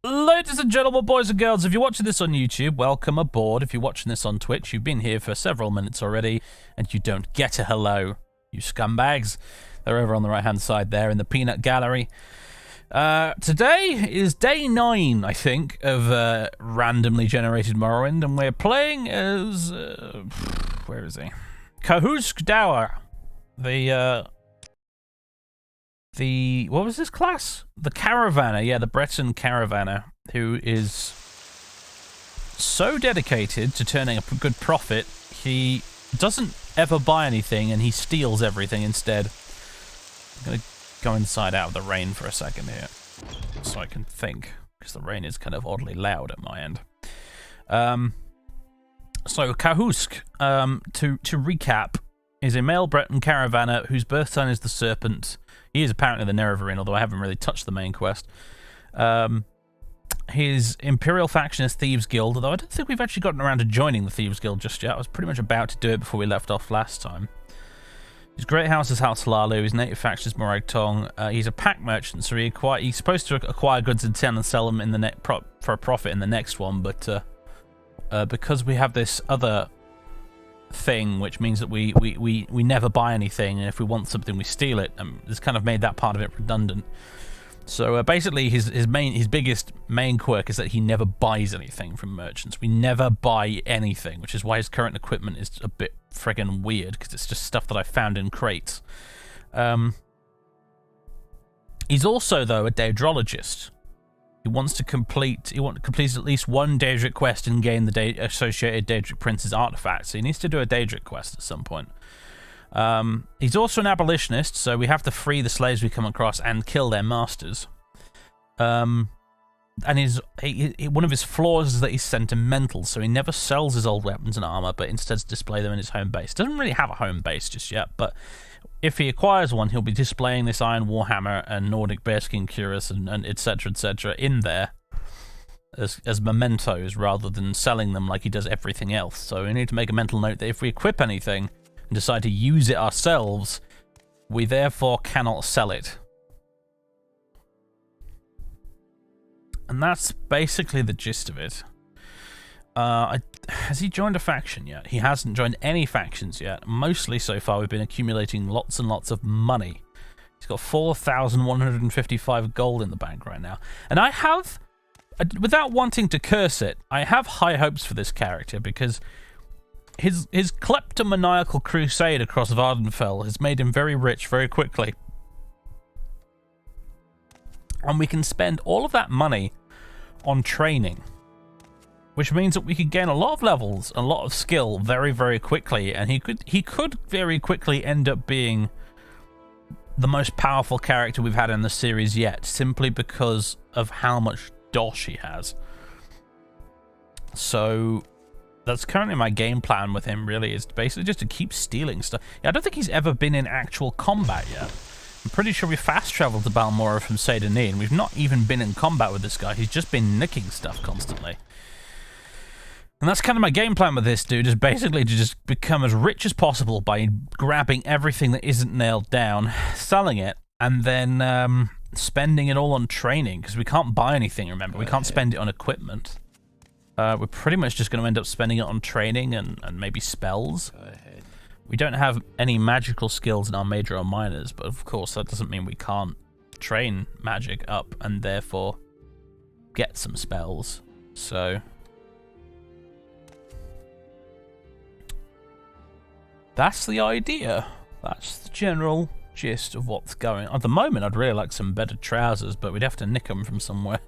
Ladies and gentlemen, boys and girls, if you're watching this on YouTube, welcome aboard. If you're watching this on Twitch, you've been here for several minutes already, and you don't get a hello, you scumbags. They're over on the right-hand side there in the peanut gallery. Today is day 9, I think, of randomly generated Morrowind, and we're playing as... where is he? Cahusk Dower. What was this class? The Caravaner, yeah, the Breton Caravaner, who is so dedicated to turning a good profit, he doesn't ever buy anything and he steals everything instead. I'm going to go inside out of the rain for a second here, so I can think, because the rain is kind of oddly loud at my end. So Cahusk, to recap, is a male Breton Caravaner whose birth sign is the Serpent. He is apparently the Nerevarine, although I haven't really touched the main quest. His Imperial faction is Thieves Guild, although I don't think we've actually gotten around to joining the Thieves Guild just yet. I was pretty much about to do it before we left off last time. His great house is House Lalu, his native faction is Morag Tong. He's a pack merchant, so he's supposed to acquire goods in town and sell them in the for a profit in the next one, but because we have this other thing, which means that we never buy anything, and if we want something we steal it, it's kind of made that part of it redundant. So basically his biggest main quirk is that he never buys anything from merchants. We never buy anything, which is why his current equipment is a bit friggin' weird, because it's just stuff that I found in crates. He's also, though, a Daedrologist. He wants to complete at least one Daedric quest and gain the associated Daedric Prince's artifact, so he needs to do a Daedric quest at some point. He's also an abolitionist, so we have to free the slaves we come across and kill their masters. And one of his flaws is that he's sentimental, so he never sells his old weapons and armor, but instead display them in his home base. Doesn't really have a home base just yet, but if he acquires one, he'll be displaying this Iron Warhammer and Nordic Bearskin Cuirass and etc. in there as mementos rather than selling them like he does everything else. So we need to make a mental note that if we equip anything and decide to use it ourselves, we therefore cannot sell it. And that's basically the gist of it. Has he joined a faction yet? He hasn't joined any factions yet. Mostly so far we've been accumulating lots and lots of money. He's got 4,155 gold in the bank right now. And I have, without wanting to curse it, I have high hopes for this character, because his kleptomaniacal crusade across Vardenfell has made him very rich very quickly. And we can spend all of that money on training, which means that we could gain a lot of levels, a lot of skill very, very quickly, and he could very quickly end up being the most powerful character we've had in the series yet, simply because of how much dosh he has. So that's currently my game plan with him, really, is basically just to keep stealing stuff. Yeah, I don't think he's ever been in actual combat yet. I'm pretty sure we fast-traveled to Balmora from Seyda-Ni, and we've not even been in combat with this guy. He's just been nicking stuff constantly. And that's kind of my game plan with this dude, is basically to just become as rich as possible by grabbing everything that isn't nailed down, selling it, and then spending it all on training, because we can't buy anything, remember? We can't spend it on equipment. We're pretty much just going to end up spending it on training and maybe spells. We don't have any magical skills in our major or minors, but of course that doesn't mean we can't train magic up and therefore get some spells. So that's the idea. That's the general gist of what's going on. At the moment, I'd really like some better trousers, but we'd have to nick them from somewhere.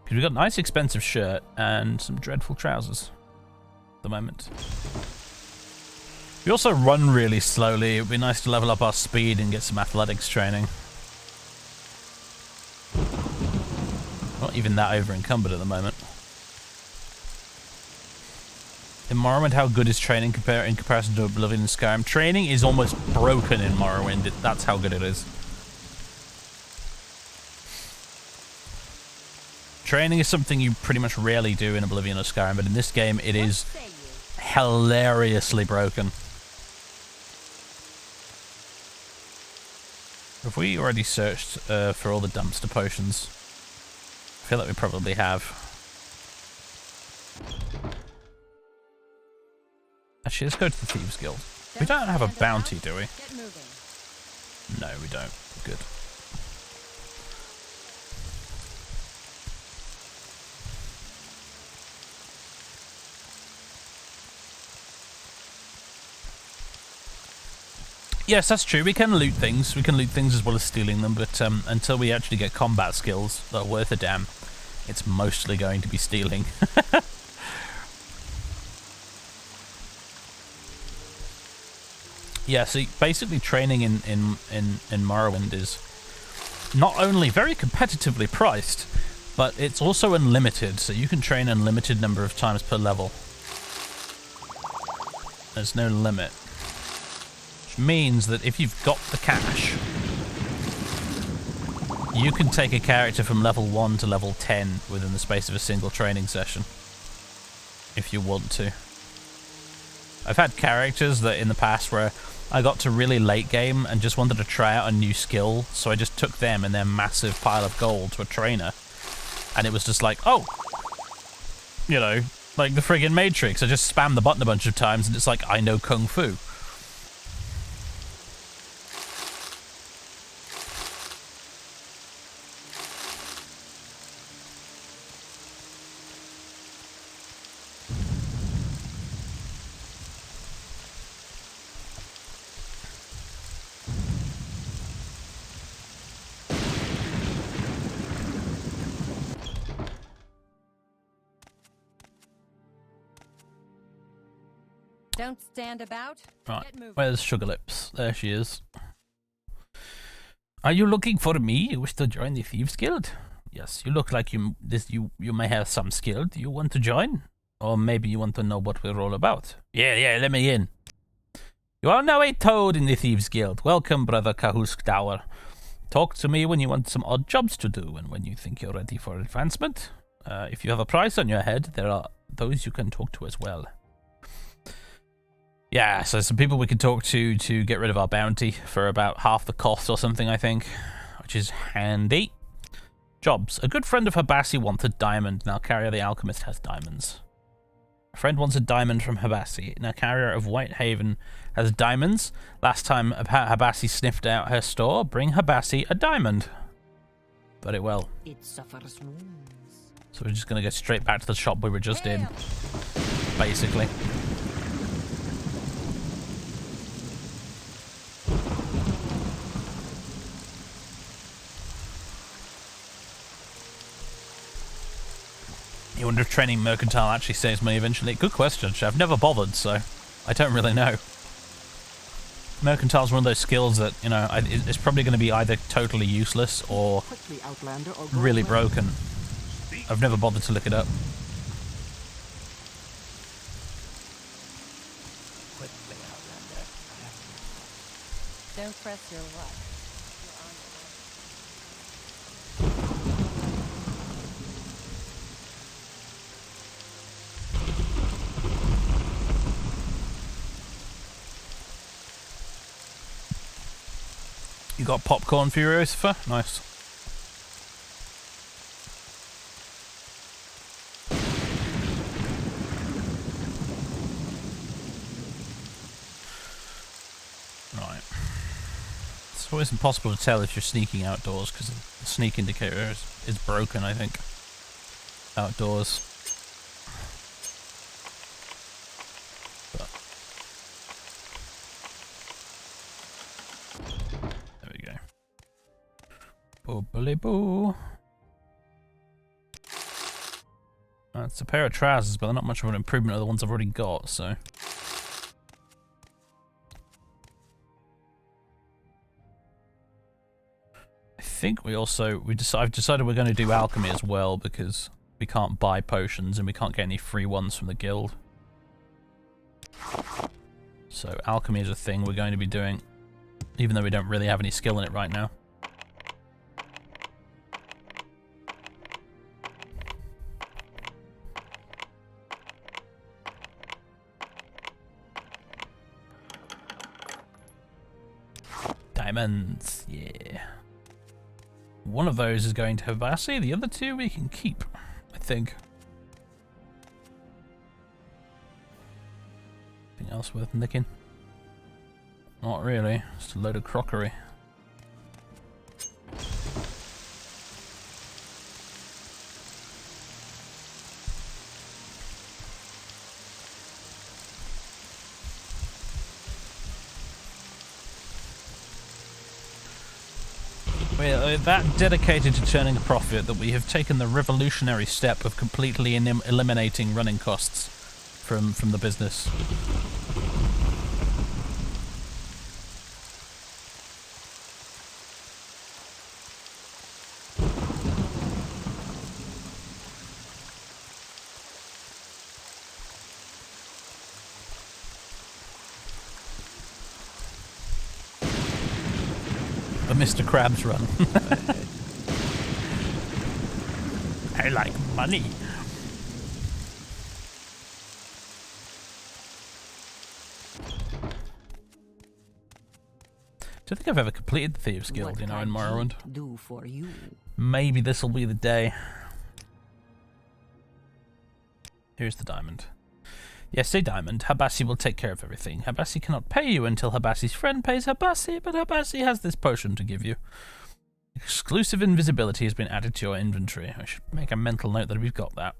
Because we've got a nice expensive shirt and some dreadful trousers at the moment. We also run really slowly. It would be nice to level up our speed and get some athletics training. Not even that over encumbered at the moment. In Morrowind, how good is training in comparison to Oblivion and Skyrim? Training is almost broken in Morrowind. That's how good it is. Training is something you pretty much rarely do in Oblivion or Skyrim, but in this game it is hilariously broken. Have we already searched for all the dumpster potions? feel like we probably have. Actually, let's go to the Thieves Guild. We don't have a bounty, do we? No, we don't. Good. Yes, that's true. We can loot things. We can loot things as well as stealing them, but until we actually get combat skills that are worth a damn, it's mostly going to be stealing. Yeah, so basically training in Morrowind is not only very competitively priced, but it's also unlimited, so you can train an unlimited number of times per level. There's no limit. Which means that if you've got the cash, you can take a character from level 1 to level 10 within the space of a single training session, if you want to. I've had characters that in the past where I got to really late game and just wanted to try out a new skill, so I just took them and their massive pile of gold to a trainer, and it was just like, oh, you know, like the friggin' Matrix. I just spammed the button a bunch of times and it's like, I know Kung Fu. Don't stand about. Right, where's Sugar Lips? There she is. Are you looking for me? You wish to join the Thieves Guild? Yes, you look like you may have some skill. Do you want to join? Or maybe you want to know what we're all about? Yeah, let me in. You are now a toad in the Thieves Guild. Welcome, Brother Kahusk Dower. Talk to me when you want some odd jobs to do and when you think you're ready for advancement. If you have a price on your head, there are those you can talk to as well. Yeah, so some people we can talk to get rid of our bounty for about half the cost or something, I think, which is handy. Jobs. A good friend of Habassi wants a diamond. Now Carrier the Alchemist has diamonds. A friend wants a diamond from Habassi. Now Carrier of Whitehaven has diamonds. Last time Habassi sniffed out her store, bring Habassi a diamond. Very well. It suffers wounds. So we're just going to go straight back to the shop we were just in, basically. You wonder if training Mercantile actually saves money eventually? Good question, actually. I've never bothered, so I don't really know. Mercantile's one of those skills that, you know, it's probably going to be either totally useless or really broken. I've never bothered to look it up. Don't press your luck. You got popcorn for your Lucifer? Nice. Right. It's always impossible to tell if you're sneaking outdoors because the sneak indicator is broken, I think. Outdoors. Boobily boo. It's a pair of trousers, but they're not much of an improvement of the ones I've already got, so. I think we also, I've decided we're going to do alchemy as well because we can't buy potions and we can't get any free ones from the guild. So alchemy is a thing we're going to be doing, even though we don't really have any skill in it right now. Diamonds, yeah. One of those is going to Habassi, the other two we can keep, I think. Anything else worth nicking? Not really, just a load of crockery. We're that dedicated to turning a profit that we have taken the revolutionary step of completely eliminating running costs from the business. Mr. Krabs run. I like money. Do you think I've ever completed the Thieves Guild, in Morrowind? Do for you? Maybe this'll be the day. Here's the diamond. Yes, say diamond. Habassi will take care of everything. Habassi cannot pay you until Habassi's friend pays Habassi, but Habassi has this potion to give you. Exclusive invisibility has been added to your inventory. I should make a mental note that we've got that.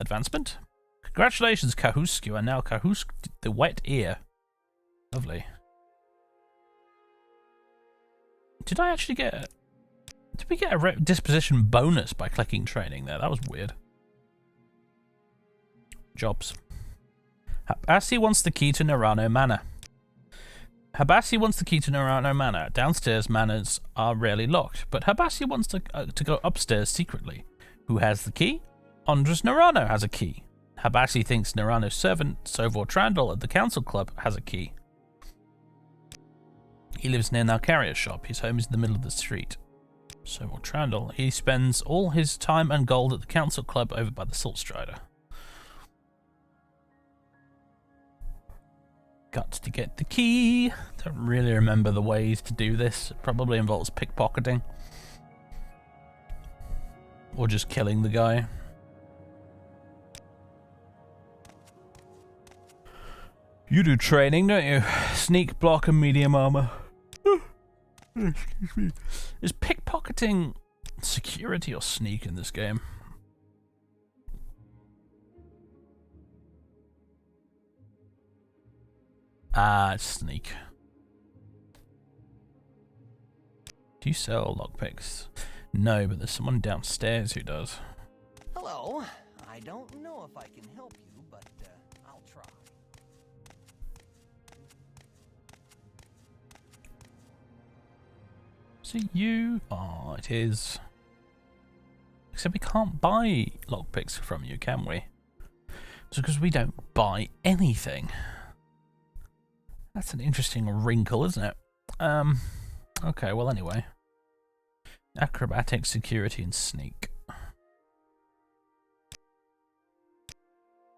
Advancement? Congratulations, Kahusk. You are now Kahusk the Wet Ear. Lovely. Did I actually get... Did we get a disposition bonus by clicking training there? That was weird. Jobs. Habassi wants the key to Nerano Manor. Habassi wants the key to Nerano Manor. Downstairs manors are rarely locked, but Habassi wants to go upstairs secretly. Who has the key? Andres Nerano has a key. Habassi thinks Nerano's servant, Sovor Trandal, at the council club has a key. He lives near Nalcaria's shop. His home is in the middle of the street. Sovor Trandal. He spends all his time and gold at the council club over by the Salt Strider. Got to get the key. Don't really remember the ways to do this. It probably involves pickpocketing. Or just killing the guy. You do training, don't you? Sneak, block, and medium armor. Excuse me. Is pickpocketing security or sneak in this game? It's sneak. Do you sell lockpicks? No, but there's someone downstairs who does. Hello. I don't know if I can help you, but I'll try. Is it you? Oh, it is. Except we can't buy lockpicks from you, can we? It's because we don't buy anything. That's an interesting wrinkle, isn't it? Okay, well anyway. Acrobatics, security, and sneak.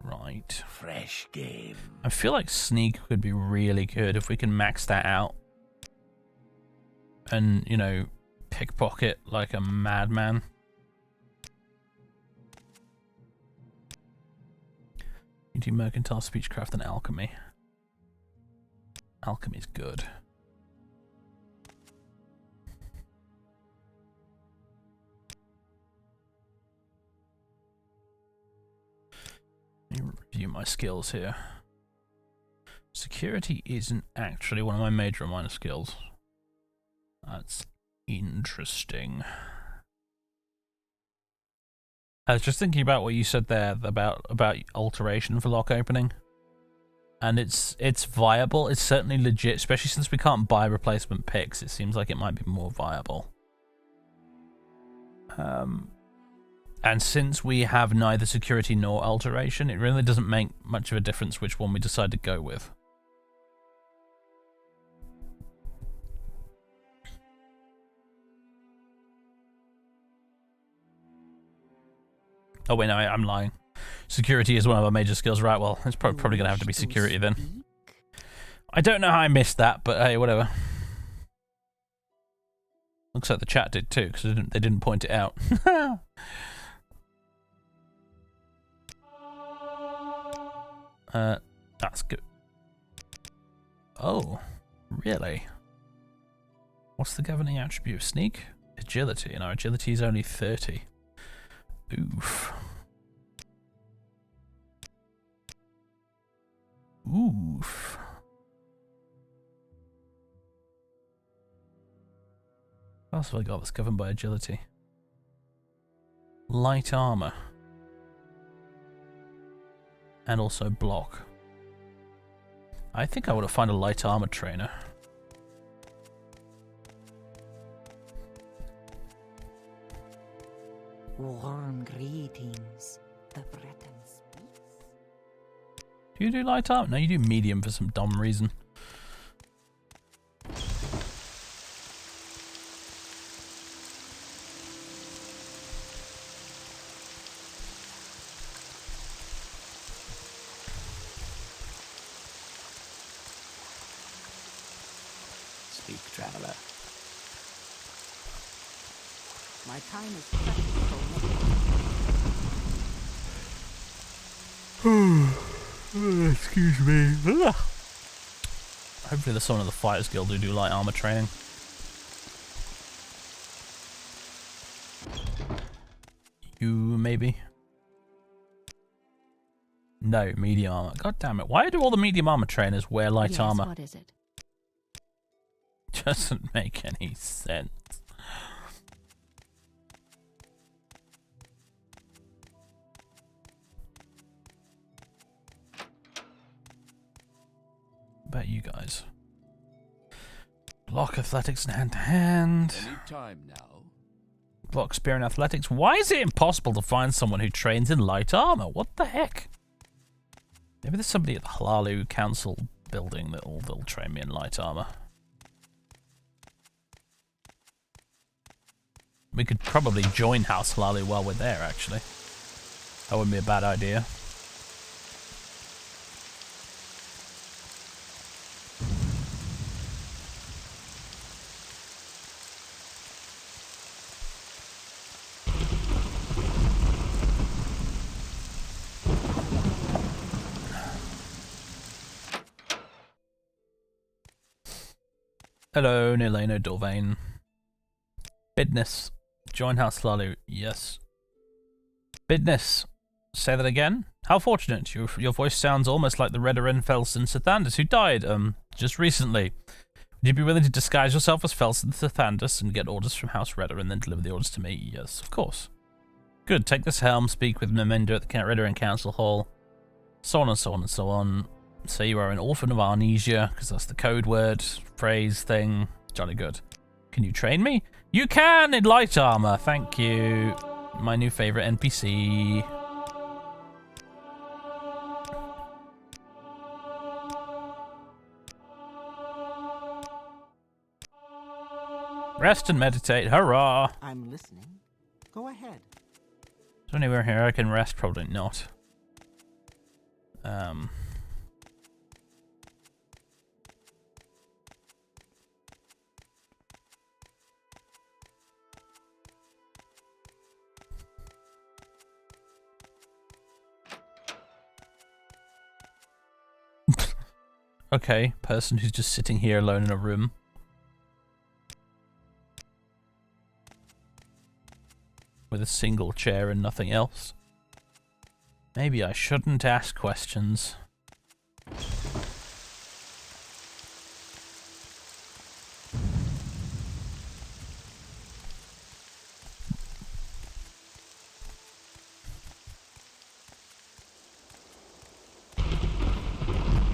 Right. Fresh game. I feel like sneak would be really good if we can max that out. And, you know, pickpocket like a madman. You do mercantile, speechcraft, and alchemy. Alchemy's good. Let me review my skills here. Security isn't actually one of my major or minor skills. That's interesting. I was just thinking about what you said there about alteration for lock opening. And it's viable. It's certainly legit, especially since we can't buy replacement picks. It seems like it might be more viable. And since we have neither security nor alteration, it really doesn't make much of a difference which one we decide to go with. Oh wait, no, I'm lying. Security is one of our major skills, right? Well, it's probably going to have to be security then. I don't know how I missed that, but hey, whatever. Looks like the chat did too, because they didn't point it out. That's good. Oh, really? What's the governing attribute of sneak? Agility, and our agility is only 30. Oof. Oof. What else have I got that's governed by agility? Light armor. And also block. I think I would have found a light armor trainer. Warm greetings, the Breton speaks. Do you do light armor? No, you do medium for some dumb reason. Speak, traveler. My time is precious for Excuse me. Ugh. Hopefully there's someone in the Fighters Guild who do light armor training. You, maybe? No, medium armor. God damn it. Why do all the medium armor trainers wear light armor? What is it? Doesn't make any sense. About you guys. Block athletics and hand to hand. Any time now. Block spear and athletics. Why is it impossible to find someone who trains in light armor? What the heck? Maybe there's somebody at the Hlalu Council building that'll train me in light armor. We could probably join House Hlalu while we're there, actually. That wouldn't be a bad idea. Hello, Nileno Dorvain. Bidness. Join House Hlalu. Yes. Bidness. Say that again? How fortunate. Your voice sounds almost like the Redarin Felsen Sathandus who died, just recently. Would you be willing to disguise yourself as Felsen Sathandus and get orders from House Redarin and then deliver the orders to me? Yes, of course. Good. Take this helm, speak with Memendo at the Redarin Council Hall. So on and so on and so on. Say you are an orphan of Arnesia, because that's the code word, phrase, thing. Jolly good. Can you train me? You can in light armor. Thank you. My new favorite NPC. Rest and meditate. Hurrah. I'm listening. Go ahead. Is there anywhere here I can rest? Probably not. Okay, person who's just sitting here alone in a room. With a single chair and nothing else. Maybe I shouldn't ask questions.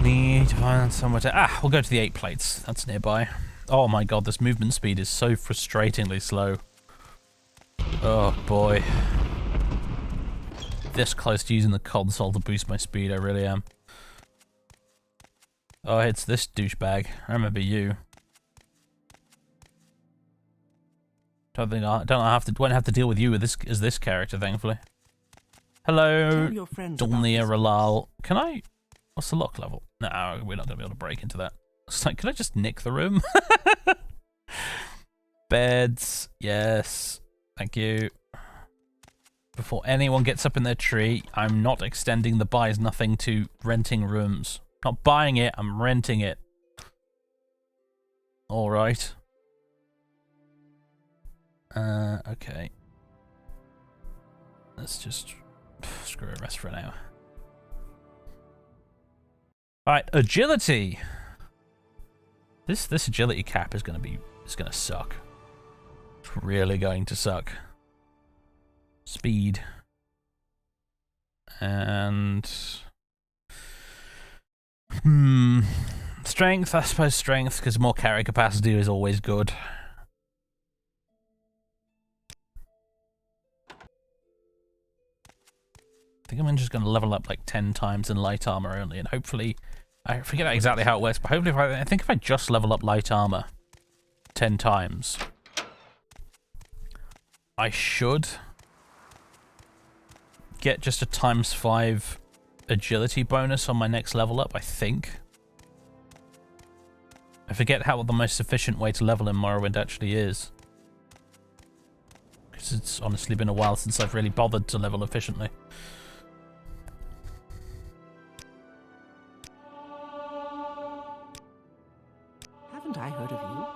Need to find somewhere to... we'll go to the 8 plates. That's nearby. Oh my god, this movement speed is so frustratingly slow. Oh boy. This close to using the console to boost my speed, I really am. Oh, it's this douchebag. I remember you. Won't have to deal with you as this character, thankfully. Hello, Dulnia Ralal. Can I... What's the lock level? No, we're not going to be able to break into that. It's like, can I just nick the room? Beds. Yes. Thank you. Before anyone gets up in their tree, I'm not extending the buys nothing to renting rooms. Not buying it, I'm renting it. Alright. Okay. Let's just screw a rest for an hour. Alright, agility. This agility cap is gonna suck. It's really going to suck. Speed. And strength, I suppose strength, because more carry capacity is always good. I think I'm just going to level up like 10 times in light armor only, and hopefully, I forget exactly how it works, but hopefully I think if I just level up light armor 10 times, I should get just a ×5 agility bonus on my next level up, I think. I forget how the most efficient way to level in Morrowind actually is. Because it's honestly been a while since I've really bothered to level efficiently. Haven't I heard of you?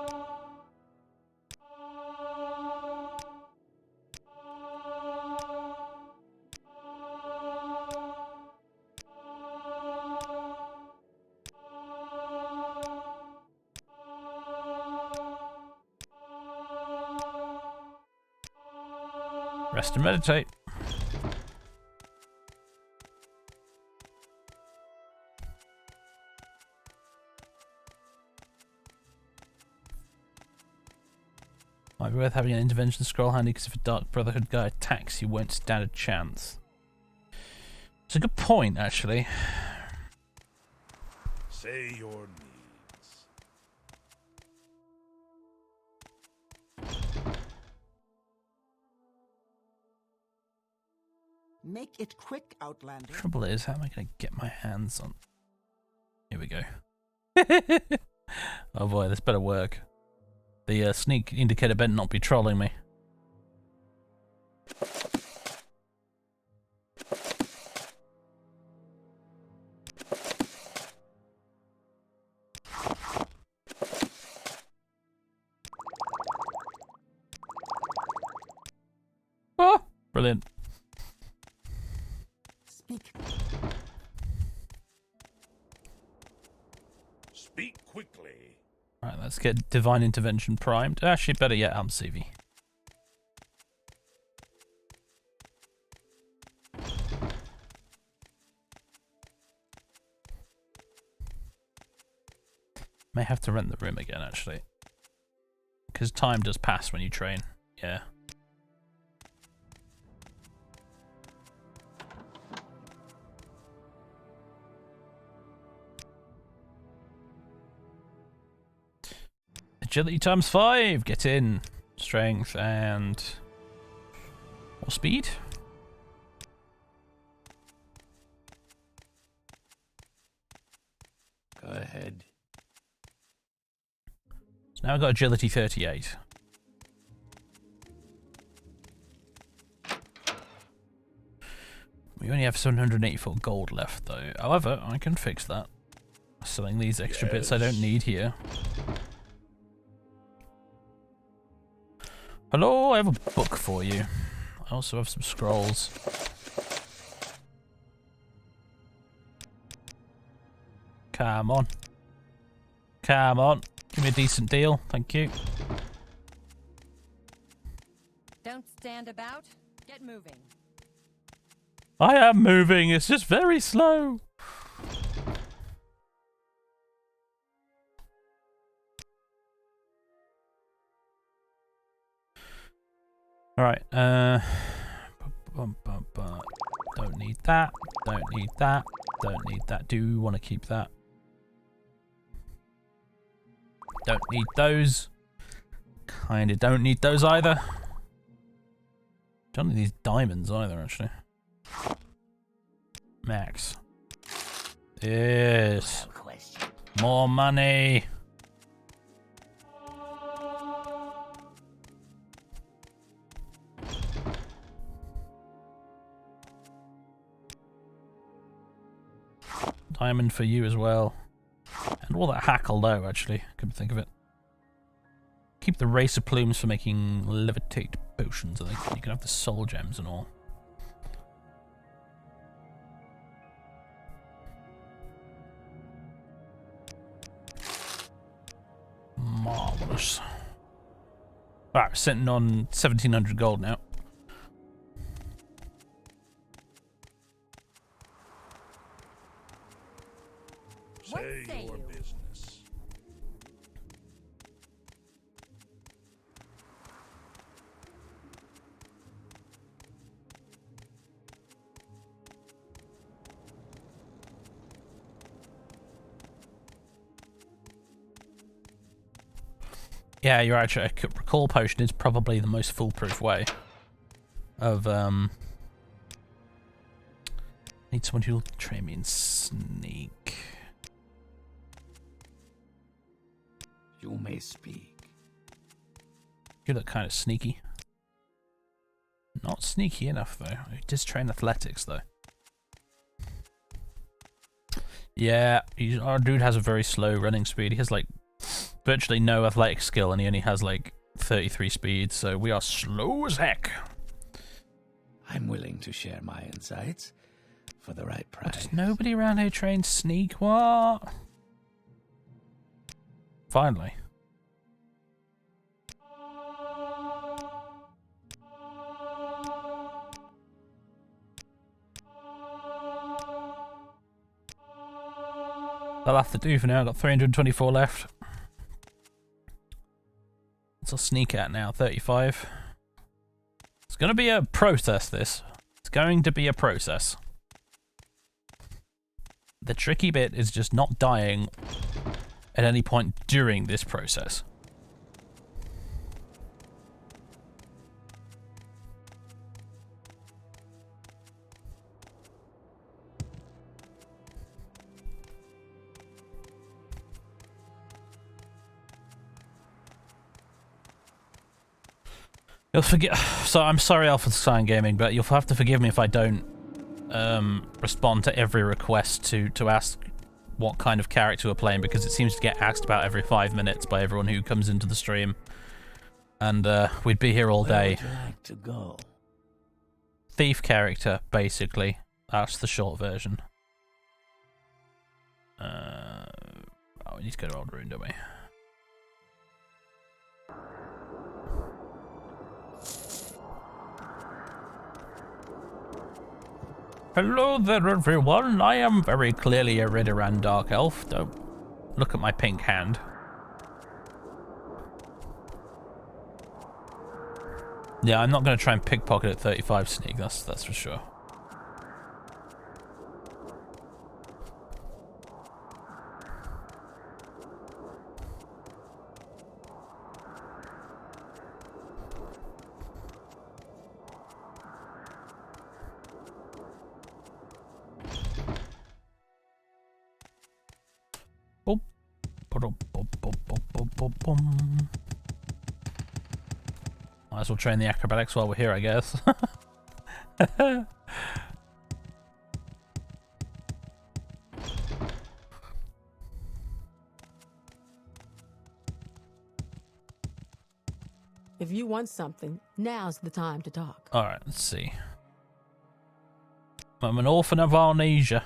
Rest and meditate. Might be worth having an intervention scroll handy, because if a Dark Brotherhood guy attacks, you won't stand a chance. It's a good point, actually. Say your needs. Make it quick, Outlander. Trouble is, how am I going to get my hands on... Here we go. Oh boy, this better work. The sneak indicator better not be trolling me. Oh, brilliant. Speak. Speak quickly. Alright, let's get Divine Intervention primed. Actually, better yet, CV. May have to rent the room again, actually. Because time does pass when you train. Yeah. Agility ×5. Get in. Strength and... More speed? Go ahead. So now I've got agility 38. We only have 784 gold left, though. However, I can fix that. Selling these extra bits I don't need here. Hello, I have a book for you. I also have some scrolls. Come on. Come on. Give me a decent deal. Thank you. Don't stand about. Get moving. I am moving. It's just very slow. Alright, don't need that, don't need that, don't need that. Do want to keep that. Don't need those. Kinda don't need those either. Don't need these diamonds either, actually. Max. Yes. More money. Diamond for you as well. And all that hackle low, actually. Couldn't think of it. Keep the racer plumes for making levitate potions, I think. You can have the soul gems and all. Marvelous. Alright, we're sitting on 1,700 gold now. What Say say your you? business. Yeah, you're right. A recall potion is probably the most foolproof way of need someone who'll train me in sneak. You may speak. You look kind of sneaky. Not sneaky enough though. He does train athletics though. Yeah, our dude has a very slow running speed. He has like virtually no athletic skill, and he only has like 33 speed. So we are slow as heck. I'm willing to share my insights for the right price. Does nobody around here train sneak? What? Finally. That'll have to do for now. I've got 324 left. What's our sneak at now? 35. It's going to be a process, this. It's going to be a process. The tricky bit is just not dying at any point during this process. You'll forget. So I'm sorry, Alpha Sign Gaming, but you'll have to forgive me if I don't respond to every request to ask what kind of character we're playing, because it seems to get asked about every 5 minutes by everyone who comes into the stream, and we'd be here all day. Where would you like to go? Thief character, basically. That's the short version. Oh, we need to go to Old Rune, don't we? Hello there, everyone. I am very clearly a Ridoran Dark Elf. Don't look at my pink hand. Yeah, I'm not going to try and pickpocket at 35 sneak, that's for sure. Boop. Boop, boop, boop, boop, boop, boop, boom. Might as well train the acrobatics while we're here, I guess. If you want something, now's the time to talk. Alright, let's see. I'm an orphan of amnesia.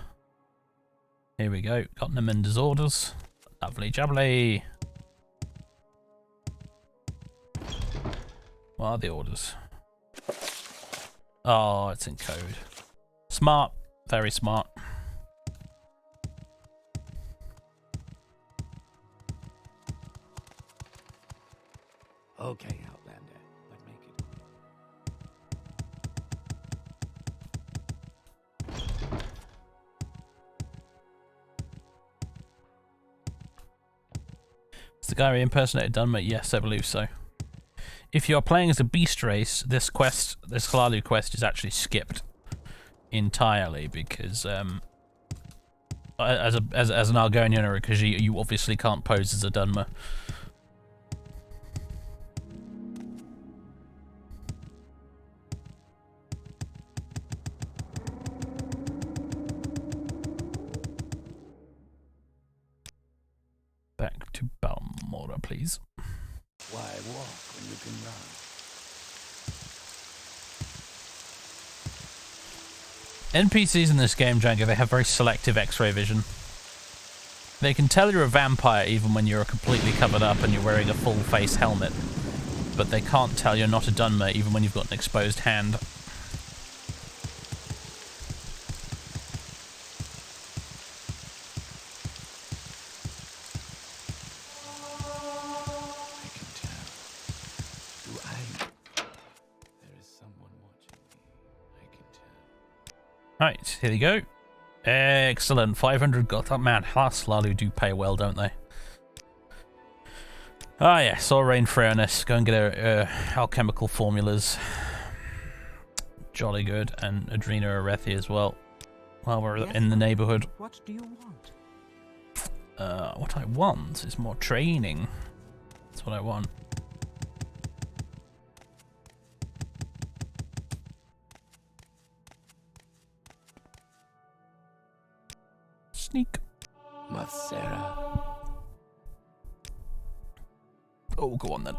Here we go. Got them in disorders. Lovely jubbly. What are the orders? Oh, it's in code. Smart. Very smart. Okay, Outlander, but make it. Is the guy who impersonated Dunmer? Yes, I believe so. If you are playing as a beast race, this Hlalu quest is actually skipped entirely because as an Argonian or a Khajiit, you obviously can't pose as a Dunmer. please. Why walk when you can run? NPCs in this game, Django, they have very selective X-ray vision. They can tell you're a vampire even when you're completely covered up and you're wearing a full-face helmet. But they can't tell you're not a Dunmer even when you've got an exposed hand. I can tell. There is someone watching me. I can tell. Right, here we go. Excellent. 500 gold. Oh, man, Slalu do pay well, don't they? Ah, yes. Rain Freoness. Go and get our alchemical formulas. Jolly good. And Adrena Arethi as well. While we're Yes, in the neighborhood. What do you want? What I want is more training. That's what I want. Sneak. Mathsera. Oh, go on then.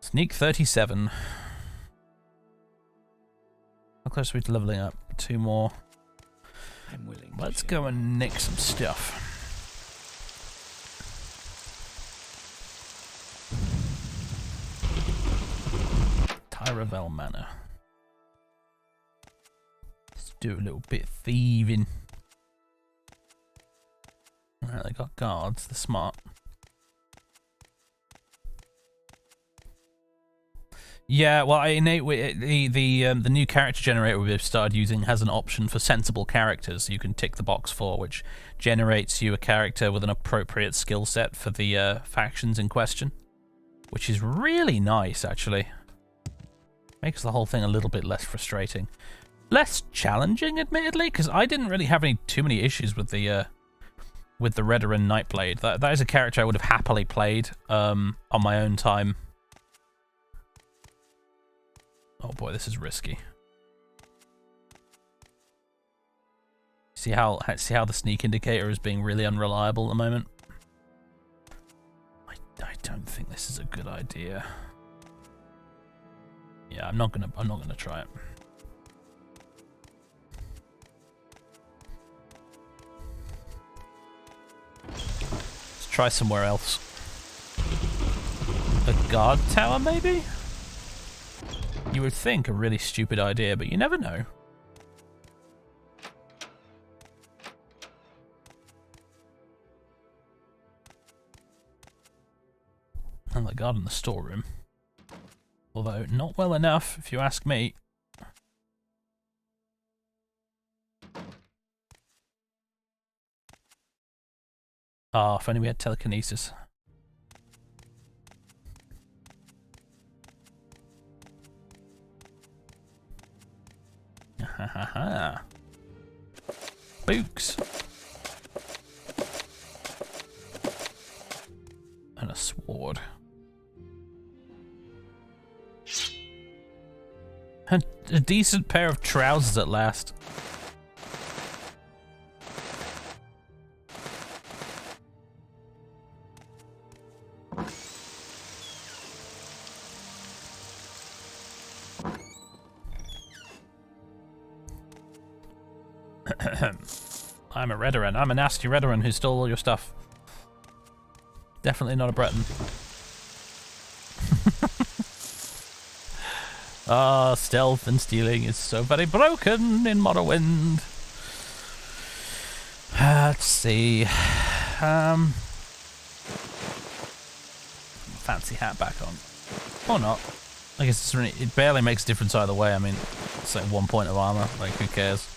Sneak 37. How close are we to leveling up? 2 more. I'm willing. Let's go and nick some stuff. Tyravel Manor. Let's do a little bit of thieving. Alright, they got guards. They're smart. Yeah, well, the new character generator we've started using has an option for sensible characters you can tick the box for, which generates you a character with an appropriate skill set for the factions in question, which is really nice, actually. Makes the whole thing a little bit less frustrating. Less challenging, admittedly, because I didn't really have too many issues with the Redoran Nightblade. That is a character I would have happily played on my own time. Oh boy, this is risky. See how the sneak indicator is being really unreliable at the moment? I don't think this is a good idea. Yeah, I'm not gonna try it. Let's try somewhere else. A guard tower, maybe? You would think a really stupid idea, but you never know. And the guard in the storeroom. Although, not well enough, if you ask me. Ah, if only we had telekinesis. Ha ha ha. Books. And a sword. And a decent pair of trousers at last. I'm a Redoran. I'm a nasty Redoran who stole all your stuff. Definitely not a Breton. Ah, stealth and stealing is so very broken in Morrowind. Let's see. Fancy hat back on. Or not. I guess it barely makes a difference either way. I mean, it's like 1 point of armor. Like, who cares?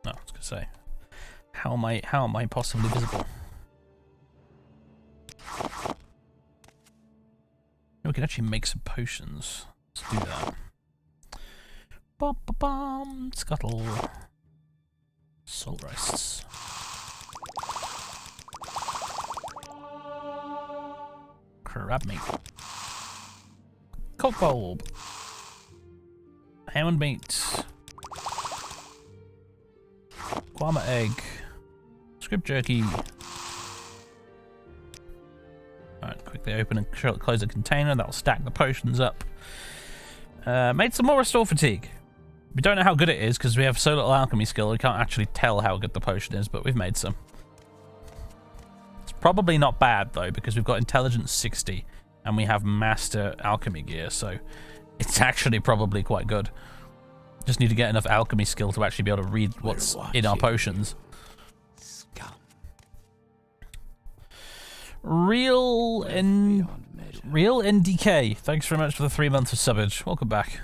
No, I was gonna say, how am I possibly visible? We can actually make some potions. Let's do that. Bum, bum, bum, scuttle. Salt roasts. Crab meat. Cock bulb. Ham and meat. Guama egg. Scrib jerky. Alright, quickly open and close the container. That'll stack the potions up. Made some more restore fatigue. We don't know how good it is because we have so little alchemy skill. We can't actually tell how good the potion is, but we've made some. It's probably not bad though because we've got intelligence 60 and we have master alchemy gear, so it's actually probably quite good. Just need to get enough alchemy skill to actually be able to read what's in our potions. Scum. Real NDK. Thanks very much for the 3 months of subbage. Welcome back.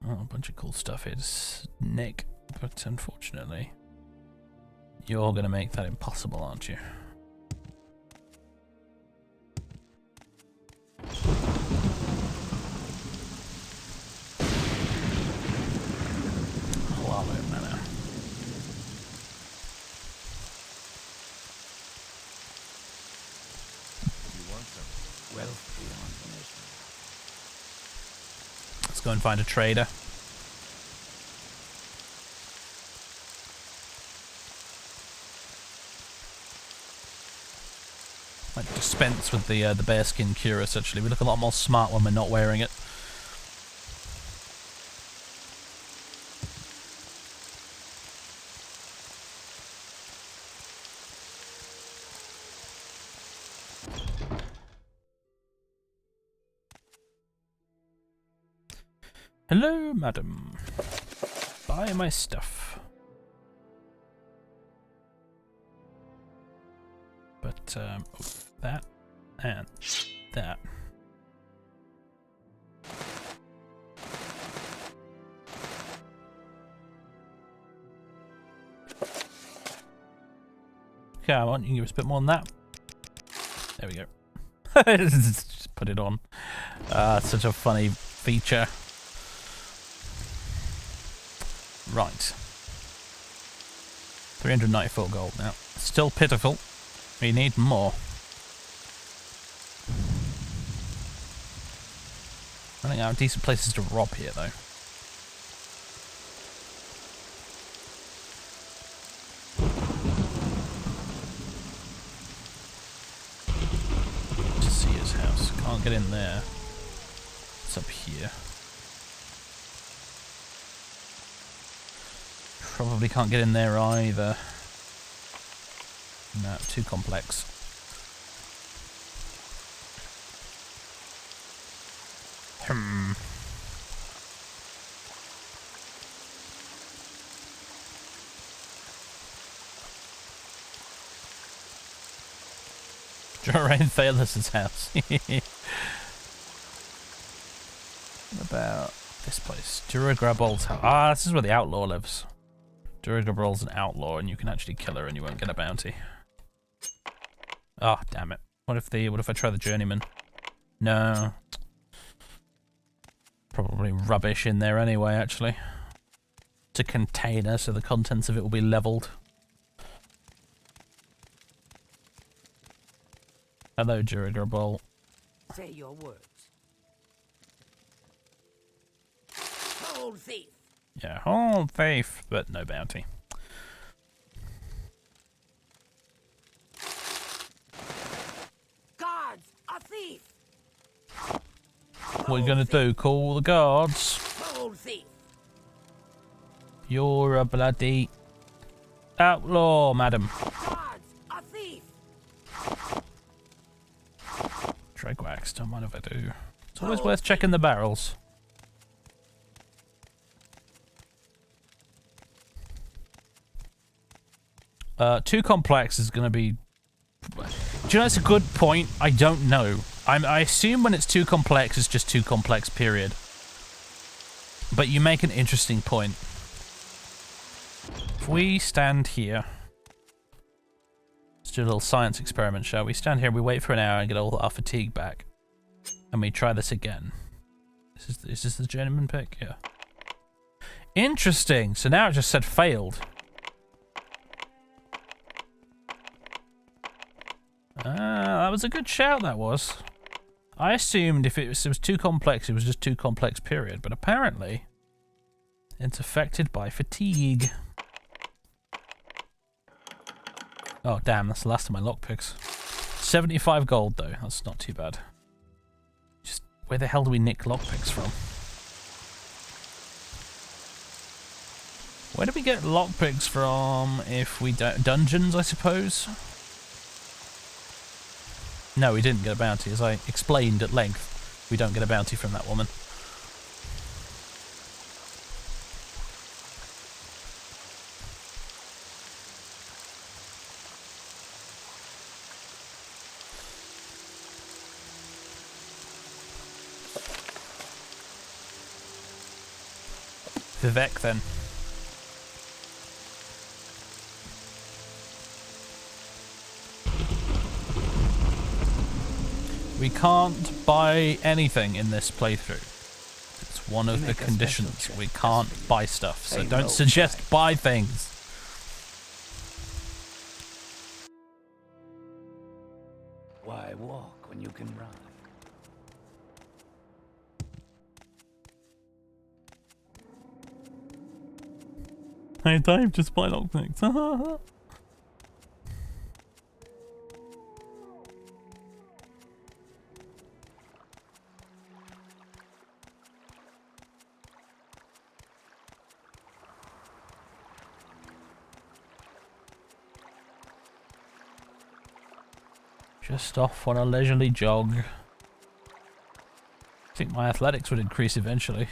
Oh, a bunch of cool stuff. It's Nick, but unfortunately, you're going to make that impossible, aren't you? Lava mana. Wealth beyond measure. Let's go and find a trader. Might dispense with the bearskin cuirass. Actually, we look a lot more smart when we're not wearing it. Hello, madam. Buy my stuff. But, that and that. Come on, you can give us a bit more than that. There we go. Just put it on. Such a funny feature. Right. 394 gold now. Still pitiful. We need more. Running out of decent places to rob here, though. To see his house. Can't get in there. It's up here. Probably can't get in there either. No, too complex. Jorain Thalos' house. What about this place? Duragrabol's house. Ah, this is where the outlaw lives. Duragrabol's an outlaw, and you can actually kill her, and you won't get a bounty. Ah, oh, damn it! What if I try the journeyman? No. Probably rubbish in there anyway. Actually, it's a container, so the contents of it will be leveled. Hello, Duragrabol. Say your words. Hold thief. Yeah, hold faith, but no bounty. Guards, a thief. What are you gonna do? Call the guards? Hold thief. You're a bloody outlaw, madam. Guards, a thief. Drag wax, don't mind if I do. It's always worth checking the barrels. Too complex is going to be... Do you know, that's a good point? I don't know. I assume when it's too complex, it's just too complex, period. But you make an interesting point. If we stand here... Let's do a little science experiment, shall we? Stand here, we wait for an hour and get all our fatigue back. And we try this again. Is this the journeyman pick? Yeah. Interesting. So now it just said failed. That was a good shout, that was. I assumed if it was too complex, it was just too complex, period. But apparently, it's affected by fatigue. Oh, damn, that's the last of my lockpicks. 75 gold, though. That's not too bad. Just, where the hell do we nick lockpicks from? Where do we get lockpicks from if we don't... Dungeons, I suppose? No, we didn't get a bounty. As I explained at length, we don't get a bounty from that woman. Vivek, then. We can't buy anything in this playthrough. It's one of the conditions. We can't buy stuff, so don't suggest buy things. Why walk when you can run? Hey Dave, just buy lockpicks. Just off on a leisurely jog. I think my athletics would increase eventually.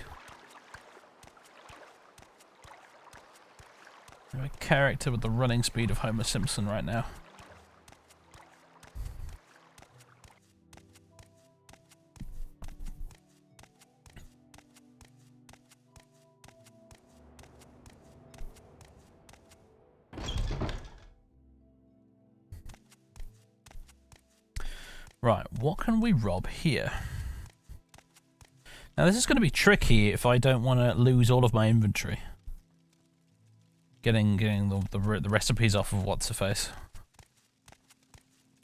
I'm a character with the running speed of Homer Simpson right now. Right, what can we rob here? Now this is going to be tricky if I don't want to lose all of my inventory. Getting the recipes off of what's-her-face.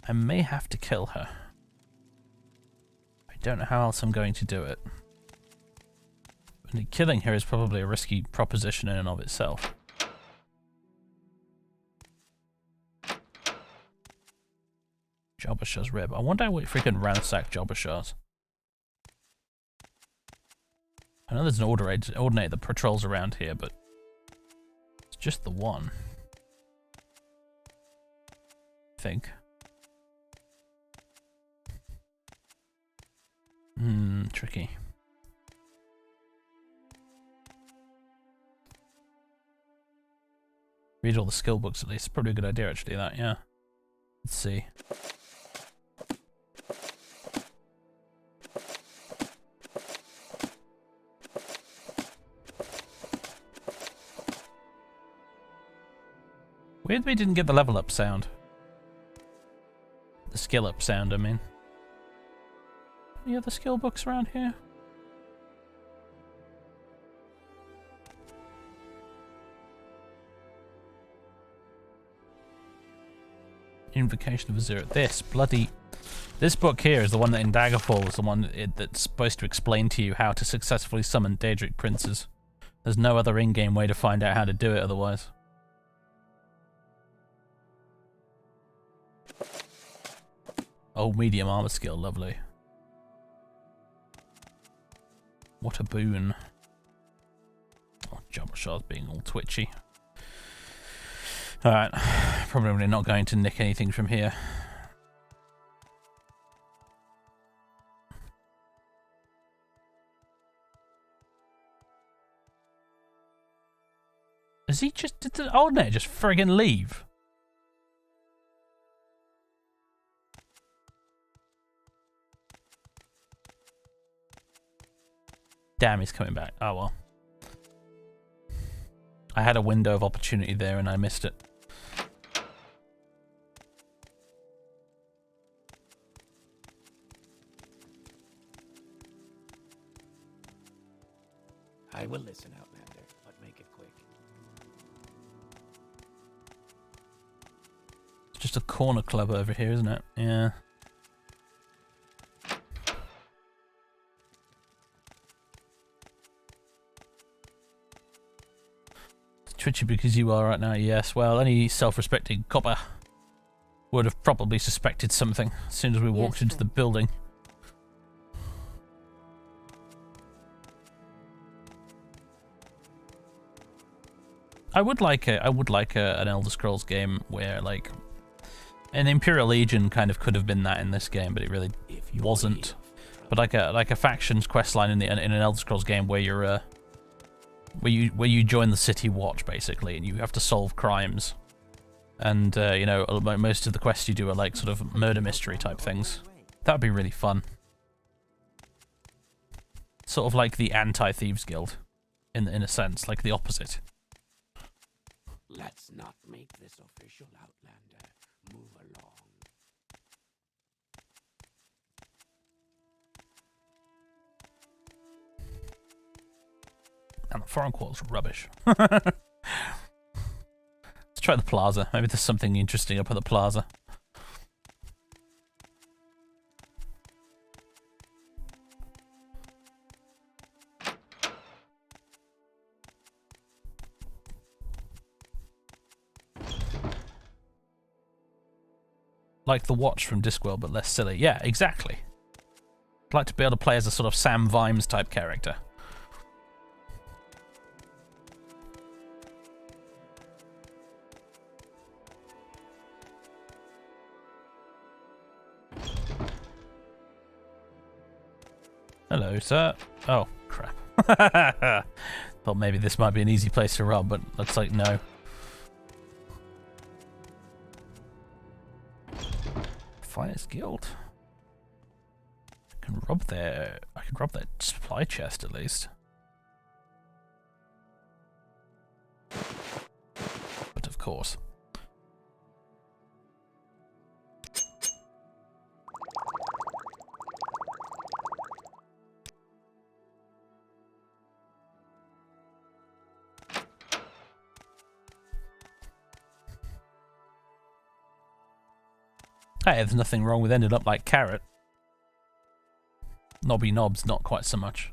I may have to kill her. I don't know how else I'm going to do it. And killing her is probably a risky proposition in and of itself. Jabba Shah's rib. I wonder how we freaking ransack Jabba Shah's. I know there's an ordinator that patrols around here, but it's just the one. I think. Tricky. Read all the skill books at least. Probably a good idea actually, that, yeah. Let's see. Weird we didn't get the level up sound. The skill up sound, I mean. Any other skill books around here? Invocation of Azura. This book here is the one that in Daggerfall is the one that's supposed to explain to you how to successfully summon Daedric princes. There's no other in-game way to find out how to do it otherwise. Oh, medium armor skill, lovely. What a boon. Oh, Jabba Shah's being all twitchy. Alright, probably not going to nick anything from here. Is he just... Did the old net just friggin' leave? Damn, he's coming back. Oh well. I had a window of opportunity there and I missed it. I will listen, Outlander, but make just a corner club over here, isn't it? Yeah. It's twitchy because you are right now, yes. Well, any self-respecting copper would have probably suspected something as soon as we walked into the building. I would like an Elder Scrolls game where like an Imperial Legion kind of could have been that in this game, but it really wasn't. But like a factions questline in an Elder Scrolls game where you're where you join the City Watch basically, and you have to solve crimes, and you know, most of the quests you do are like sort of murder mystery type things. That'd be really fun. Sort of like the anti-Thieves Guild, in a sense, like the opposite. Let's not make this official, Outlander. Move along. And the foreign quarters are rubbish. Let's try the plaza. Maybe there's something interesting up at the plaza. Like the Watch from Discworld, but less silly. Yeah, exactly. I'd like to be able to play as a sort of Sam Vimes type character. Hello, sir. Oh, crap. Thought maybe this might be an easy place to rob, but looks like no. Finest Guild. I can rob their supply chest at least. But of course. Hey, there's nothing wrong with ending up like Carrot. Nobby Knobs, not quite so much.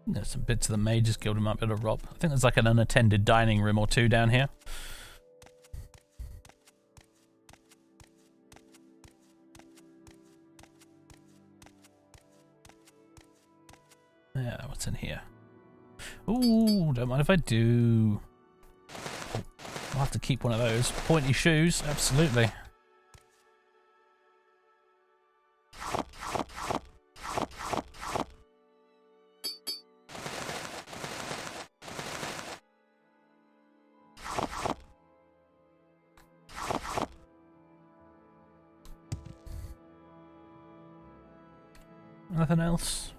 There's some bits of the Mages Guild we might be able to rob. I think there's like an unattended dining room or two down here. Yeah, what's in here? Ooh, don't mind if I do. Oh, I'll have to keep one of those. Pointy shoes, absolutely. Nothing else?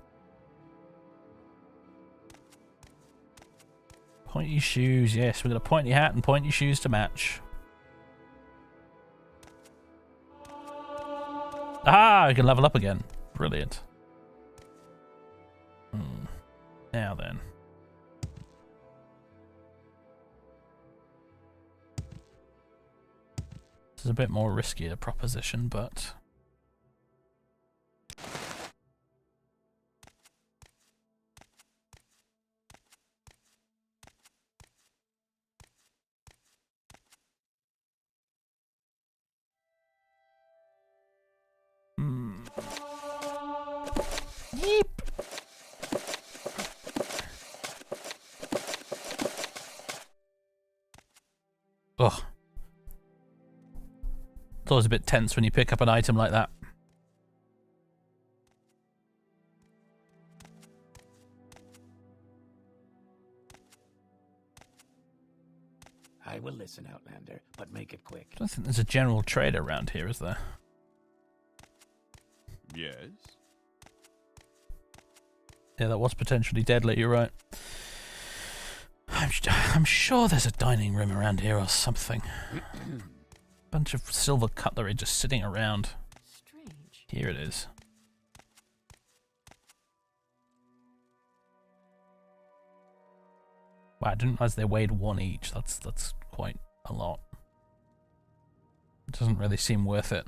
Pointy shoes, yes, we've got a pointy hat and pointy shoes to match. Ah, we can level up again. Brilliant. Now then. This is a bit more risky a proposition, but... Yeep. Ugh. It's always a bit tense when you pick up an item like that. I will listen, Outlander, but make it quick. I don't think there's a general trade around here, is there? Yes. Yeah, that was potentially deadly, you're right. I'm sure there's a dining room around here or something. Bunch of silver cutlery just sitting around. Strange. Here it is. Wow, I didn't realize they weighed 1 each. That's quite a lot. It doesn't really seem worth it.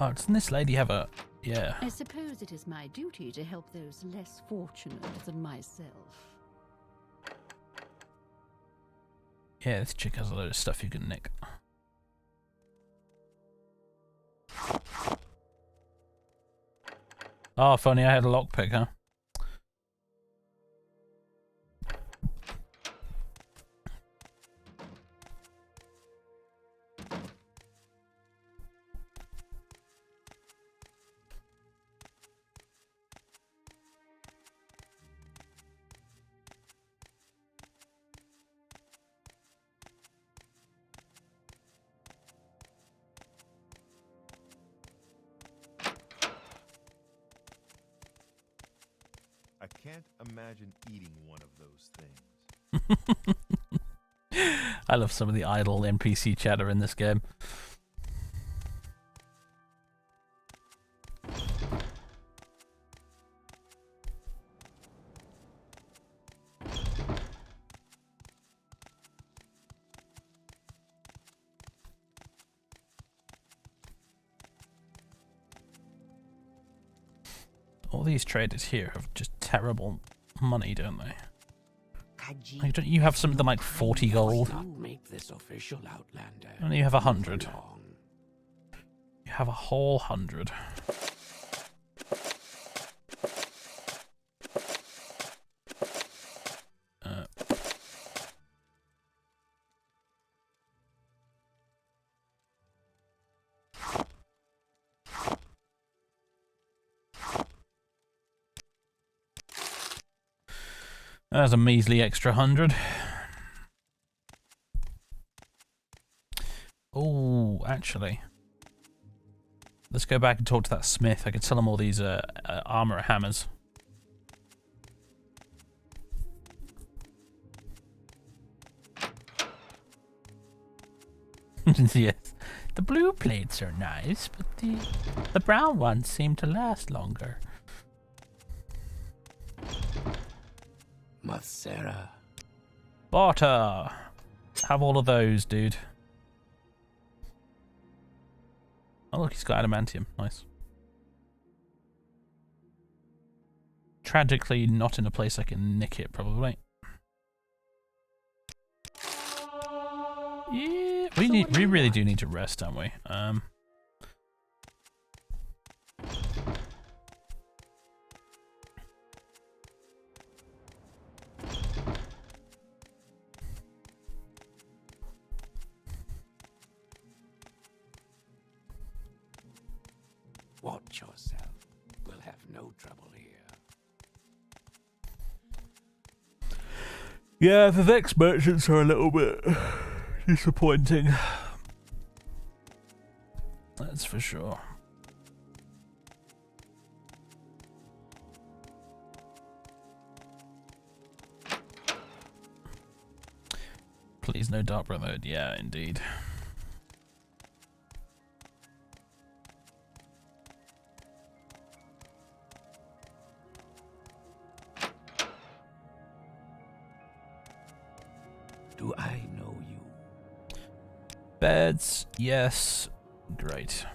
Oh, doesn't this lady have a... Yeah. I suppose it is my duty to help those less fortunate than myself. Yeah, this chick has a load of stuff you can nick. Oh, if only I had a lockpick, huh? I can't imagine eating one of those things. I love some of the idle NPC chatter in this game. All these traders here have just terrible money, don't they? Like, don't you have something like 40 gold? Not make this official, Outlander. Only you have 100. Long. You have a whole 100. There's a measly extra 100. Oh, actually. Let's go back and talk to that smith. I could sell him all these armor hammers. Yes. The blue plates are nice, but the brown ones seem to last longer. Mathera. Barter! Have all of those, dude. Oh look, he's got adamantium. Nice. Tragically, not in a place I can nick it, probably. Yeah, we really do need to rest, don't we? Watch yourself. We'll have no trouble here. Yeah, the Vex merchants are a little bit disappointing. That's for sure. Please no Dark Brotherhood. Yeah, indeed. Do I know you? Beds, yes. Great.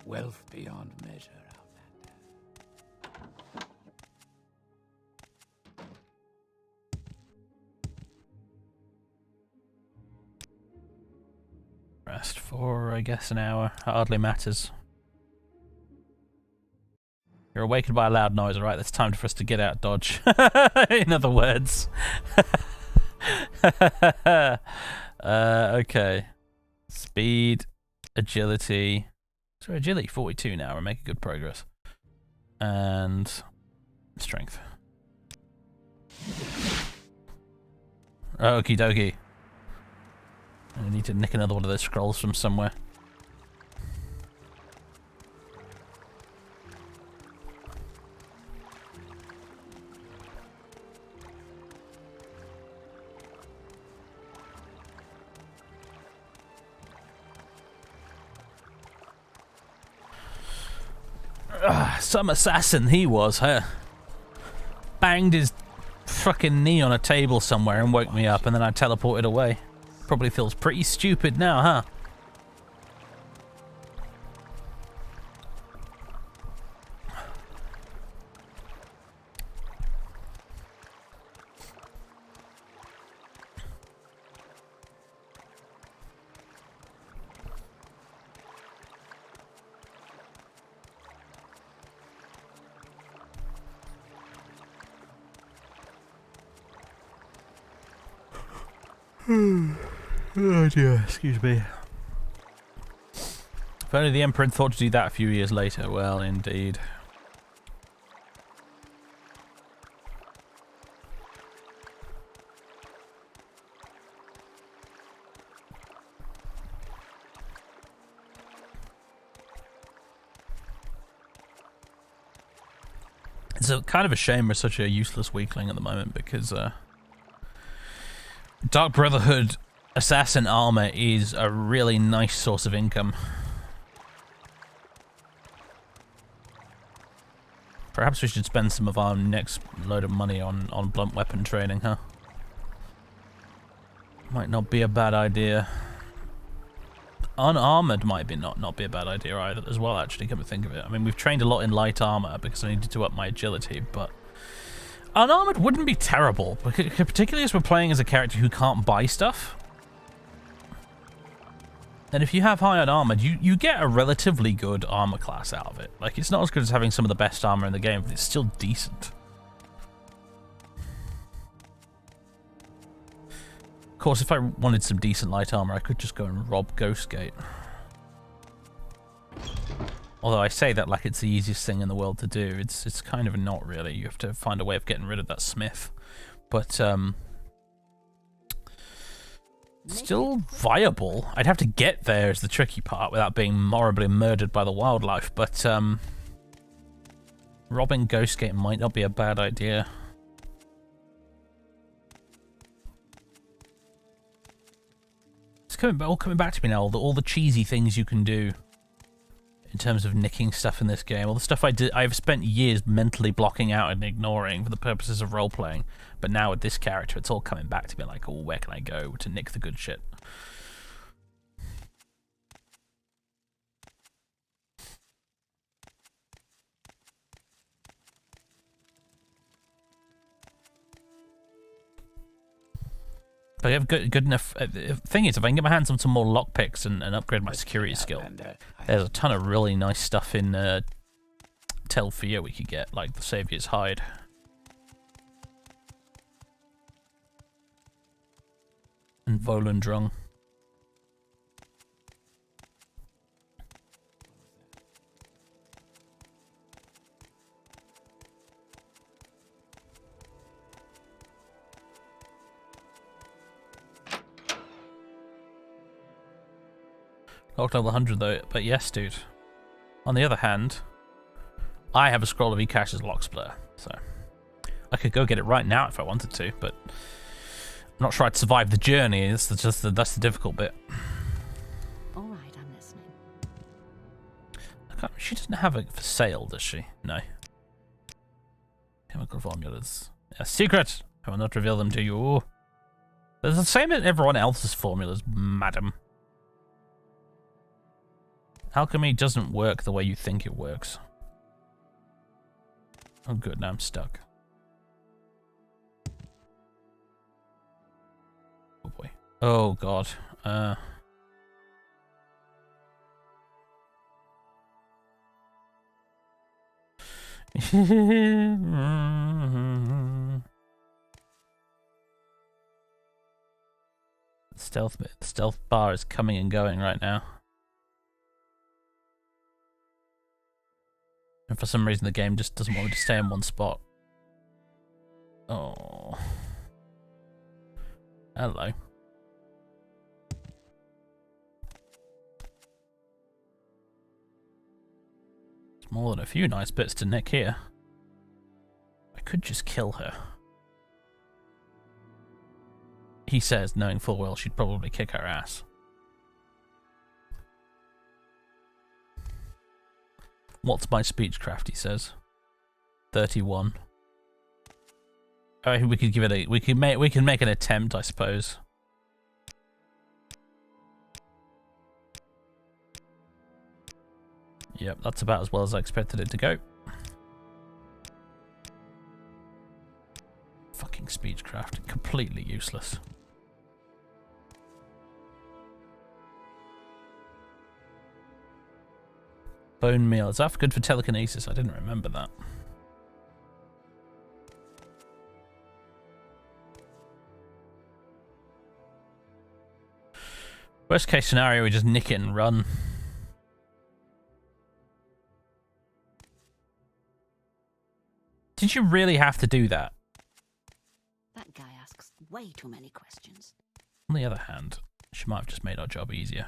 Wealth beyond measure, Outlander. Rest for, I guess, an hour. Hardly matters. You're awakened by a loud noise, alright? It's time for us to get out, dodge. In other words. Okay. Speed, agility. So agility 42 now. We're making good progress. And strength. Okie dokie. I need to nick another one of those scrolls from somewhere. Some assassin he was, huh? Banged his fucking knee on a table somewhere and woke me up, and then I teleported away. Probably feels pretty stupid now, huh? Oh dear, excuse me. If only the Emperor had thought to do that a few years later. Well, indeed. It's a kind of a shame we're such a useless weakling at the moment, because Dark Brotherhood assassin armor is a really nice source of income. Perhaps we should spend some of our next load of money on blunt weapon training, huh? Might not be a bad idea. Unarmored might be not be a bad idea either as well, actually, come to think of it. I mean, we've trained a lot in light armor because I needed to up my agility, but unarmored wouldn't be terrible, particularly as we're playing as a character who can't buy stuff. And if you have high unarmored, you get a relatively good armor class out of it. Like, it's not as good as having some of the best armor in the game, but it's still decent. Of course, if I wanted some decent light armor, I could just go and rob Ghostgate. Although I say that like it's the easiest thing in the world to do. It's kind of not really. You have to find a way of getting rid of that smith. But, still viable. I'd have to get there is the tricky part without being horribly murdered by the wildlife, but robbing Ghostgate might not be a bad idea. It's all coming back to me now, all the cheesy things you can do in terms of nicking stuff in this game. All the stuff I've spent years mentally blocking out and ignoring for the purposes of role-playing. But now with this character, it's all coming back to me like, oh, where can I go to nick the good shit? But I have good enough. Thing is, if I can get my hands on some more lockpicks and upgrade my security skill, there's a ton of really nice stuff in Telfia we could get, like the Saviour's Hide. And Volendrung. Locked level 100 though, but yes, dude. On the other hand, I have a scroll of Ekash's Locksplur, so I could go get it right now if I wanted to, but I'm not sure I'd survive the journey. That's the difficult bit. All right, I'm listening. She doesn't have it for sale, does she? No. Chemical formulas. A secret! I will not reveal them to you. They're the same as everyone else's formulas, madam. Alchemy doesn't work the way you think it works. Oh good, now I'm stuck. Oh boy. Oh god. Stealth bar is coming and going right now. And for some reason the game just doesn't want me to stay in one spot. Oh. Hello. More than a few nice bits to nick here. I could just kill her. He says, knowing full well she'd probably kick her ass. What's my speechcraft, he says. 31. We could give it a we can make an attempt, I suppose. Yep, that's about as well as I expected it to go. Fucking speechcraft, completely useless. Bone meal, is that good for telekinesis? I didn't remember that. Worst case scenario, we just nick it and run. Did you really have to do that? That guy asks way too many questions. On the other hand, she might have just made our job easier.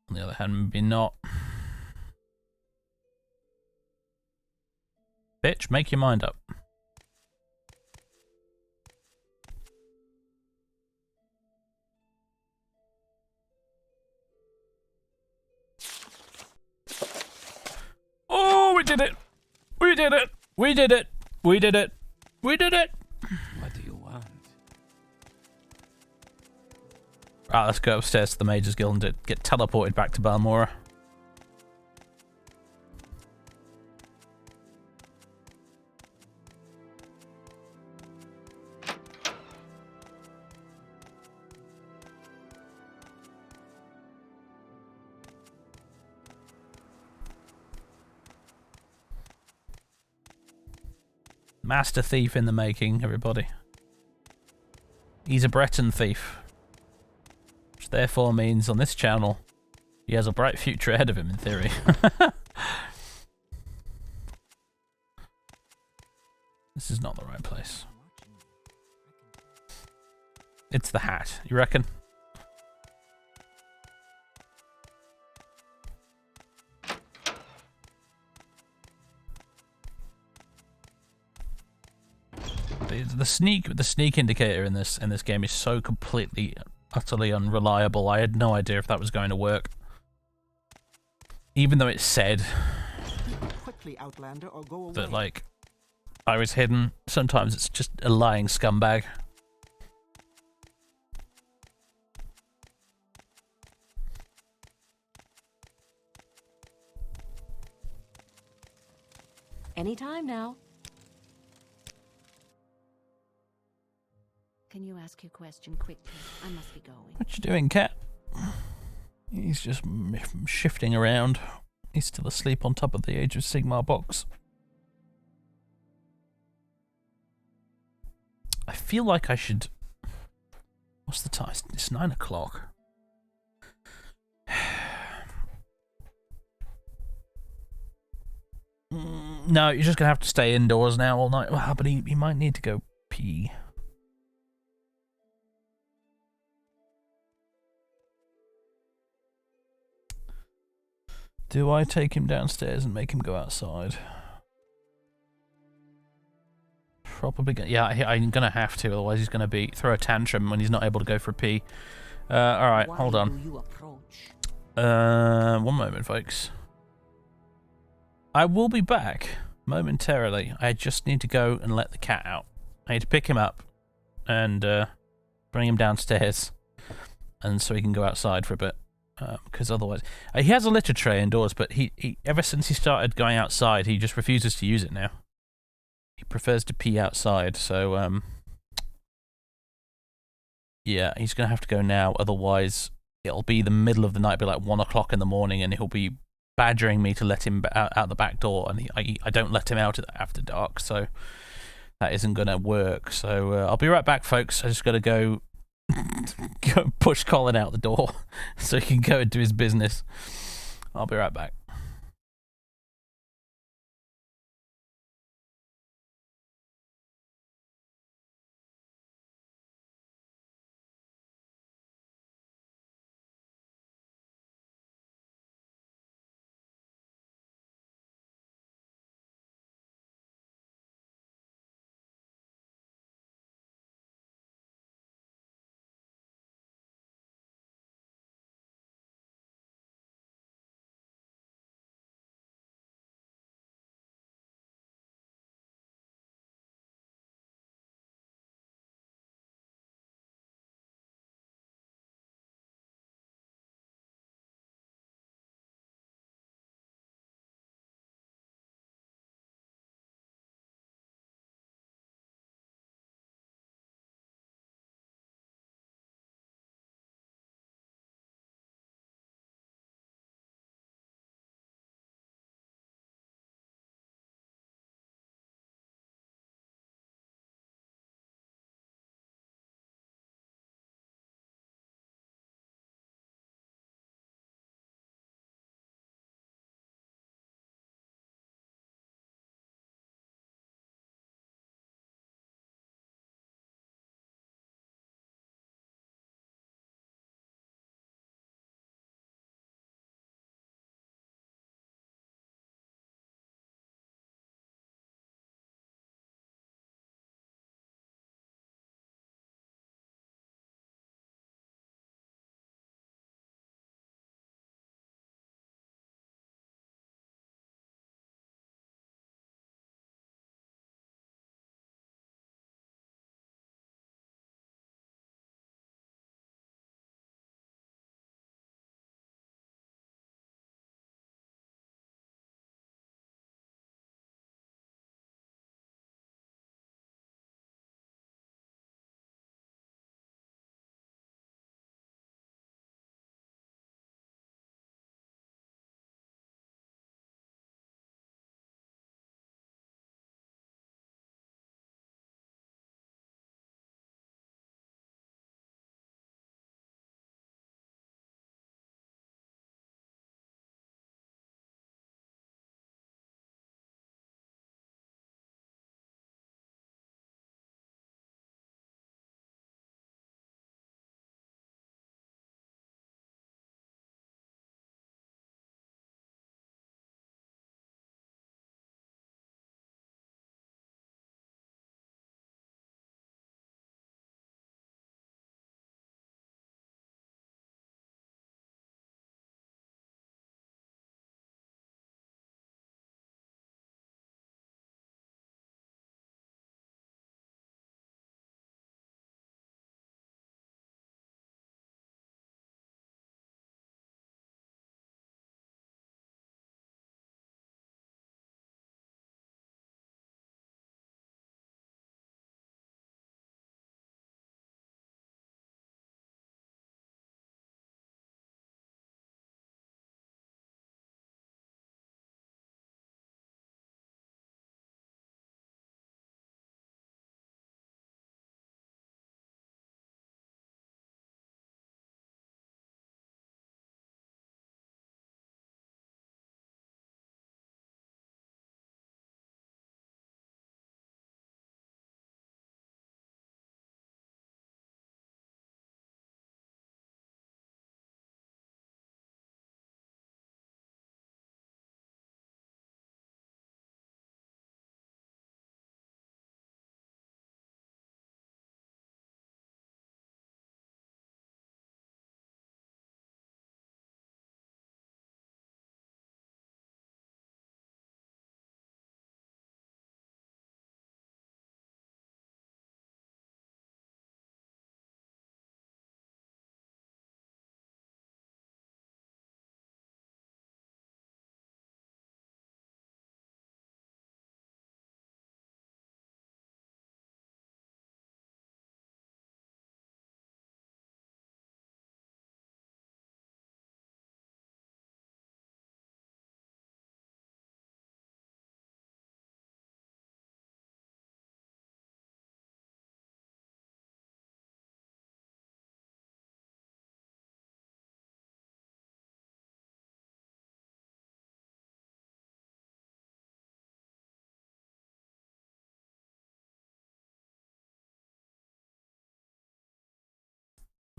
On the other hand, maybe not. Bitch, make your mind up. Oh, we did it! We did it! We did it! We did it! We did it! What do you want? Right, let's go upstairs to the Mage's Guild and get teleported back to Balmora. Master thief in the making, everybody. He's a Breton thief. Which therefore means on this channel, he has a bright future ahead of him in theory. This is not the right place. It's the hat, you reckon? The sneak indicator in this game is so completely, utterly unreliable. I had no idea if that was going to work. Even though it said Quickly, Outlander, or go away. that, like, I was hidden, sometimes it's just a lying scumbag. Anytime now. Can you ask your question quickly? I must be going. What you doing, cat? He's just shifting around. He's still asleep on top of the Age of Sigmar box. I feel like I should... What's the time? It's 9 o'clock. No, you're just going to have to stay indoors now all night. Well, but he might need to go pee. Do I take him downstairs and make him go outside? Probably gonna, yeah, I'm gonna have to, otherwise he's gonna throw a tantrum when he's not able to go for a pee. Alright, hold on. One moment, folks. I will be back momentarily. I just need to go and let the cat out. I need to pick him up and bring him downstairs, and so he can go outside for a bit. Because otherwise, he has a litter tray indoors, but he ever since he started going outside, he just refuses to use it now. He prefers to pee outside, so yeah, he's gonna have to go now. Otherwise, it'll be the middle of the night, be like 1 o'clock in the morning, and he'll be badgering me to let him out the back door, and I don't let him out after dark, so that isn't gonna work. So I'll be right back, folks. I just gotta go push Colin out the door so he can go and do his business. I'll be right back.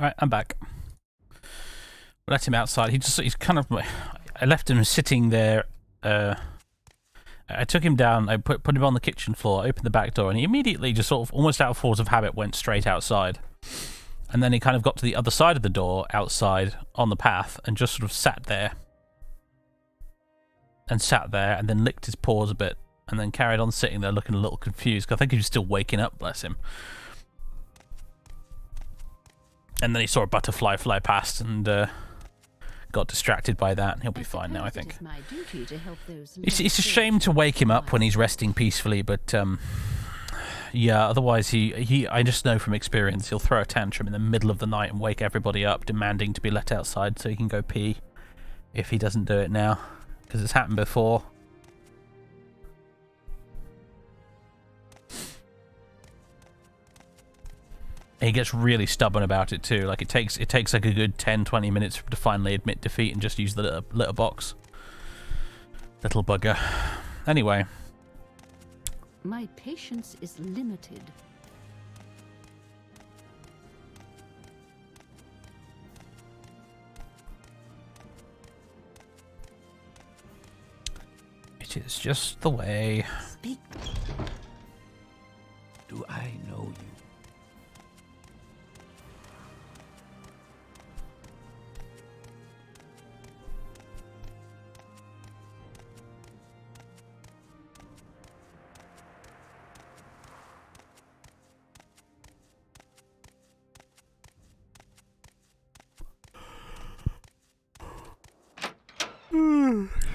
Right, I'm back. Let him outside. He's kind of... I left him sitting there. I took him down, I put him on the kitchen floor, opened the back door, and he immediately just sort of, almost out of force of habit, went straight outside. And then he kind of got to the other side of the door, outside, on the path, and just sort of sat there. And then licked his paws a bit, and then carried on sitting there looking a little confused, because I think he was still waking up, bless him. And then he saw a butterfly fly past, and got distracted by that, and he'll be fine now, I think. It's a shame to wake him up when he's resting peacefully, but yeah, otherwise I just know from experience he'll throw a tantrum in the middle of the night and wake everybody up, demanding to be let outside so he can go pee if he doesn't do it now, because it's happened before. He gets really stubborn about it too. Like it takes like a good 10-20 minutes to finally admit defeat and just use the litter box. Little bugger. Anyway. My patience is limited. It is just the way. Speak. Do I know you?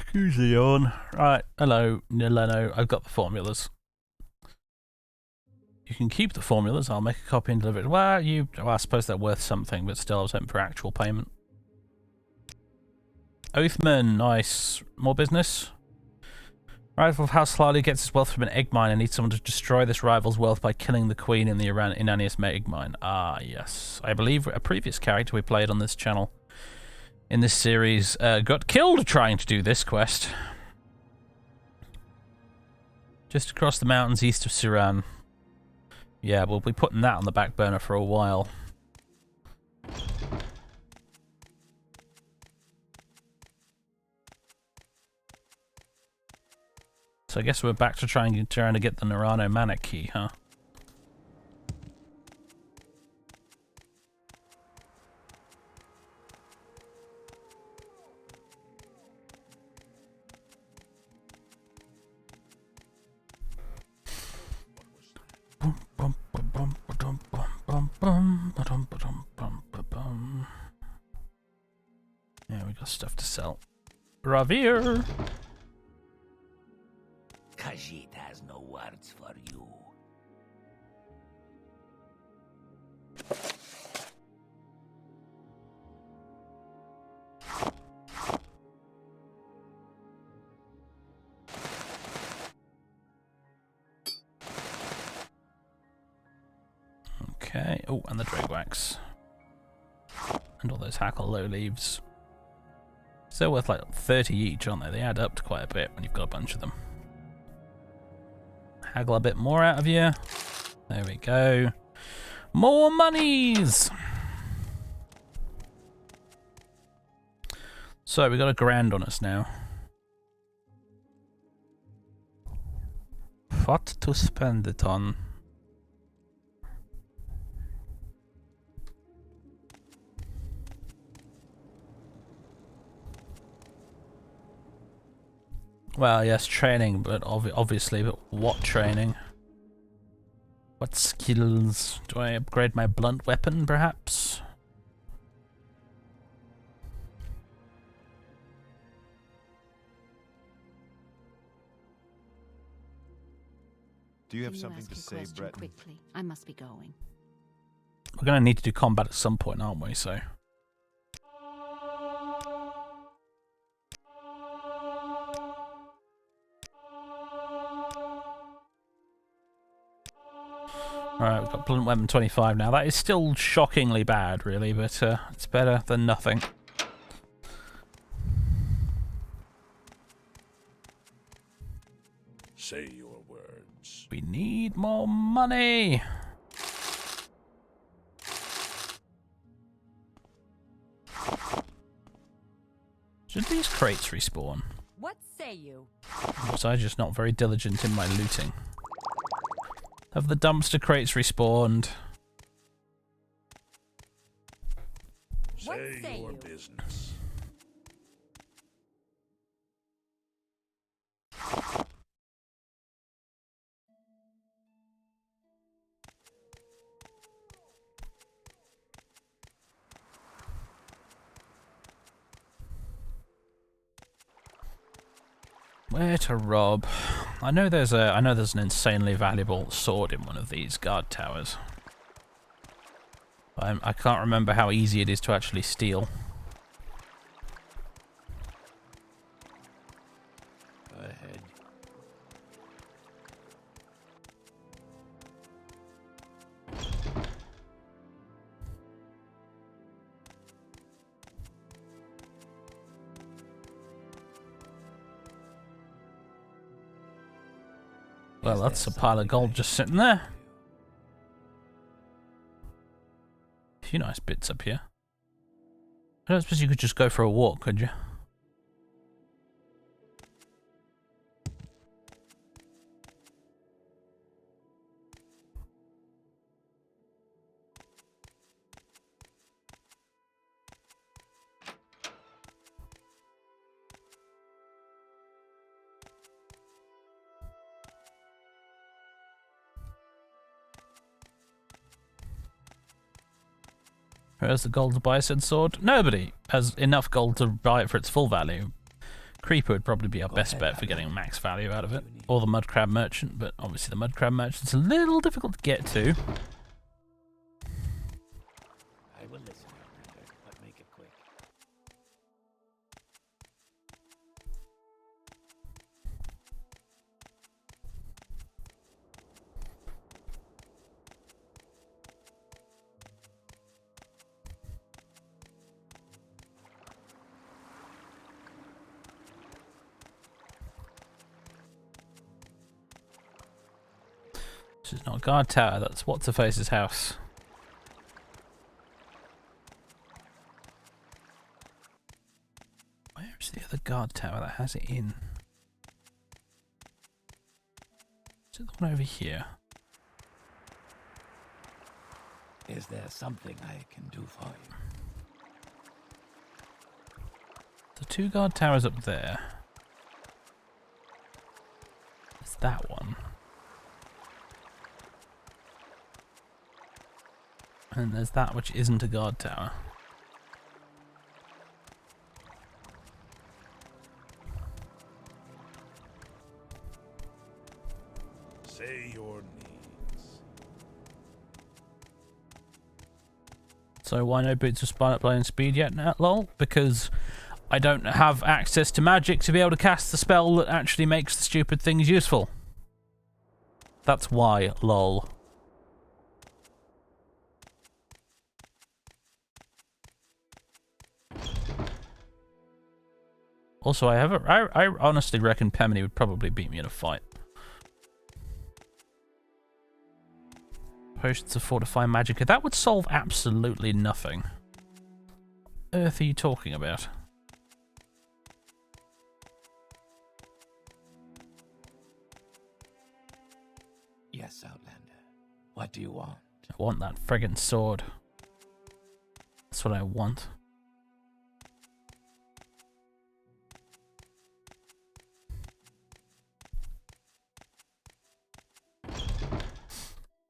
Excuse the yawn. Right, hello, Leno. I've got the formulas. You can keep the formulas. I'll make a copy and deliver it. Well, I suppose they're worth something, but still, I was hoping for actual payment. Oathman, nice. More business? Rival of House Lali gets his wealth from an egg mine and needs someone to destroy this rival's wealth by killing the queen in the Inanius egg mine. Ah, yes. I believe a previous character we played on this channel in this series got killed trying to do this quest. Just across the mountains east of Siran. Yeah, we'll be putting that on the back burner for a while. So I guess we're back to trying to get the Nerano Manic key, huh? Yeah, we got stuff to sell. Ravir! Khajiit has no words for you. Okay. Oh, and the drag wax. And all those hackle low leaves. So they're worth like 30 each, aren't they? They add up to quite a bit when you've got a bunch of them. Haggle a bit more out of you. There we go. More monies! So we got $1,000 on us now. What to spend it on? Well, yes, training, but obviously, but what training? What skills? Do I upgrade my blunt weapon, perhaps? Do you have Can something ask to your say, question Breton? quickly? I must be going. We're going to need to do combat at some point, aren't we? So. Alright, we've got blunt weapon 25 now. That is still shockingly bad, really, but it's better than nothing. Say your words. We need more money! these crates respawn? What say you? Or was I just not very diligent in my looting? Have the dumpster crates respawned? What Say say your you? business. Where to rob? I know there's an insanely valuable sword in one of these guard towers. I can't remember how easy it is to actually steal. Go ahead. Well, that's a pile of gold just sitting there. A few nice bits up here. I don't suppose you could just go for a walk, could you? Who has the gold to buy said sword? Nobody has enough gold to buy it for its full value. Creeper would probably be our best bet for getting max value out of it. Or the mud crab merchant, but obviously the mud crab merchant's a little difficult to get to. I will listen, Outlander, but make it quick. This is not a guard tower, that's What's-Her-Face's house. Where's the other guard tower that has it in? Is it the one over here? Is there something I can do for you? The two guard towers up there. It's that one. And there's that which isn't a guard tower. Say your needs. So why no boots of Spine Play and Speed yet, lol? Because I don't have access to magic to be able to cast the spell that actually makes the stupid things useful. That's why, lol. Also, I honestly reckon Pemini would probably beat me in a fight. Potions of Fortify Magicka. That would solve absolutely nothing. What earth are you talking about? Yes, Outlander. What do you want? I want that friggin' sword. That's what I want.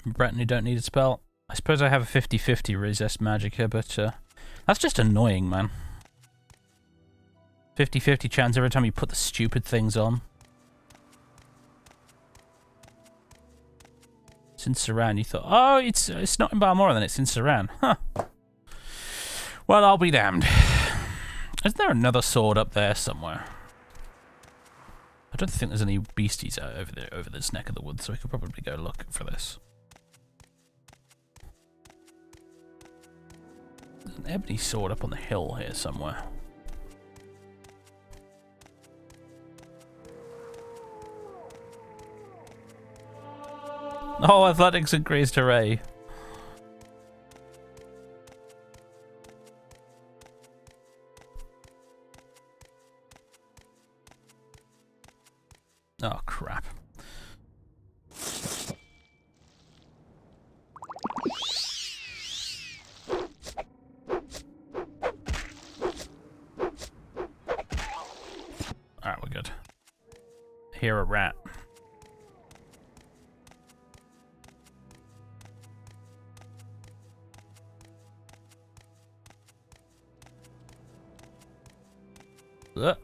Breton, you don't need a spell. I suppose I have a 50-50 resist Magicka, but that's just annoying, man. 50-50 chance every time you put the stupid things on. It's in Saran. You thought, oh, it's not in Balmora, then it's in Saran. Huh. Well, I'll be damned. Is there another sword up there somewhere? I don't think there's any beasties over there, over this neck of the woods, so we could probably go look for this. There's an ebony sword up on the hill here somewhere. Oh, athletics increased, hooray. Oh, crap. Alright, we're good. Hear a rat. Ugh.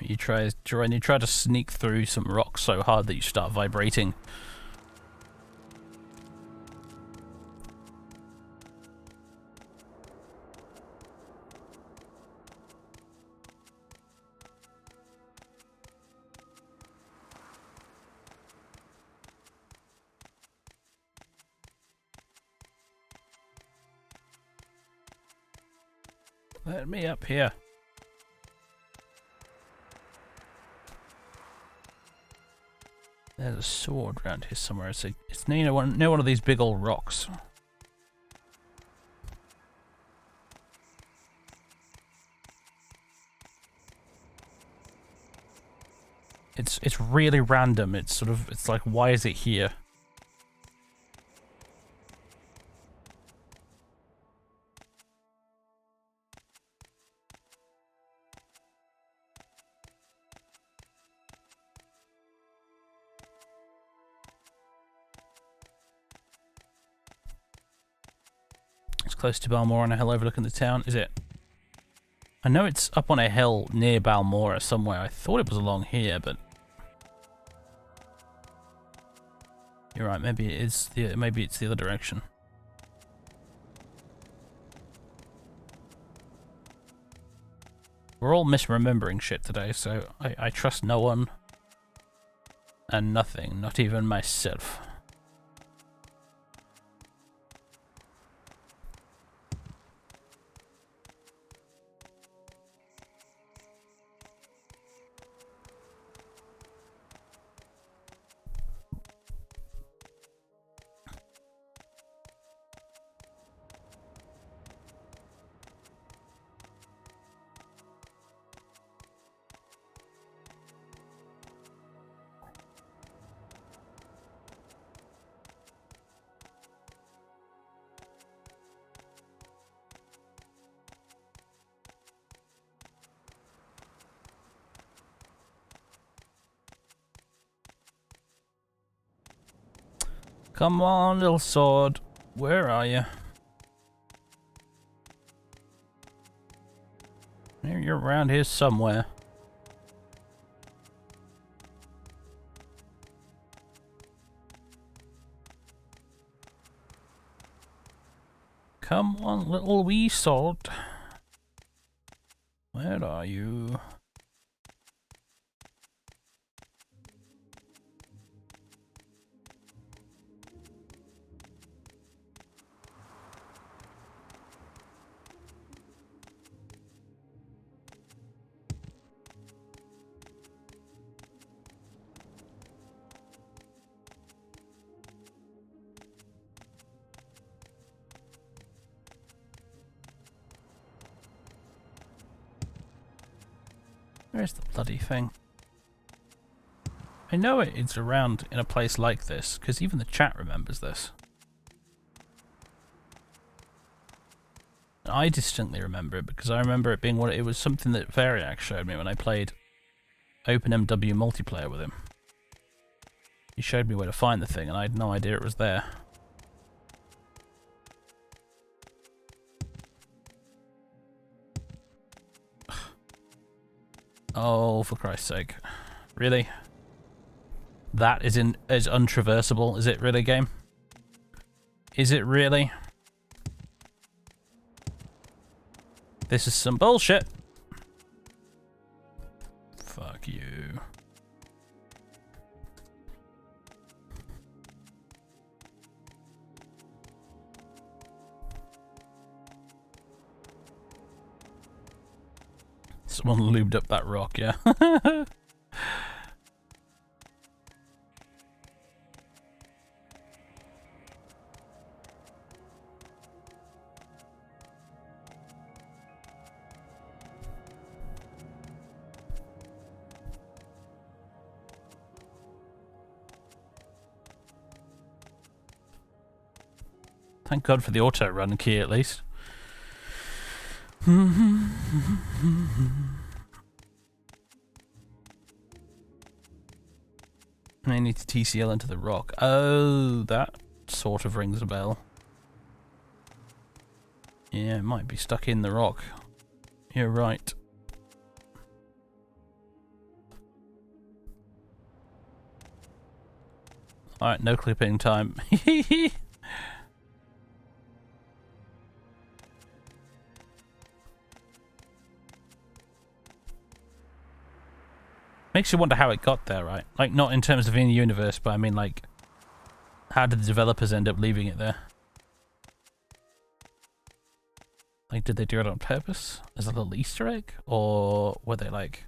You try to sneak through some rocks so hard that you start vibrating. Let me up here. There's a sword around here somewhere. It's near one of these big old rocks. It's really random. It's like, why is it here? Close to Balmora on a hill overlooking the town, is it? I know it's up on a hill near Balmora somewhere. I thought it was along here, but you're right. Maybe it's the other direction. We're all misremembering shit today, so I trust no one and nothing, not even myself. Come on, little sword. Where are you? You're around here somewhere. Come on, little wee sword. Where are you? Where's the bloody thing? I know it's around in a place like this, because even the chat remembers this. I distinctly remember it, because I remember it being it was something that Variac showed me when I played OpenMW multiplayer with him. He showed me where to find the thing, and I had no idea it was there. Oh, for Christ's sake. Really? That is untraversable, is it really, game? Is it really? This is some bullshit. Fuck you. Someone lubed up that rock, yeah. Thank God for the auto run key at least. I need to TCL into the rock. Oh, that sort of rings a bell. Yeah, it might be stuck in the rock. You're right. Alright, no clipping time. Makes you wonder how it got there, right? Like, not in terms of in-universe, but I mean, like, how did the developers end up leaving it there? Like, did they do it on purpose? As a little Easter egg? Or were they, like,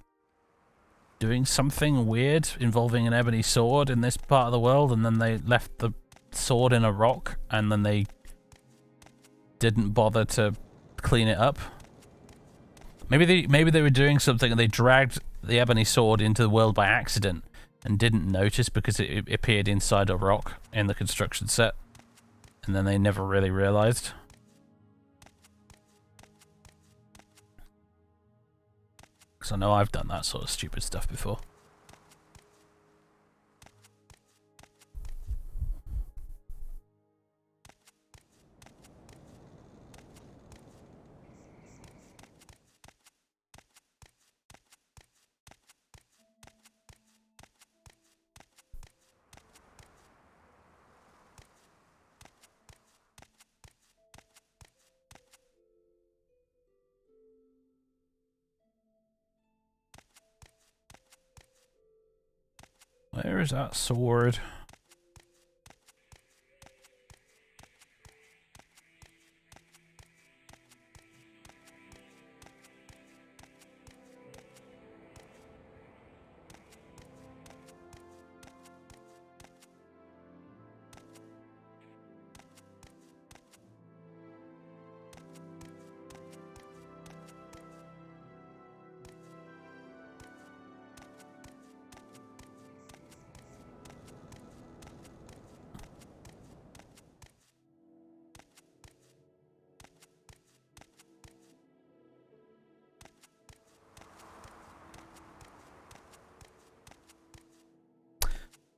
doing something weird involving an ebony sword in this part of the world, and then they left the sword in a rock, and then they didn't bother to clean it up? Maybe they were doing something and they dragged the ebony sword into the world by accident and didn't notice because it appeared inside a rock in the construction set, and then they never really realized. Because I know I've done that sort of stupid stuff before. Where is that sword?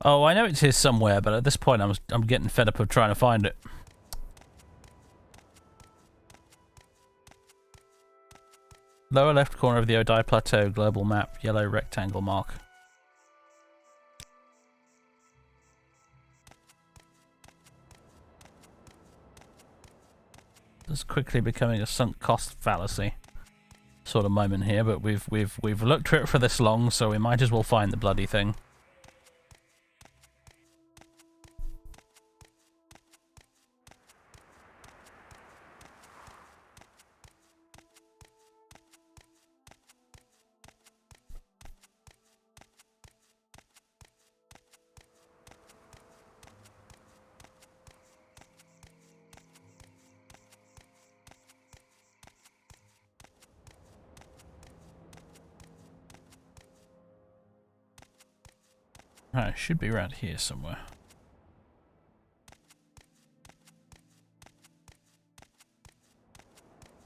Oh, I know it's here somewhere, but at this point I'm getting fed up of trying to find it. Lower left corner of the Odai Plateau global map, yellow rectangle mark. This is quickly becoming a sunk cost fallacy sort of moment here, but we've looked for it for this long, so we might as well find the bloody thing. Right, it should be around here somewhere.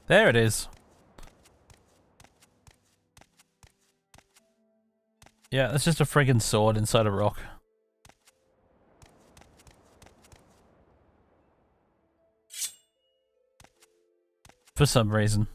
There it is. Yeah, that's just a friggin' sword inside a rock. For some reason.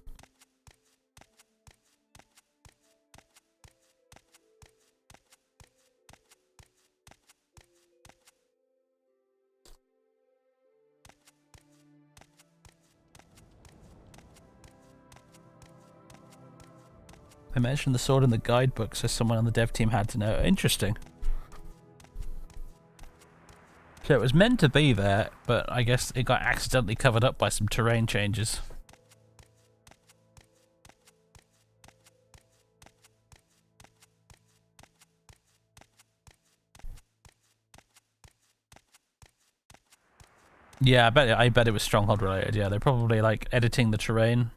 I mentioned the sword in the guidebook, so someone on the dev team had to know. Interesting. So it was meant to be there, but I guess it got accidentally covered up by some terrain changes. Yeah, I bet it was Stronghold related. Yeah, they're probably like editing the terrain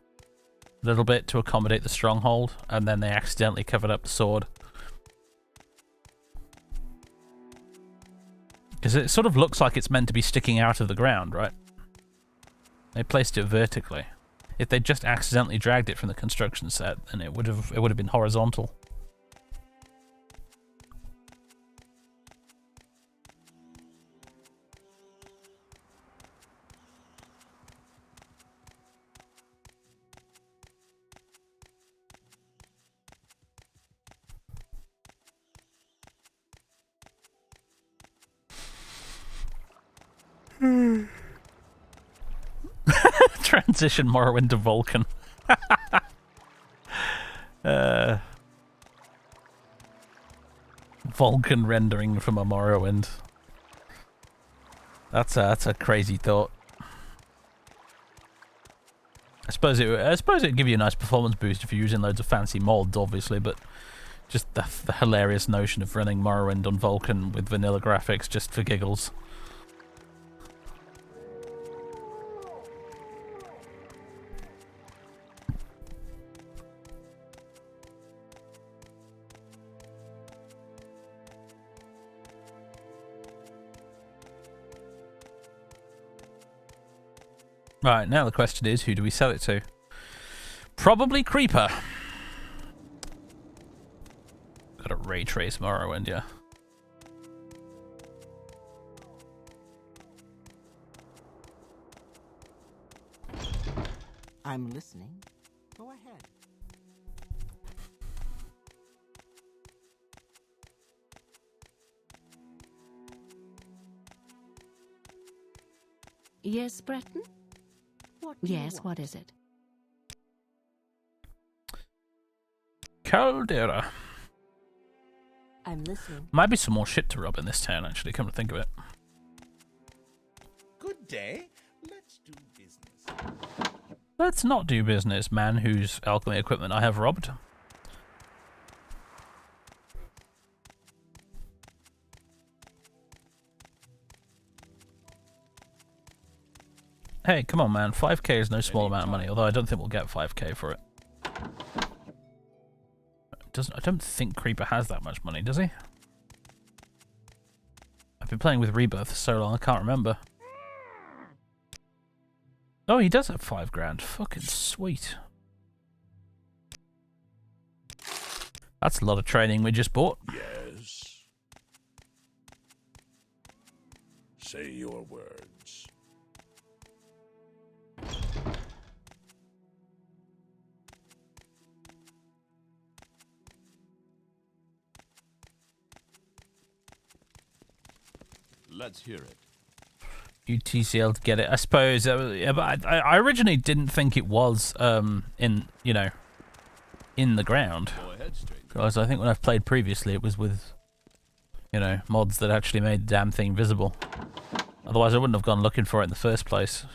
a little bit to accommodate the Stronghold, and then they accidentally covered up the sword. Because it sort of looks like it's meant to be sticking out of the ground, right? They placed it vertically. If they just accidentally dragged it from the construction set, then it would have been horizontal. Transition Morrowind to Vulcan. Vulcan rendering from a Morrowind. That's a crazy thought. I suppose it'd give you a nice performance boost if you're using loads of fancy mods, obviously, but just the hilarious notion of running Morrowind on Vulcan with vanilla graphics just for giggles. Right, now the question is, who do we sell it to? Probably Creeper. Gotta ray trace Morrowind, yeah. I'm listening. Go ahead. Yes, Breton? Yes, what is it? Caldera. I'm listening. Might be some more shit to rob in this town, actually, come to think of it. Good day. Let's do business. Let's not do business, man whose alchemy equipment I have robbed. Hey, come on, man. 5k is no small amount of money, although I don't think we'll get 5k for it. I don't think Creeper has that much money, does he? I've been playing with Rebirth so long, I can't remember. Oh, he does have 5 grand. Fucking sweet. That's a lot of training we just bought. Yes. Say your words. Let's hear it. UTCL to get it. I suppose, yeah, but I originally didn't think it was in the ground. Go ahead, stranger. Because I think when I've played previously, it was with, mods that actually made the damn thing visible. Otherwise, I wouldn't have gone looking for it in the first place.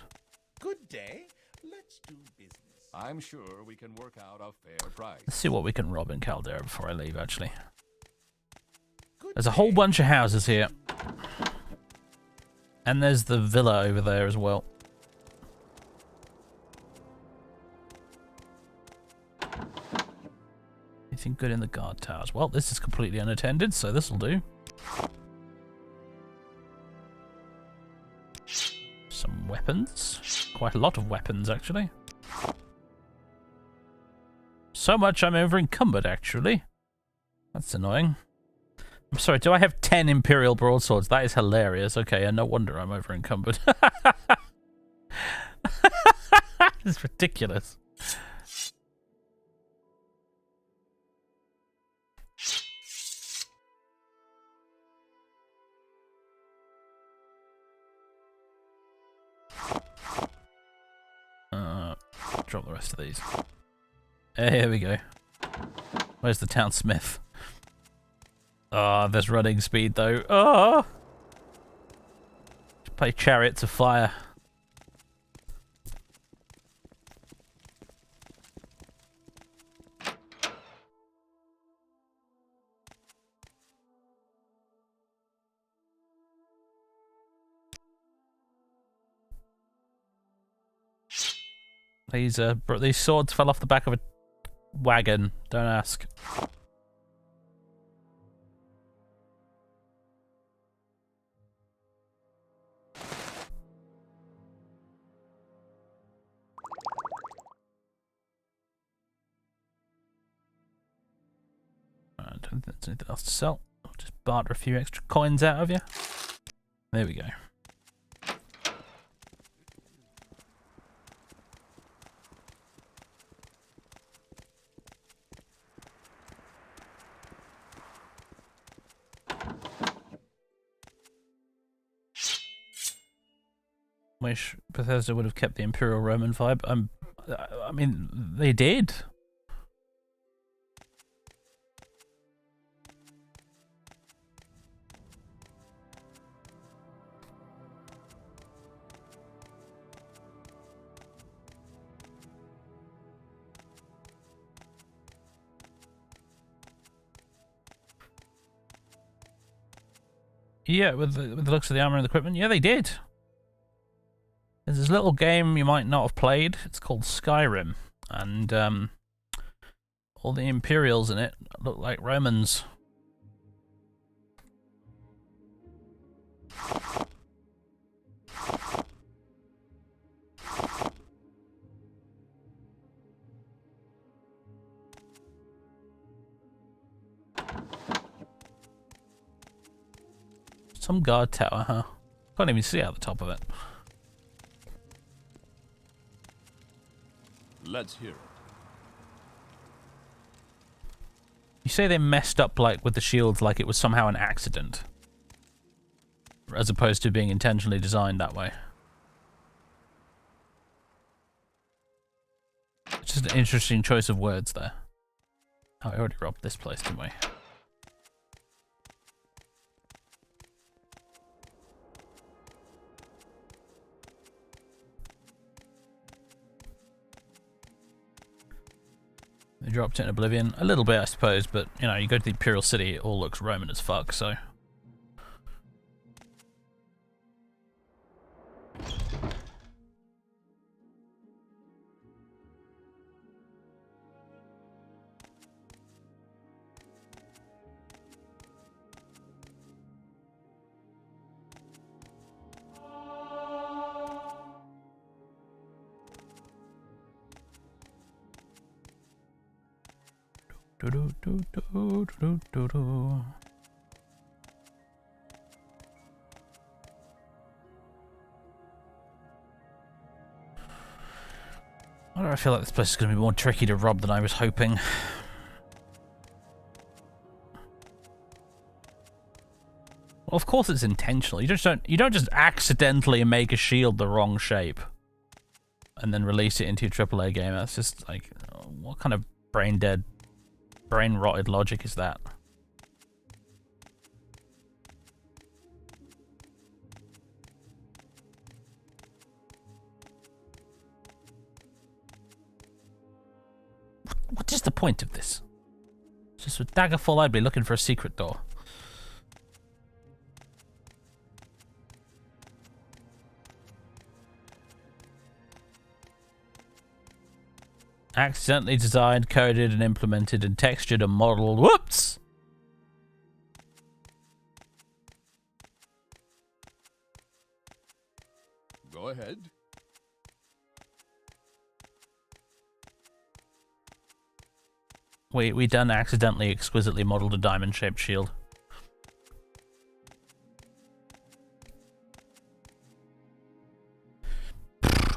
Good day. Let's do business. I'm sure we can work out a fair price. Let's see what we can rob in Caldera before I leave, actually. There's a whole bunch of houses here. And there's the villa over there as well. Anything good in the guard towers? Well, this is completely unattended, so this'll do. Some weapons. Quite a lot of weapons, actually. So much I'm over encumbered, actually. That's annoying. I'm sorry, do I have 10 Imperial broadswords? That is hilarious. Okay, and no wonder I'm over encumbered. It's ridiculous. Drop the rest of these. Here we go. Where's the town smith? Ah, there's running speed though. Ah! Play Chariots of Fire. These swords fell off the back of a wagon. Don't ask. don't think there's anything else to sell. I'll just barter a few extra coins out of you. There we go. Wish Bethesda would have kept the Imperial Roman vibe. I mean, they did. Yeah, with the looks of the armor and the equipment, yeah, they did. There's this little game you might not have played. It's called Skyrim, and all the Imperials in it look like Romans. Some guard tower, huh? Can't even see out the top of it. Let's hear it. You say they messed up like with the shields like it was somehow an accident, as opposed to being intentionally designed that way. It's just an interesting choice of words there. Oh, I already robbed this place, didn't we? They dropped it in Oblivion. A little bit, I suppose, but, you know, you go to the Imperial City, it all looks Roman as fuck, so... Why do I feel like this place is going to be more tricky to rob than I was hoping? Well, of course it's intentional. You don't just accidentally make a shield the wrong shape and then release it into your AAA game. That's just like, what kind of brain dead, brain rotted logic is that? What is the point of this? Just with Daggerfall, I'd be looking for a secret door. Accidentally designed, coded, and implemented, and textured and modeled. Whoops! Go ahead. We done accidentally exquisitely modeled a diamond-shaped shield.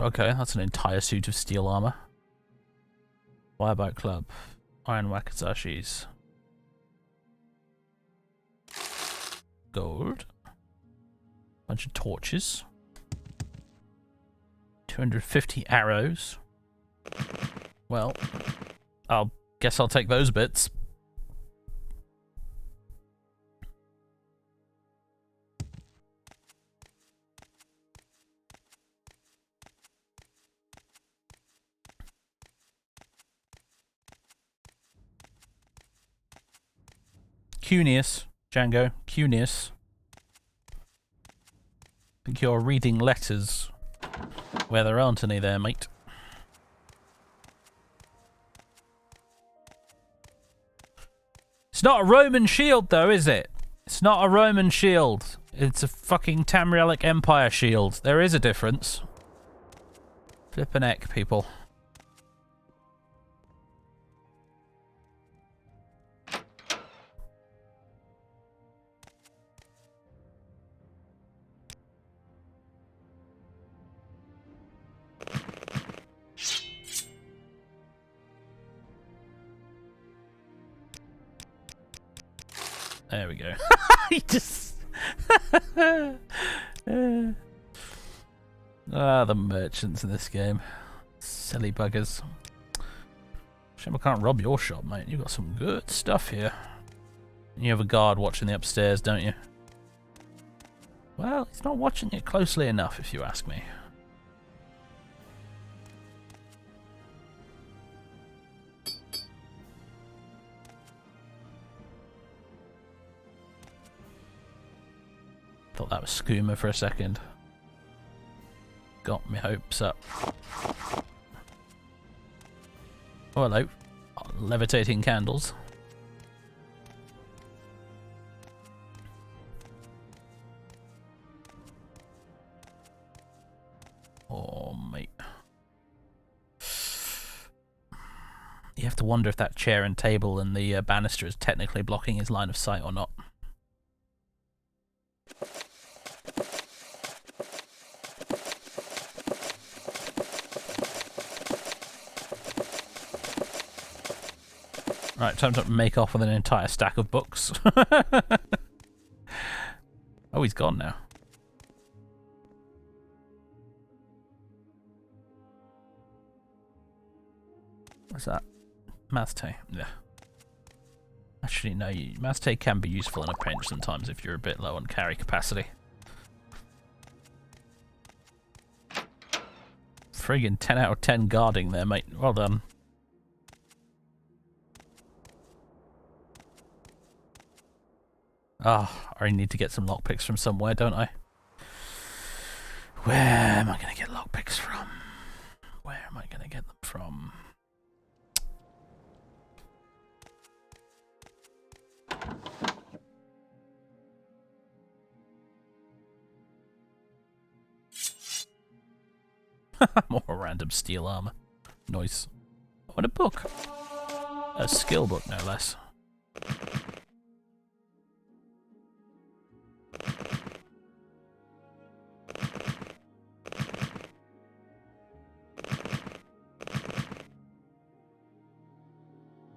Okay, that's an entire suit of steel armor. Firebite Club. Iron Wakazashis. Gold. Bunch of torches. 250 arrows. Well, guess I'll take those bits. Cunius, Django, Cunius. I think you're reading letters where there aren't any there, mate. It's not a Roman shield, though, is it? It's not a Roman shield. It's a fucking Tamrielic Empire shield. There is a difference. Flippin' heck, people. There we go. He just... the merchants in this game. Silly buggers. Shame I can't rob your shop, mate. You've got some good stuff here. You have a guard watching the upstairs, don't you? Well, he's not watching it closely enough, if you ask me. Thought that was skooma for a second. Got me hopes up. Oh, hello. Levitating candles. Oh, mate. You have to wonder if that chair and table and the banister is technically blocking his line of sight or not. Right, time to make off with an entire stack of books. Oh, he's gone now. What's that? Mathte. Yeah. Actually, no, Mathte can be useful in a pinch sometimes if you're a bit low on carry capacity. Friggin' 10 out of 10 guarding there, mate. Well done. Oh, I need to get some lockpicks from somewhere, don't I? Where am I going to get lockpicks from? Where am I going to get them from? More random steel armor. Nice. What a book. A skill book, no less.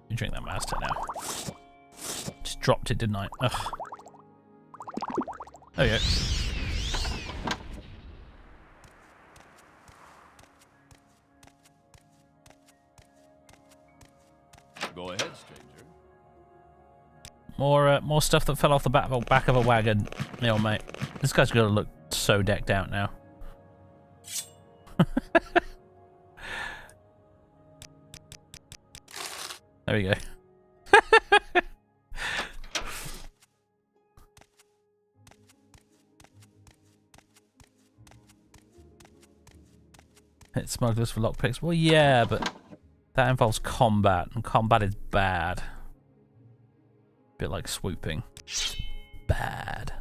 You drink that master now. Just dropped it, didn't I? Ugh. Oh yeah. Go ahead, stranger. More stuff that fell off the back of a wagon. Yeah, mate. This guy's gonna look so decked out now. There we go. Hit smugglers for lockpicks. Well, yeah, but that involves combat, and combat is bad. Bit like swooping. Bad.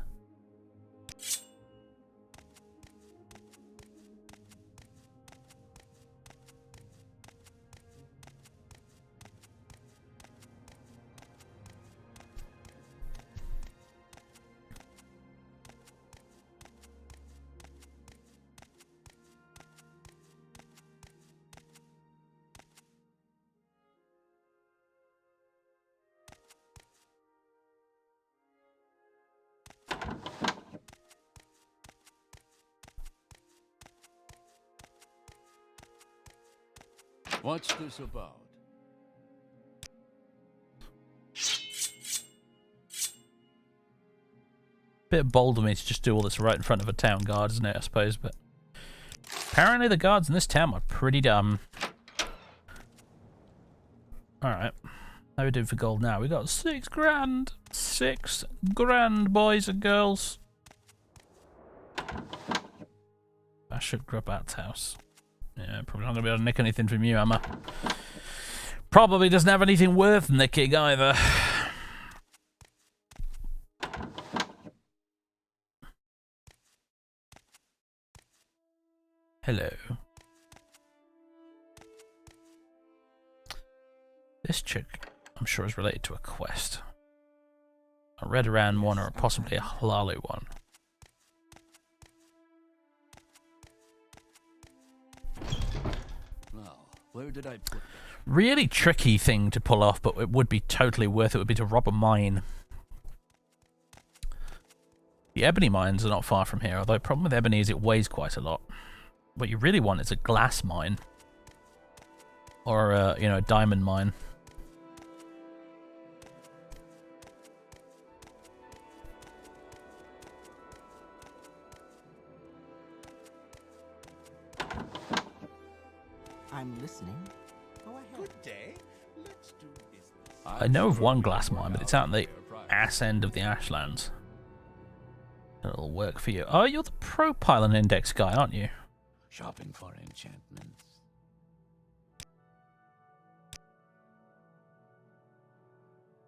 What's this about? Bit bold of me to just do all this right in front of a town guard, isn't it, I suppose, but apparently the guards in this town are pretty dumb. Alright. How are we doing for gold now? We got 6 grand. 6 grand, boys and girls. I should grab that house. Yeah, probably not going to be able to nick anything from you, am I? Probably doesn't have anything worth nicking either. Hello. This chick, I'm sure, is related to a quest. A Red Aran one or possibly a Hlalu one. Where did I put that? Really tricky thing to pull off, but it would be totally worth it, would be to rob a mine. The Ebony Mines are not far from here, although the problem with Ebony is it weighs quite a lot. What you really want is a glass mine. Or, you know, a diamond mine. I'm listening. Go ahead. Good day. Let's do business. I know of one glass mine, but it's out in the ass end of the Ashlands. It'll work for you. Oh, you're the Pro Pylon Index guy, aren't you? Shopping for enchantments.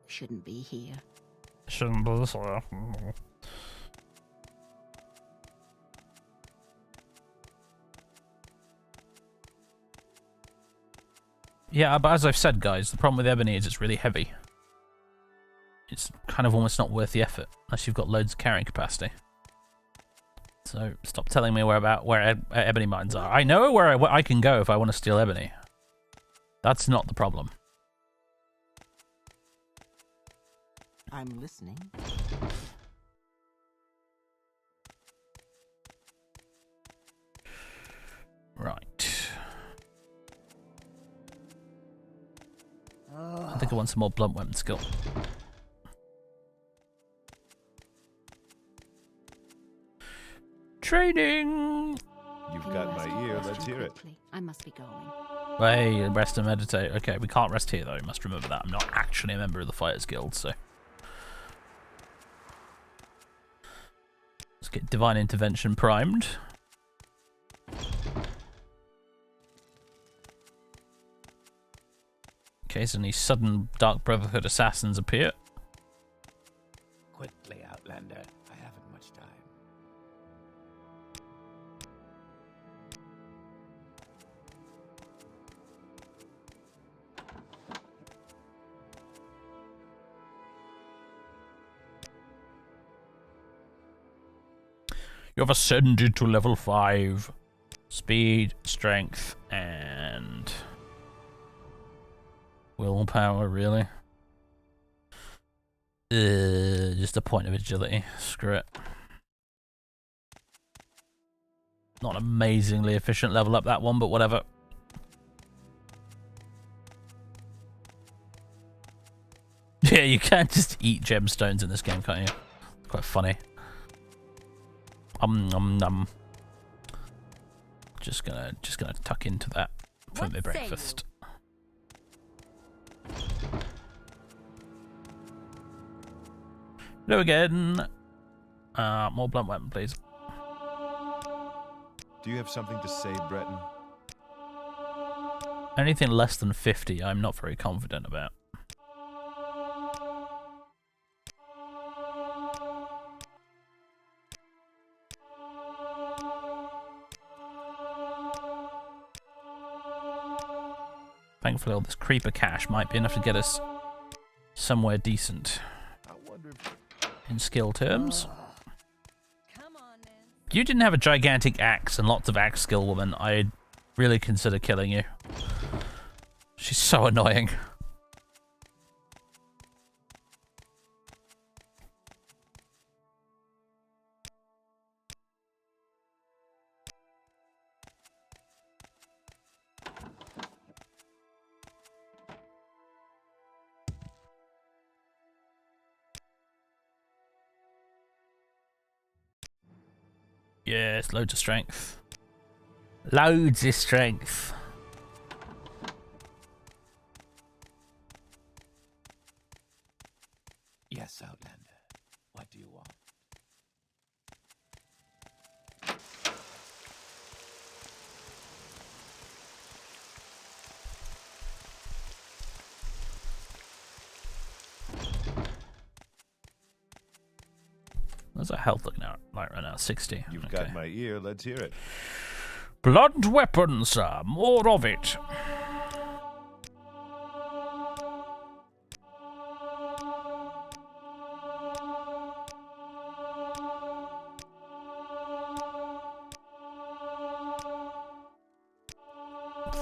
Shouldn't be here. Shouldn't be this way. Yeah, but as I've said, guys, the problem with Ebony is it's really heavy. It's kind of almost not worth the effort, unless you've got loads of carrying capacity. So stop telling me where Ebony Mines are. I know where I can go if I want to steal Ebony. That's not the problem. I'm listening. Right. I think I want some more blunt weapon skill. Training! You've got my ear. Let's hear it. I must be going. Hey, rest and meditate. Okay, we can't rest here though, you must remember that. I'm not actually a member of the Fighters Guild, so... Let's get Divine Intervention primed. In case any sudden Dark Brotherhood assassins appear. Quickly, Outlander. I haven't much time. You have ascended to level 5. Speed, strength, and... willpower, really? Just a point of agility. Screw it. Not an amazingly efficient level up, that one, but whatever. Yeah, you can't just eat gemstones in this game, can't you? It's quite funny. Just gonna tuck into that for my breakfast. Hello again. More blunt weapon, please. Do you have something to say, Breton? Anything less than 50, I'm not very confident about. Thankfully, all this creeper cash might be enough to get us somewhere decent in skill terms. If you didn't have a gigantic axe and lots of axe skill, woman, I'd really consider killing you. She's so annoying. Yes, loads of strength. Loads of strength. Yes, Outlander. What do you want? What's our health looking like right now? 60. You've Okay. got my ear. Let's hear it. Blunt weapons, sir. More of it.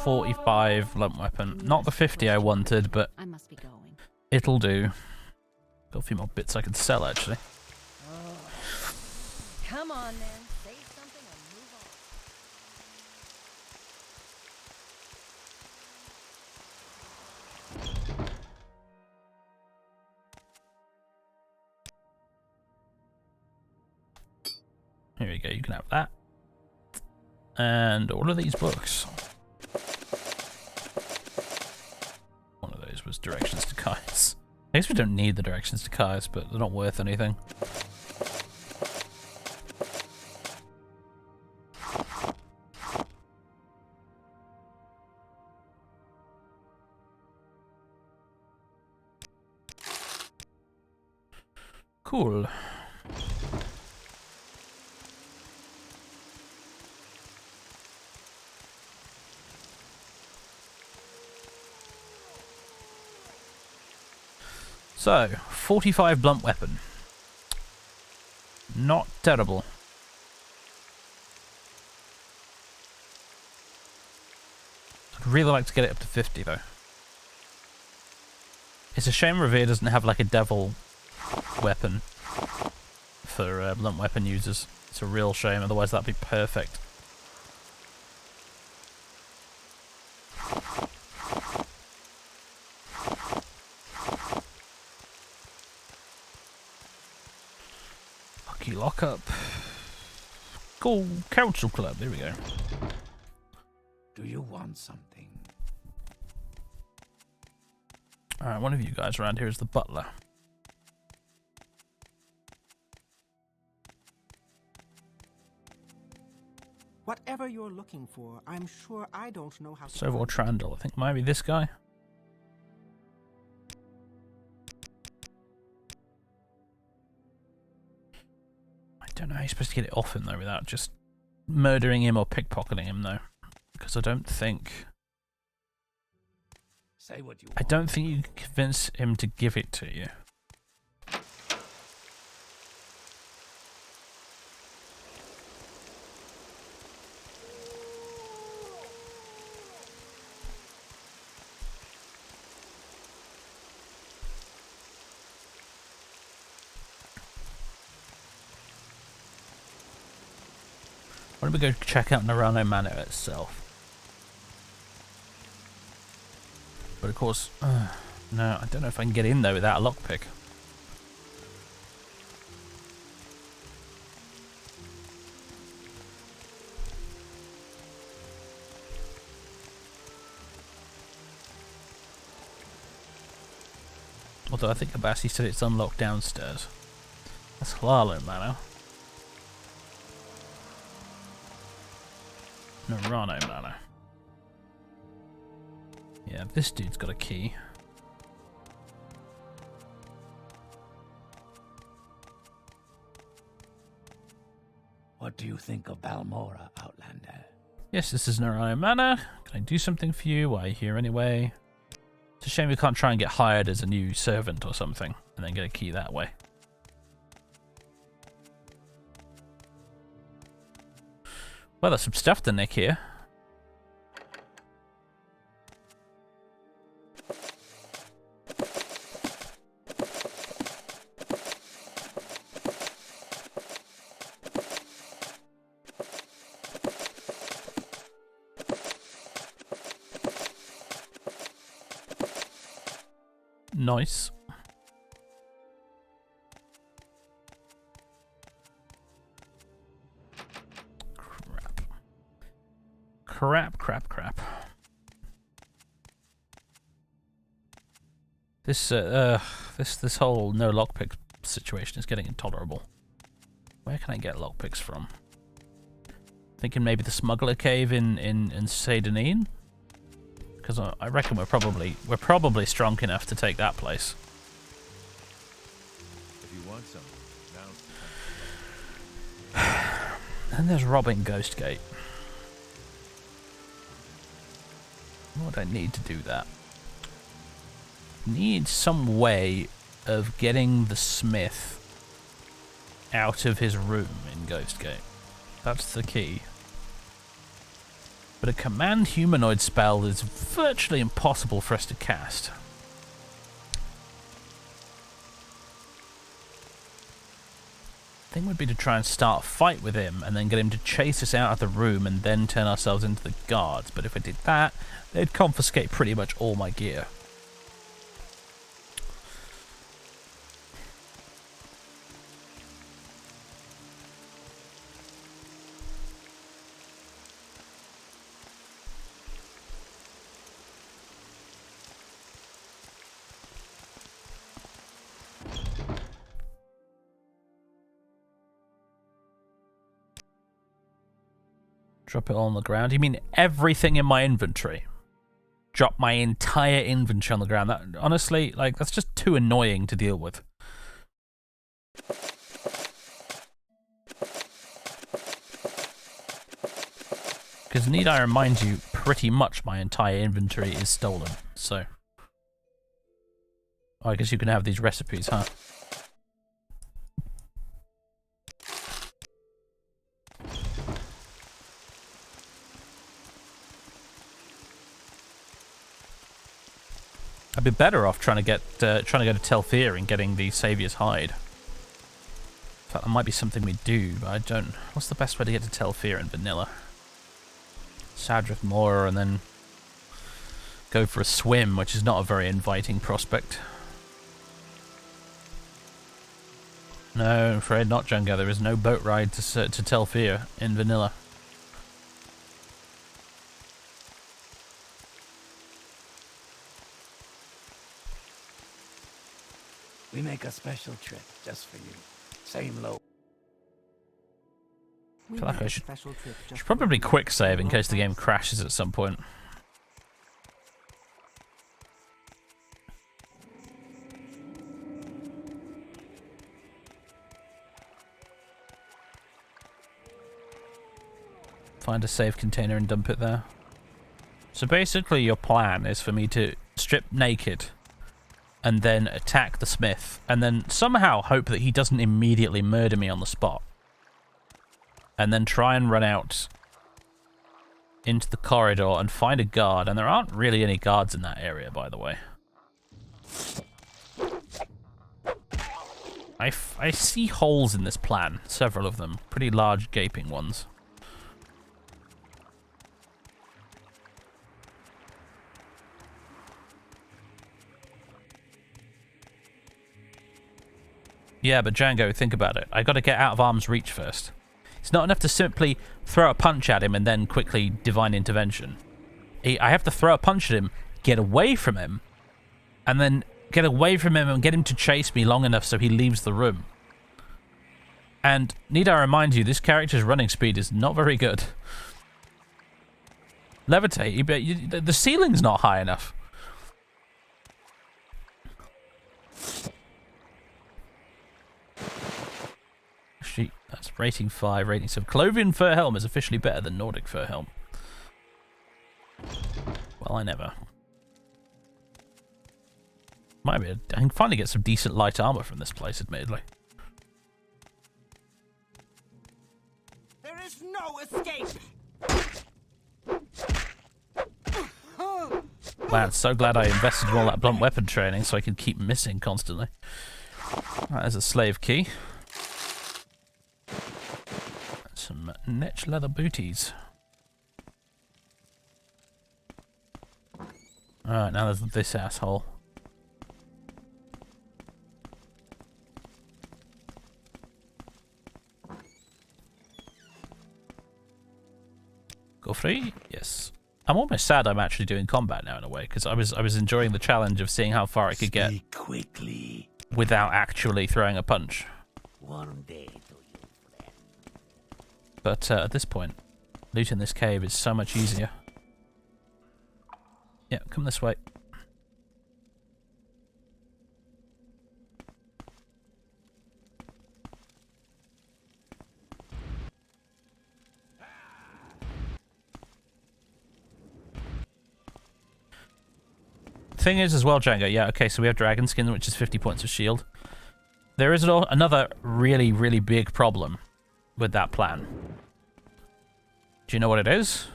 .45 blunt weapon. Not the 50 I wanted, but I must be going. it'll do. Got a few more bits I can sell, actually. on, man. Say something or move on. Here we go, you can have that. And all of these books. One of those was Directions to Kai's. I guess we don't need the Directions to Kai's, but they're not worth anything. Cool. So, 45 blunt weapon. Not terrible. I'd really like to get it up to 50 though. It's a shame Revere doesn't have like a devil weapon for blunt weapon users. It's a real shame, otherwise that'd be perfect. Lucky lockup. Cool council club, there we go. Do you want something? Alright, one of you guys around here is the butler. Whatever you're looking for, I'm sure I don't know how to... Sovor Trandal, I think maybe this guy. I don't know how you're supposed to get it off him though without just murdering him or pickpocketing him though. Because I don't think Say what you I want. don't think you can convince him to give it to you. Why don't we go check out Narano Manor itself? But of course, no, I don't know if I can get in there without a lockpick. Although I think Abasi said it's unlocked downstairs. That's Halalo Manor. Narano Manor. Yeah, this dude's got a key. What do you think of Balmora, Outlander? Yes, this is Narano Manor. Can I do something for you? Why are you here anyway? It's a shame we can't try and get hired as a new servant or something, and then get a key that way. Well, there's some stuff to nick here. Nice. Crap. This whole no lockpick situation is getting intolerable. Where can I get lockpicks from? Thinking maybe the smuggler cave in Seydanine? Because I reckon we're probably strong enough to take that place. If you want something, now's the time. And there's robbing Ghostgate. What would I need to do that? Need some way of getting the smith out of his room in Ghostgate. That's the key. But a command humanoid spell is virtually impossible for us to cast. thing would be to try and start a fight with him and then get him to chase us out of the room and then turn ourselves into the guards. But if I did that, they'd confiscate pretty much all my gear. Drop it all on the ground? You mean everything in my inventory? Drop my entire inventory on the ground? That, honestly, like, that's just too annoying to deal with. Because need I remind you, pretty much my entire inventory is stolen, so... Oh, I guess you can have these recipes, huh? I'd be better off trying to go to Telfir and getting the Saviour's Hide. In fact, that might be something we do, but I don't... What's the best way to get to Telfir in vanilla? Sadrith Moor and then go for a swim, which is not a very inviting prospect. No, I'm afraid not, Junga. There is no boat ride to Telfir in vanilla. We make a special trip just for you. Same low. I feel like I should probably quick save in case the game crashes at some point. Find a save container and dump it there. So basically your plan is for me to strip naked and then attack the smith, and then somehow hope that he doesn't immediately murder me on the spot. And then try and run out into the corridor and find a guard, and there aren't really any guards in that area, by the way. I see holes in this plan, several of them, pretty large gaping ones. Yeah, but Django, think about it. I got to get out of arm's reach first. It's not enough to simply throw a punch at him and then quickly divine intervention. I have to throw a punch at him, get away from him, and then get away from him and get him to chase me long enough so he leaves the room. And need I remind you, this character's running speed is not very good. Levitate, but the ceiling's not high enough. Actually, that's rating 5, rating 7. Clovian Fur Helm is officially better than Nordic Fur Helm. Well, I never. Might be. I can finally get some decent light armor from this place, admittedly. There is no escape. Man, so glad I invested in all that blunt weapon training so I can keep missing constantly. Right, there's a slave key. Some netch leather booties. Alright, now there's this asshole. Go free? Yes. I'm almost sad I'm actually doing combat now in a way, because I was enjoying the challenge of seeing how far I could get quickly without actually throwing a punch. one day to you, friend. But at this point, looting this cave is so much easier. Yeah, come this way. Thing is as well, Django, yeah, okay, so we have Dragon Skin, which is 50 points of shield. There is another really, really big problem with that plan. Do you know what it is?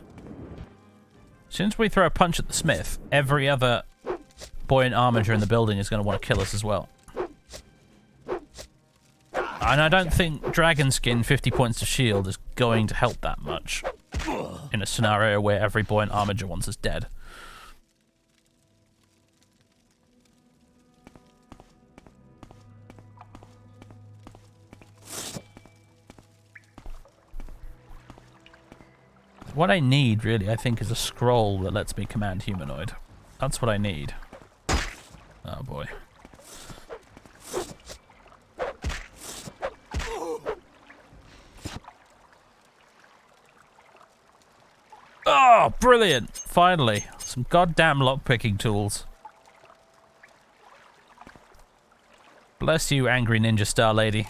Since we throw a punch at the smith, every other buoyant armature in the building is going to want to kill us as well. And I don't think Dragon Skin 50 points of shield is going to help that much in a scenario where every boy in Armiger wants us dead. What I need, really, I think, is a scroll that lets me command humanoid. That's what I need. Oh, boy. Oh, brilliant! Finally. Some goddamn lockpicking tools. Bless you, angry ninja star lady.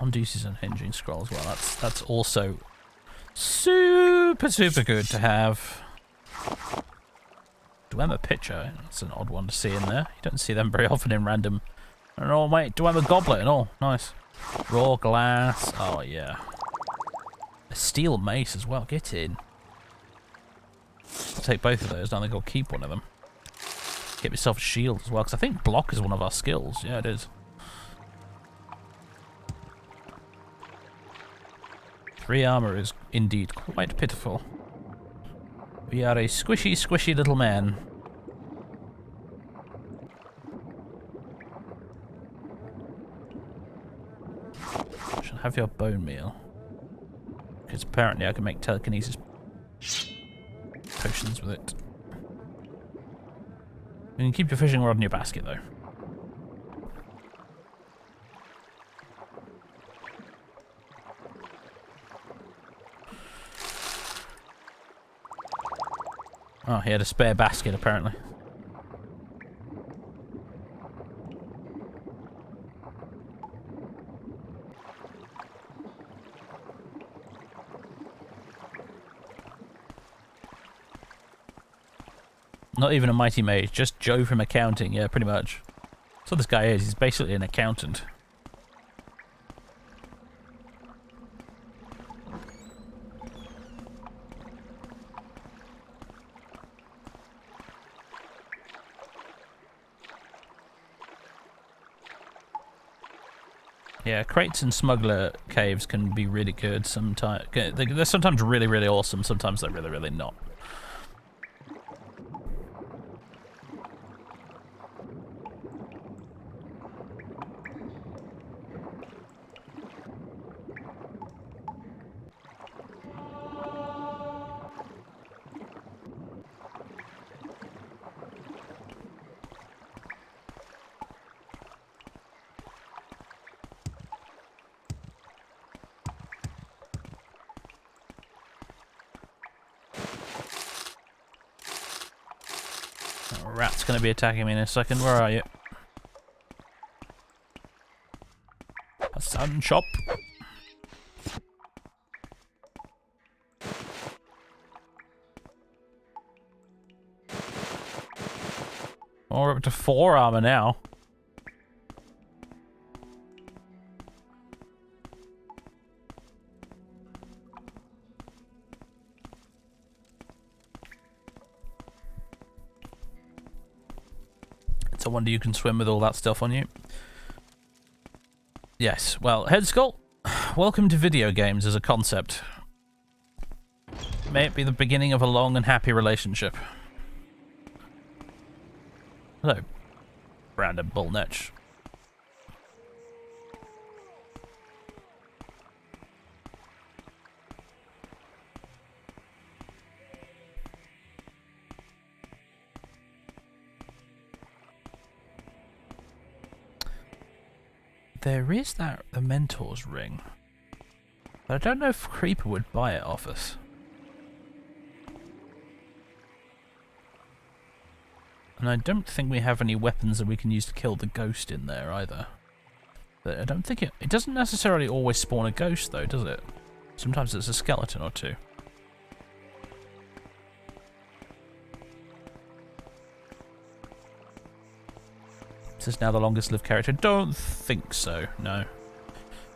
Unduces and hinging scroll as well. That's also super good to have. Dwemer Pitcher, that's an odd one to see in there. You don't see them very often in random. Oh wait, Dwemer Goblet and all. Nice. Raw glass. Oh yeah. A steel mace as well. Get in. I'll take both of those. I think I'll keep one of them. Get myself a shield as well, because I think block is one of our skills. Yeah, it is. 3 armor is indeed quite pitiful. We are a squishy little man. Shall have your bone meal. Because apparently I can make telekinesis potions with it. You can keep your fishing rod in your basket though. Oh, he had a spare basket, apparently. Not even a mighty mage, just Joe from accounting, yeah, pretty much. That's what this guy is, he's basically an accountant. Yeah, crates and smuggler caves can be really good sometimes. They're sometimes really awesome, sometimes they're really not. Rat's going to be attacking me in a second. Where are you? A sun shop. Oh, we're up to 4 armor now. It's a wonder you can swim with all that stuff on you. Yes, well, Headskull, welcome to video games as a concept. May it be the beginning of a long and happy relationship. Hello, Brandon Bullnetch. There is the Mentor's ring. But I don't know if Creeper would buy it off us. And I don't think we have any weapons that we can use to kill the ghost in there either. But I don't think it doesn't necessarily always spawn a ghost though, does it? Sometimes it's a skeleton or two. Is this now the longest lived character? Don't think so, no.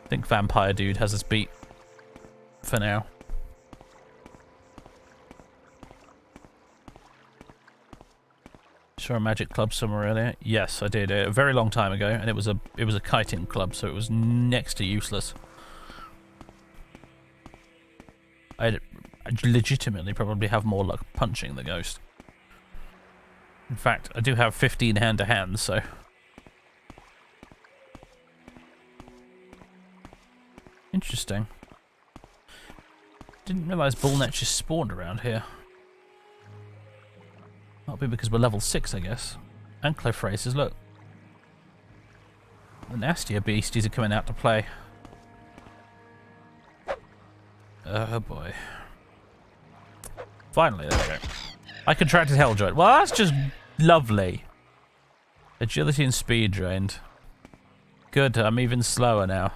I think Vampire Dude has us beat for now. Saw a magic club somewhere earlier. Yes, I did. A very long time ago, and it was a kiting club, so it was next to useless. I'd legitimately probably have more luck punching the ghost. In fact, I do have 15 hand-to-hand, so... Interesting. Didn't realise bullnets just spawned around here. That'll be because we're level 6, I guess. And cliff races, look. The nastier beasties are coming out to play. Oh boy. Finally, there we go. I contracted Helljoy. Well, that's just lovely. Agility and speed drained. Good, I'm even slower now.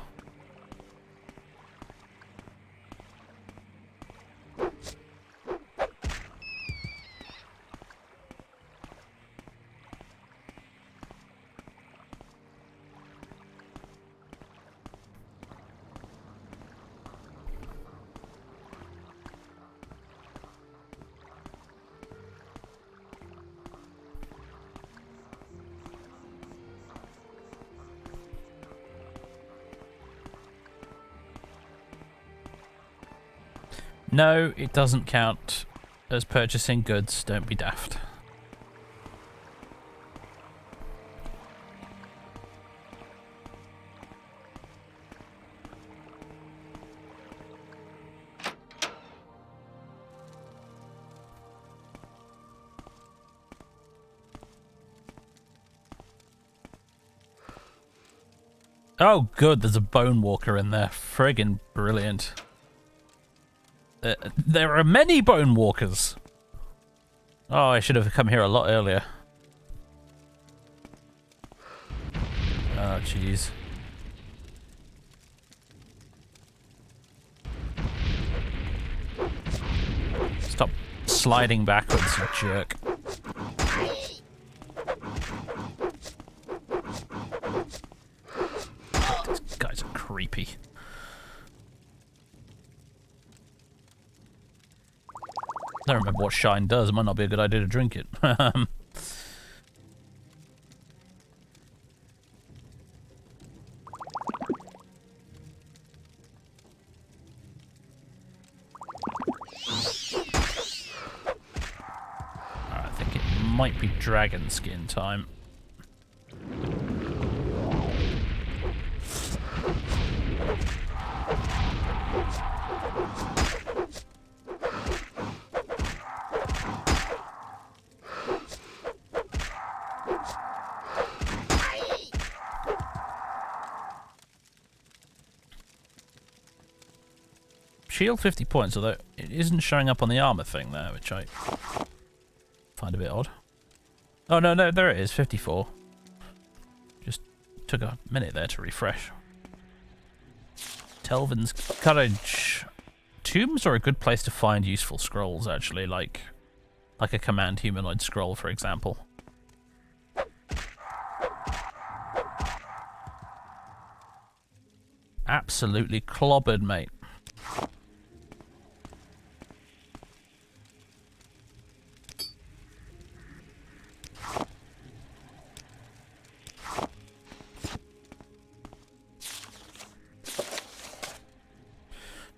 No, it doesn't count as purchasing goods. Don't be daft. Oh, good. There's a bone walker in there. Friggin' brilliant. There are many bone walkers. Oh, I should have come here a lot earlier. Oh, jeez. Stop sliding backwards, you jerk. These guys are creepy. I don't remember what shine does. It might not be a good idea to drink it. Alright, I think it might be dragon skin time. Shield 50 points, although it isn't showing up on the armor thing there, which I find a bit odd. Oh, no, there it is, 54. Just took a minute there to refresh. Telvin's Courage. Tombs are a good place to find useful scrolls, actually, like a command humanoid scroll, for example. Absolutely clobbered, mate.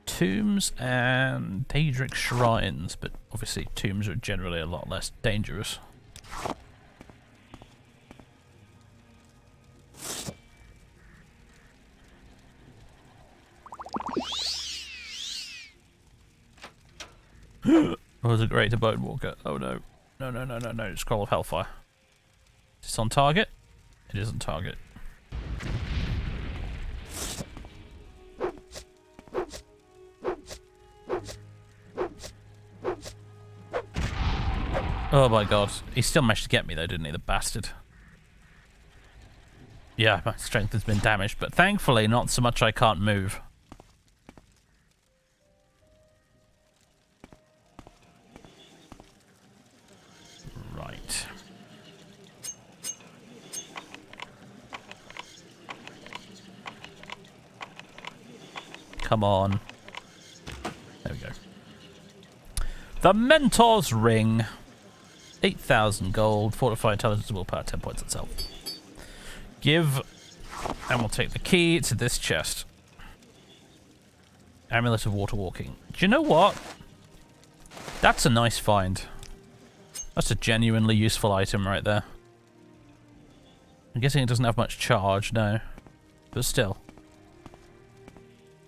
Tombs and Daedric shrines, but obviously tombs are generally a lot less dangerous. Was it great to bone walker? Oh no. No. Scroll of Hellfire. Is this on target? It is on target. Oh my god. He still managed to get me though, didn't he, the bastard? Yeah, my strength has been damaged, but thankfully not so much I can't move. Right. Come on. There we go. The Mentor's Ring. 8,000 gold. Fortified intelligence, willpower, 10 points itself. Give, and we'll take the key to this chest. Amulet of Water Walking. Do you know what? That's a nice find. That's a genuinely useful item right there. I'm guessing it doesn't have much charge, no. But still.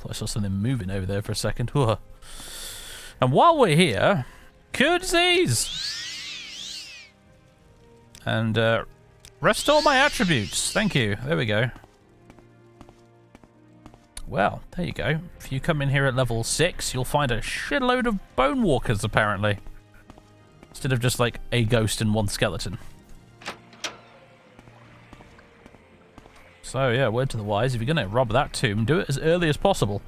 Thought I saw something moving over there for a second. Whoa. And while we're here, cure disease! And, restore my attributes. Thank you. There we go. Well, there you go. If you come in here at level 6, you'll find a shitload of bone walkers, apparently. Instead of just, like, a ghost and one skeleton. So, yeah, word to the wise. If you're going to rob that tomb, do it as early as possible.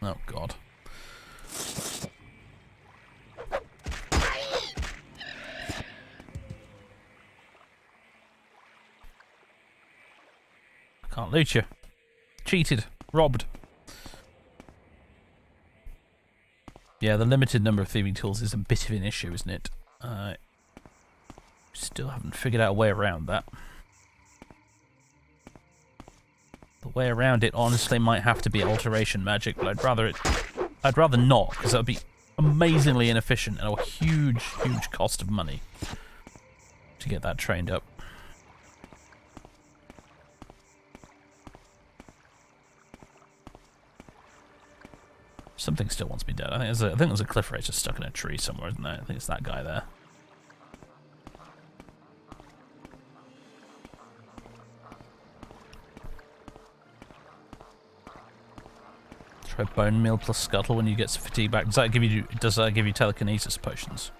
Oh, God. Can't loot you. Cheated. Robbed. Yeah, the limited number of thieving tools is a bit of an issue, isn't it? Still haven't figured out a way around that. The way around it, honestly, might have to be alteration magic, but I'd rather not, because that would be amazingly inefficient and a huge, huge cost of money to get that trained up. Something still wants me dead. I think there's a cliff racer stuck in a tree somewhere, isn't there? I think it's that guy there. Try bone meal plus scuttle when you get some fatigue back. Does that give you telekinesis potions?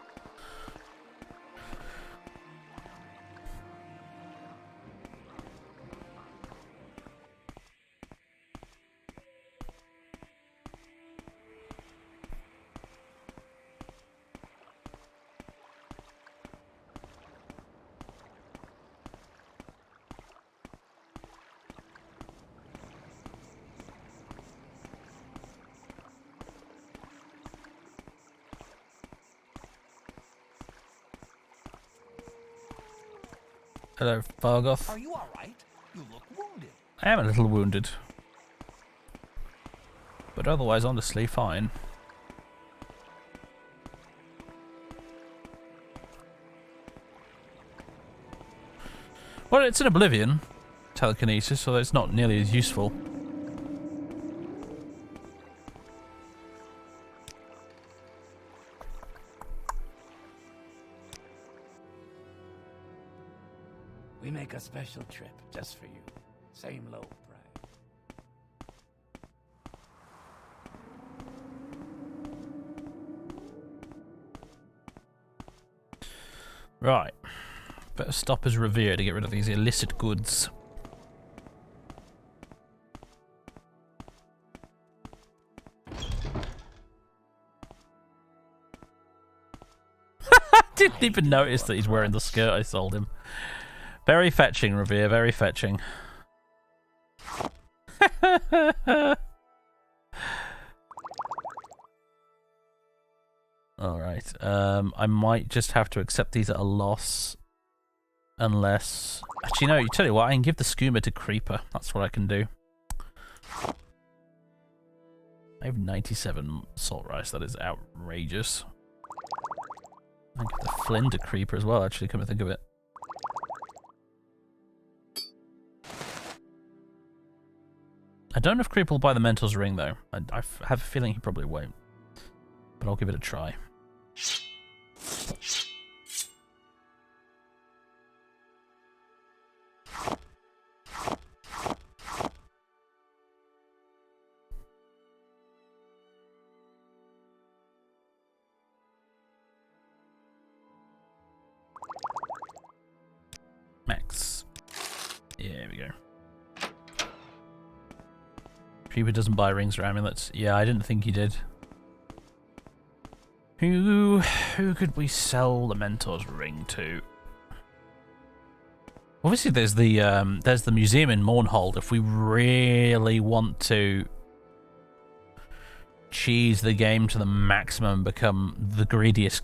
Hello, Fargoth. Are you alright? You look wounded. I am a little wounded. But otherwise, honestly, fine. Well, it's an Oblivion telekinesis, so it's not nearly as useful. We make a special trip just for you. Same low price. Right. Better stop as Revere to get rid of these illicit goods. Didn't even notice that he's wearing the skirt I sold him. Very fetching, Revere, very fetching. Alright, I might just have to accept these at a loss. Unless... Actually, no, you tell you what, I can give the skooma to Creeper. That's what I can do. I have 97 salt rice, that is outrageous. I can give the flint to Creeper as well, actually, come to think of it. I don't know if Creeper will buy the Mentor's Ring, though. I have a feeling he probably won't. But I'll give it a try. Yeah, here we go. Creeper doesn't buy rings or amulets. Yeah, I didn't think he did. Who could we sell the Mentor's ring to? Obviously, there's the museum in Mournhold. If we really want to cheese the game to the maximum, become the greediest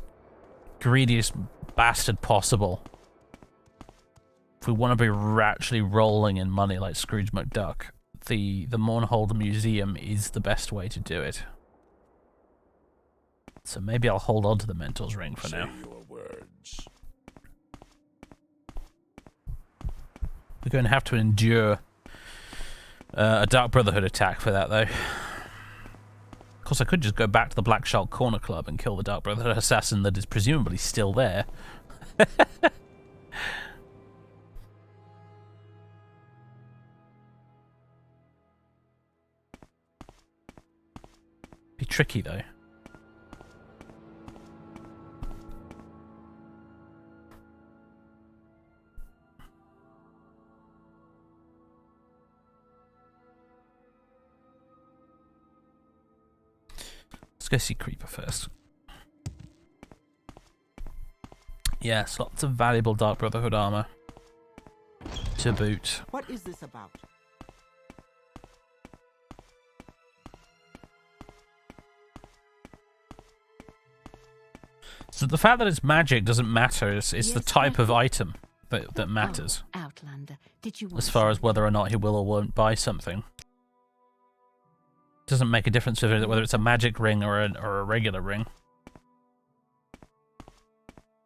bastard possible. If we want to be actually rolling in money like Scrooge McDuck, the Mournhold Museum is the best way to do it. So maybe I'll hold on to the Mentor's ring for now. Your words. We're going to have to endure a Dark Brotherhood attack for that, though. Of course, I could just go back to the Black Shark Corner Club and kill the Dark Brotherhood assassin that is presumably still there. Be tricky, though. Let's go see Creeper first. Yes, lots of valuable Dark Brotherhood armor to boot. What is this about? So the fact that it's magic doesn't matter. It's the type of item that matters. Oh, Outlander, did you want As far as whether or not he will or won't buy something. Doesn't make a difference whether it's a magic ring or a regular ring.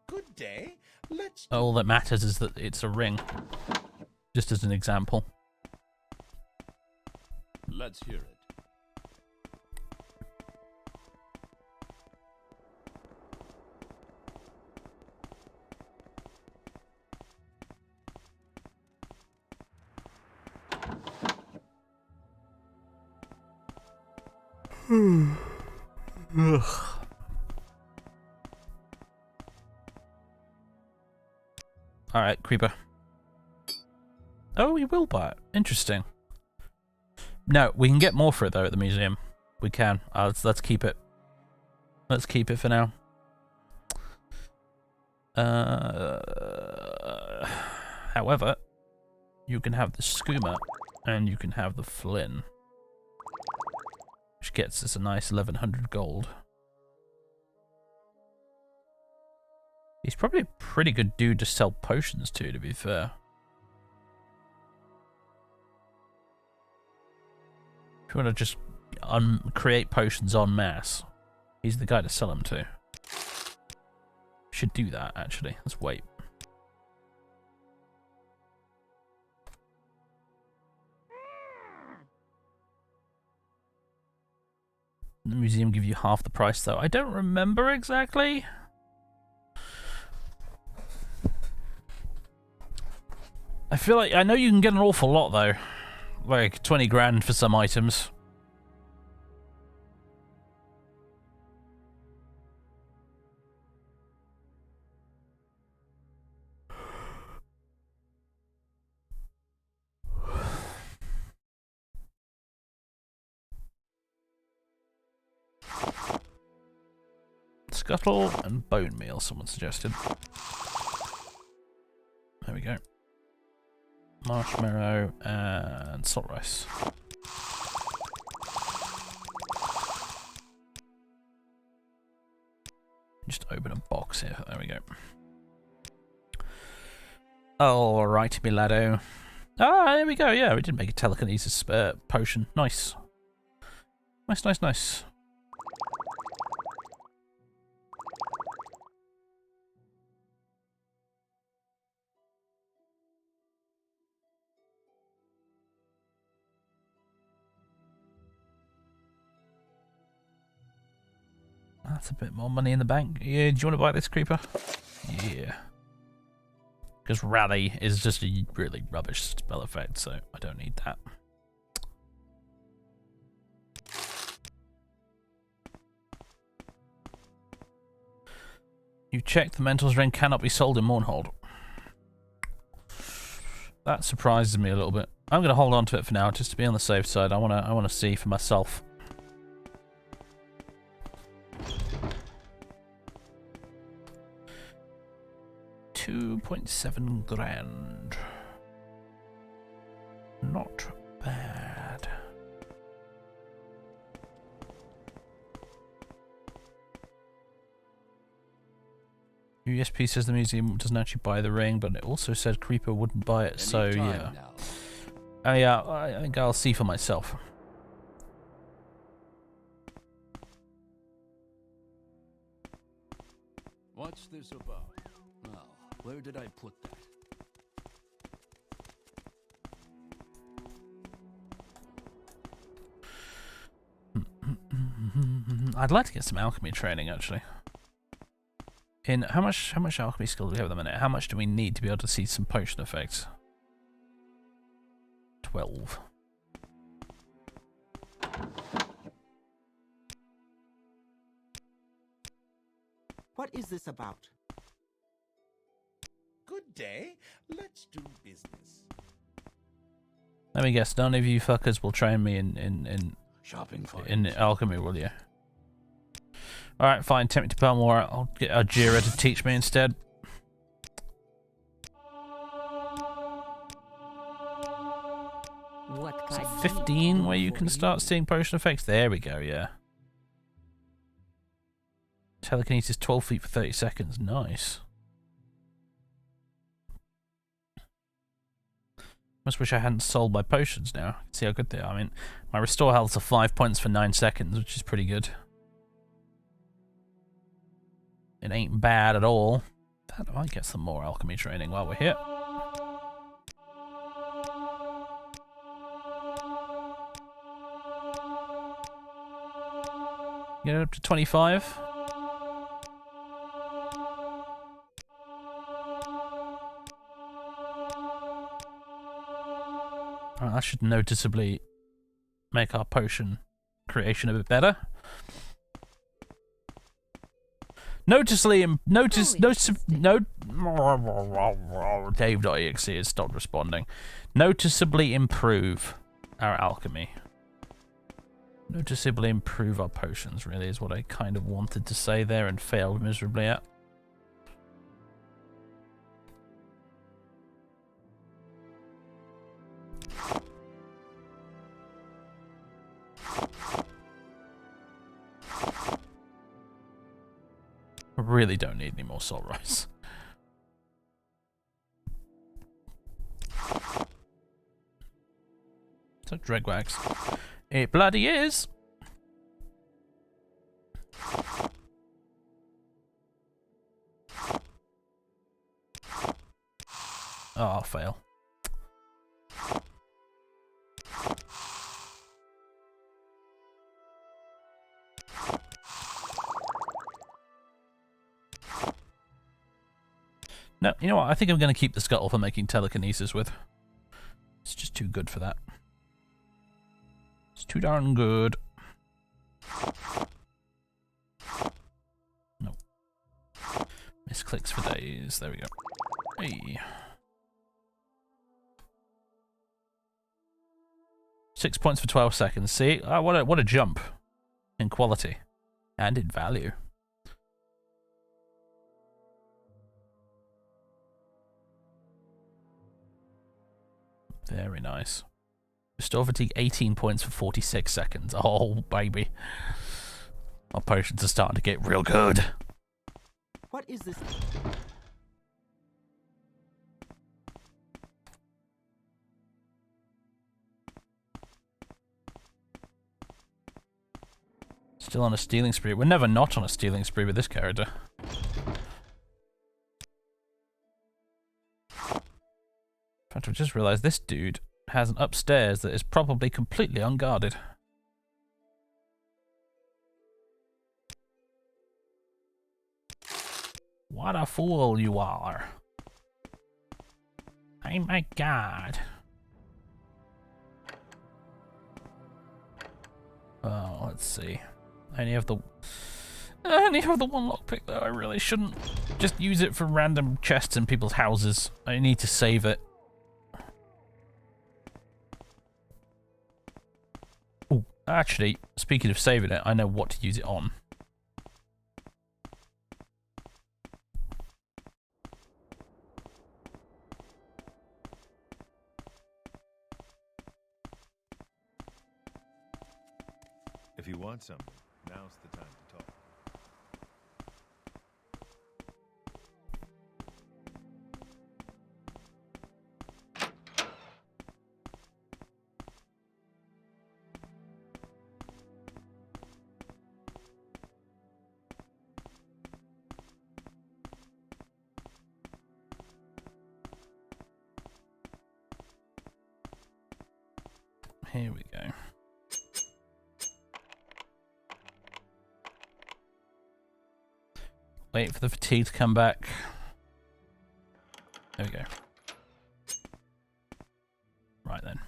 Good day. Let's All that matters is that it's a ring. Just as an example. let's hear it. Ugh. Alright, Creeper. Oh, he will buy it. Interesting. No, we can get more for it, though, at the museum. We can. Let's keep it. Let's keep it for now. However, you can have the Skooma, and you can have the Flynn. Which gets us a nice 1100 gold. He's probably a pretty good dude to sell potions to be fair. If you want to just create potions en masse, he's the guy to sell them to. Should do that, actually. Let's wait. The museum give you half the price, though. I don't remember exactly. I feel like I know you can get an awful lot, though. Like 20 grand for some items. Scuttle and bone meal, someone suggested. There we go. Marshmallow and salt rice. Just open a box here. There we go. Alright, me laddo. Ah, there we go. Yeah, we did make a telekinesis potion. Nice. Nice, nice, nice. That's a bit more money in the bank. Yeah, do you want to buy this, Creeper? Yeah. Because Rally is just a really rubbish spell effect, so I don't need that. You checked the Mentor's Ring cannot be sold in Mournhold. That surprises me a little bit. I'm going to hold on to it for now, just to be on the safe side. I want to see for myself. $2.7 grand. Not bad. USP says the museum doesn't actually buy the ring, but it also said Creeper wouldn't buy it, so yeah. Now. Oh yeah, I think I'll see for myself. What's this about? Now, where did I put that? I'd like to get some alchemy training, actually. In how much alchemy skill do we have at the minute? How much do we need to be able to see some potion effects? 12. What is this about? Good day. Let's do business. Let me guess, none of you fuckers will train me in Shopping for alchemy, will you? Alright, fine, tempt me to pay more. I'll get Ajira to teach me instead. What Is it kind 15 where you can start seeing potion effects? There we go, yeah. Telekinesis 12 feet for 30 seconds. Nice. Must wish I hadn't sold my potions now. See how good they are. I mean, my restore health's are 5 points for 9 seconds, which is pretty good. It ain't bad at all. I might get some more alchemy training while we're here. Get it up to 25. Alright, that should noticeably make our potion creation a bit better. Dave.exe has stopped responding. Noticeably improve our alchemy. Noticeably improve our potions, really, is what I kind of wanted to say there and failed miserably at. I really don't need any more salt rice. So Dregwax. It bloody is. Oh, I'll fail. No, you know what? I think I'm going to keep the scuttle for making telekinesis with. It's just too good for that. It's too darn good. No. Misclicks for days. There we go. Hey. 6 points for 12 seconds. See? What a jump in quality and in value. Very nice. Restore fatigue 18 points for 46 seconds. Oh, baby. Our potions are starting to get real good. What is this? Still on a stealing spree. We're never not on a stealing spree with this character. In fact, I just realised this dude has an upstairs that is probably completely unguarded. What a fool you are. Oh my god. Oh, let's see. I only have the one lockpick though. I really shouldn't just use it for random chests in people's houses. I need to save it. Actually, speaking of saving it, I know what to use it on. If you want something, now's the time to talk. Here we go. Wait for the fatigue to come back. There we go. Right then.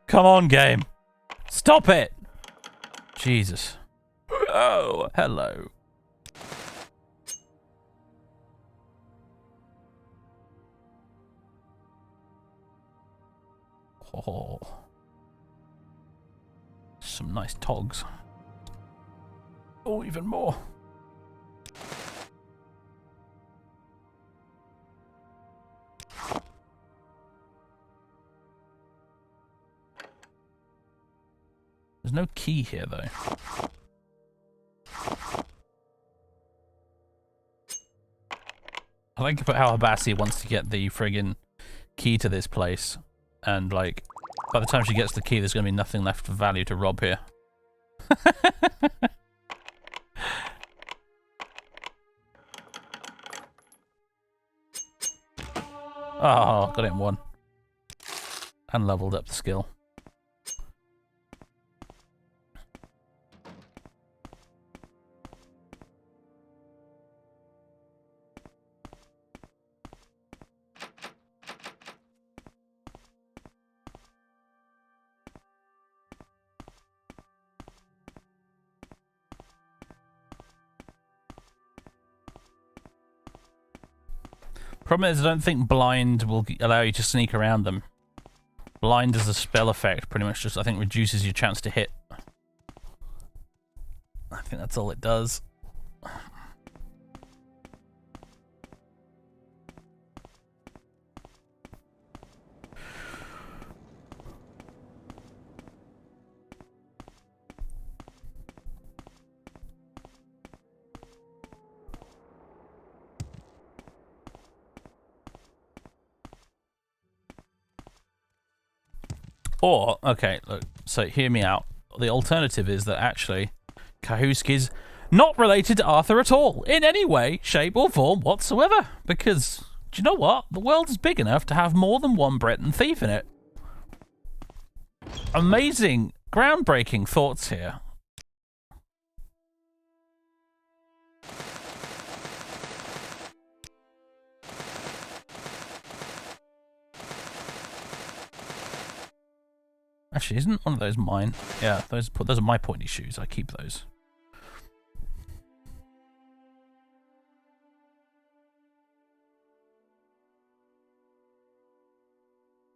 Come on, game. Stop it. Jesus. Oh, hello. Oh. Some nice togs. Oh, even more. There's no key here, though. I like about how Abassi wants to get the friggin' key to this place. And, like, by the time she gets the key, there's going to be nothing left of value to rob here. Oh, got it in one. And leveled up the skill. Problem is, I don't think blind will allow you to sneak around them. Blind as a spell effect pretty much just, I think, reduces your chance to hit. I think that's all it does. Or, okay, look, so hear me out. The alternative is that actually Kahuski's not related to Arthur at all, in any way, shape or form whatsoever. Because, do you know what? The world is big enough to have more than one Breton thief in it. Amazing, groundbreaking thoughts here. Actually, isn't one of those mine? Yeah, those are my pointy shoes. I keep those.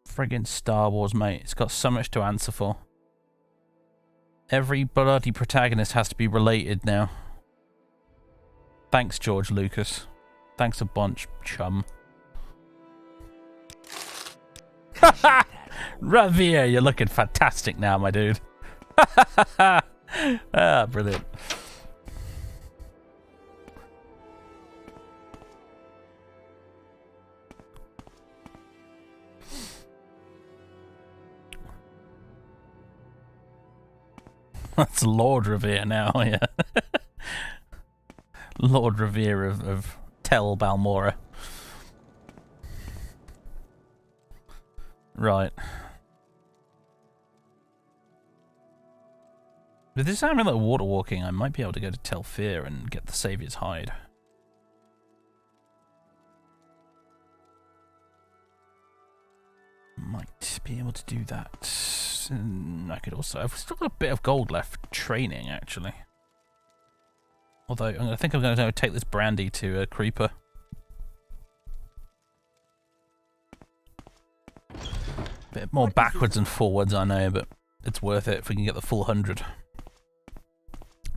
Friggin' Star Wars, mate. It's got so much to answer for. Every bloody protagonist has to be related now. Thanks, George Lucas. Thanks a bunch, chum. Haha! Ravir, you're looking fantastic now, my dude. Ah, brilliant. That's Lord Revere now, yeah. Lord Revere of Tel Balmora. Right. With this amulet water walking, I might be able to go to Telfir and get the Saviour's hide. Might be able to do that. And I could also... I've still got a bit of gold left for training, actually. Although, I think I'm going to take this brandy to a creeper. Bit more backwards and forwards, I know, but it's worth it if we can get the full 100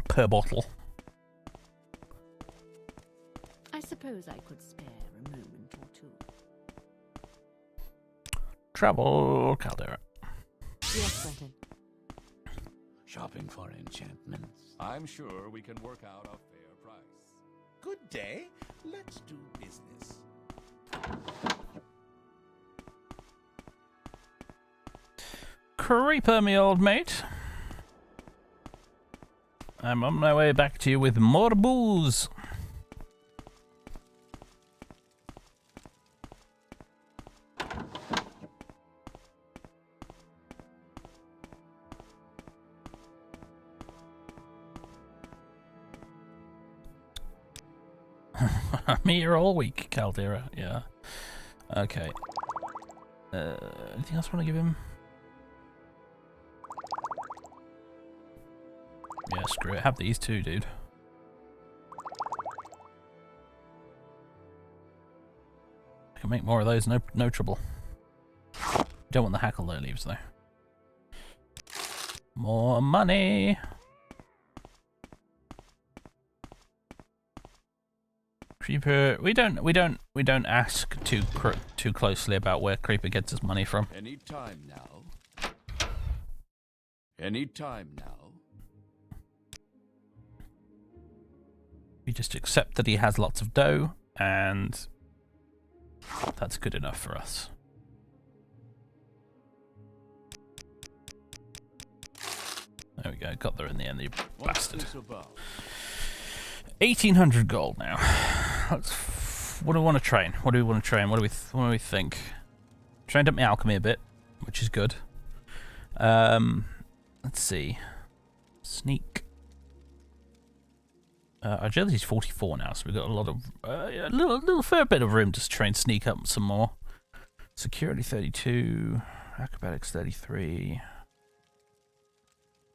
per bottle. I suppose I could spare a moment or two. Travel, Caldera. Yes, Brenton. Shopping for enchantments. I'm sure we can work out a fair price. Good day. Let's do business. Creeper, me old mate. I'm on my way back to you with more booze. I'm here all week, Caldera. Yeah. Okay. Anything else I want to give him? Yeah, screw it. Have these two, dude. I can make more of those, no trouble. Don't want the hackle low leaves though. More money. Creeper, we don't ask too closely about where Creeper gets his money from. Any time now. Any time now. We just accept that he has lots of dough, and that's good enough for us. There we go, got there in the end, you bastard. 1,800 gold now. What do we want to train? What do we want to train? What do we think? Trained up my alchemy a bit, which is good. Let's see. Sneak. Our agility's 44 now, so we've got a lot of a little fair bit of room to train sneak up some more. Security 32, acrobatics 33,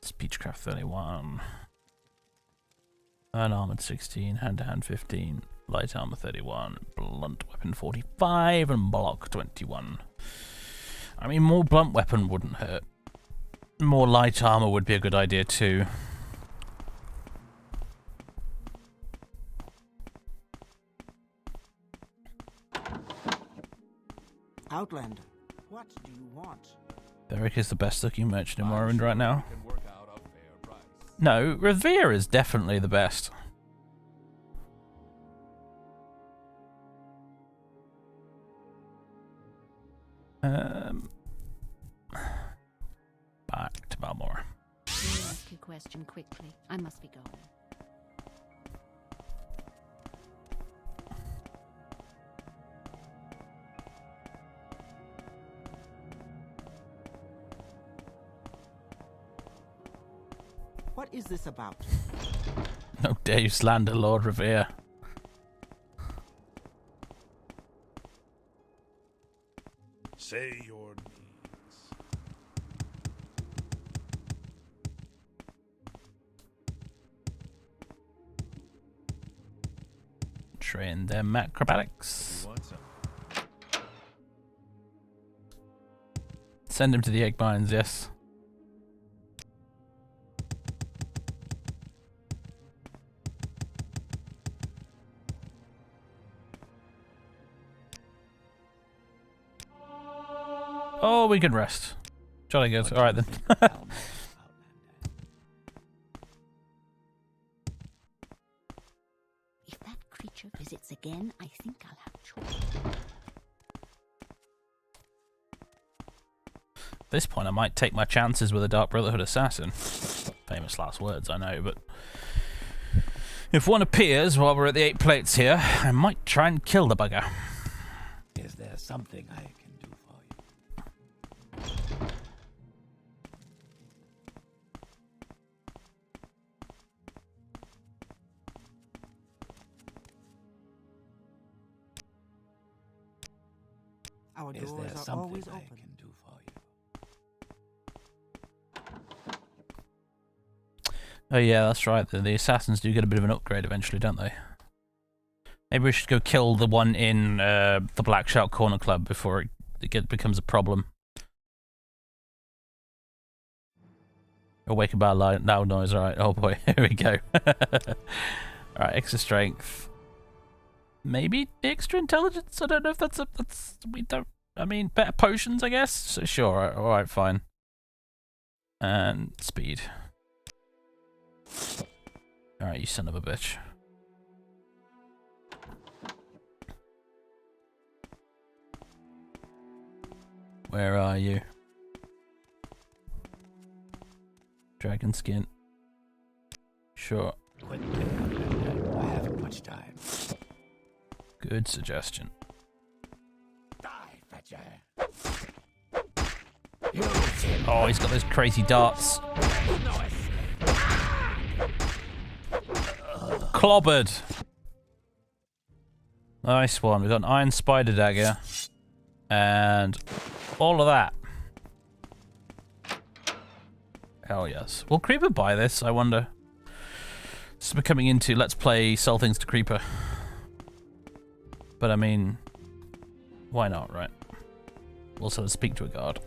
speechcraft 31, unarmored 16, hand-to-hand 15, light armor 31, blunt weapon 45, and block 21. I mean, more blunt weapon wouldn't hurt. More light armor would be a good idea too. Outlander, what do you want? Beric is the best looking merchant in Morrowind right now. We can work out a fair price. No, Revere is definitely the best. Back to Balmore. Let me ask you a question quickly. I must be going. What is this about? No dare you slander Lord Revere. Say your needs. Train them acrobatics. You want some? Send him to the egg mines, yes. Oh, we can rest. Jolly good. All right then. If that creature visits again, I think I'll have choice. At this point, I might take my chances with a Dark Brotherhood assassin. Famous last words, I know, but if one appears while we're at the 8 plates here, I might try and kill the bugger. Is there something I can do for you? Our Is doors there are something always I open. can do for you? Oh yeah, that's right. The assassins do get a bit of an upgrade eventually, don't they? Maybe we should go kill the one in the Black Shark Corner Club before it becomes a problem. Awakened by a loud noise. Alright, oh boy, here we go. Alright, extra strength. Maybe extra intelligence? I don't know if that's we don't, I mean, better potions, I guess? So sure, alright, fine. And speed. Alright, you son of a bitch. Where are you? Dragon skin. Sure. Quickly, I haven't much time. Good suggestion. Die, fetcher. Oh, he's got those crazy darts. Clobbered. Nice one. We've got an iron spider dagger. And all of that. Hell yes. Will Creeper buy this, I wonder? This is becoming into let's play sell things to Creeper. But I mean, why not, right? Also speak to a guard.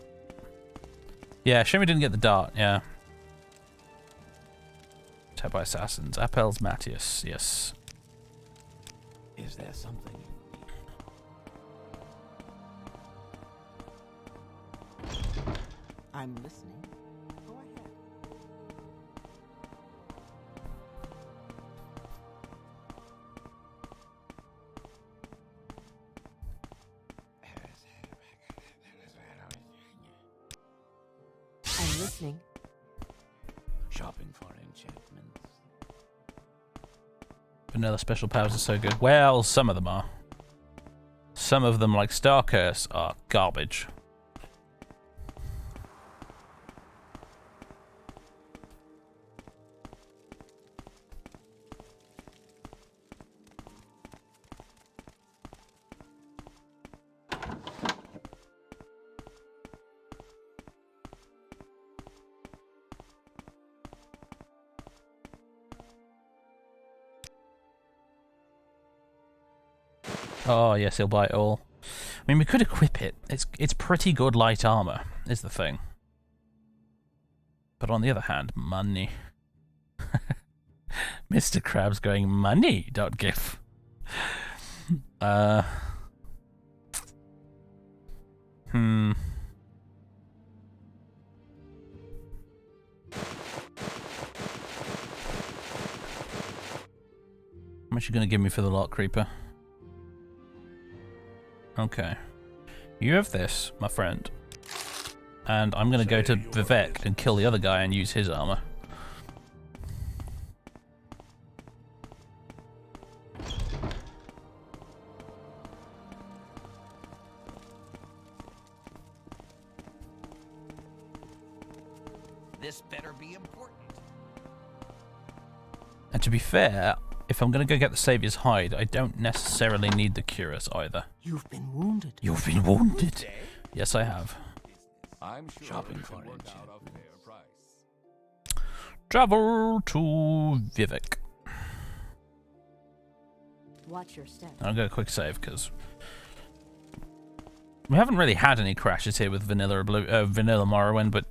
Yeah, shame we didn't get the dart, yeah. Attacked by assassins. Appels Matthias, yes. Is there something? I'm listening. Go ahead. I'm listening. Shopping for enchantments. Vanilla special powers are so good. Well, some of them are. Some of them, like Star Curse, are garbage. Oh yes, he'll buy it all. I mean, we could equip it. It's pretty good light armor, is the thing. But on the other hand, money. Mr. Krabs going money.gif. How much are you gonna give me for the lot, Creeper? Okay. You have this, my friend. And I'm gonna go to Vivek and kill the other guy and use his armor. This better be important. And to be fair, if I'm gonna go get the Saviour's Hide, I don't necessarily need the Cuirass either. You've been wounded. You've been wounded. Yes, I have. I'm sure Shopping we for can work out a fair price. Travel to Vivek. Watch your step. I'll go quick save because we haven't really had any crashes here with Vanilla Morrowind, but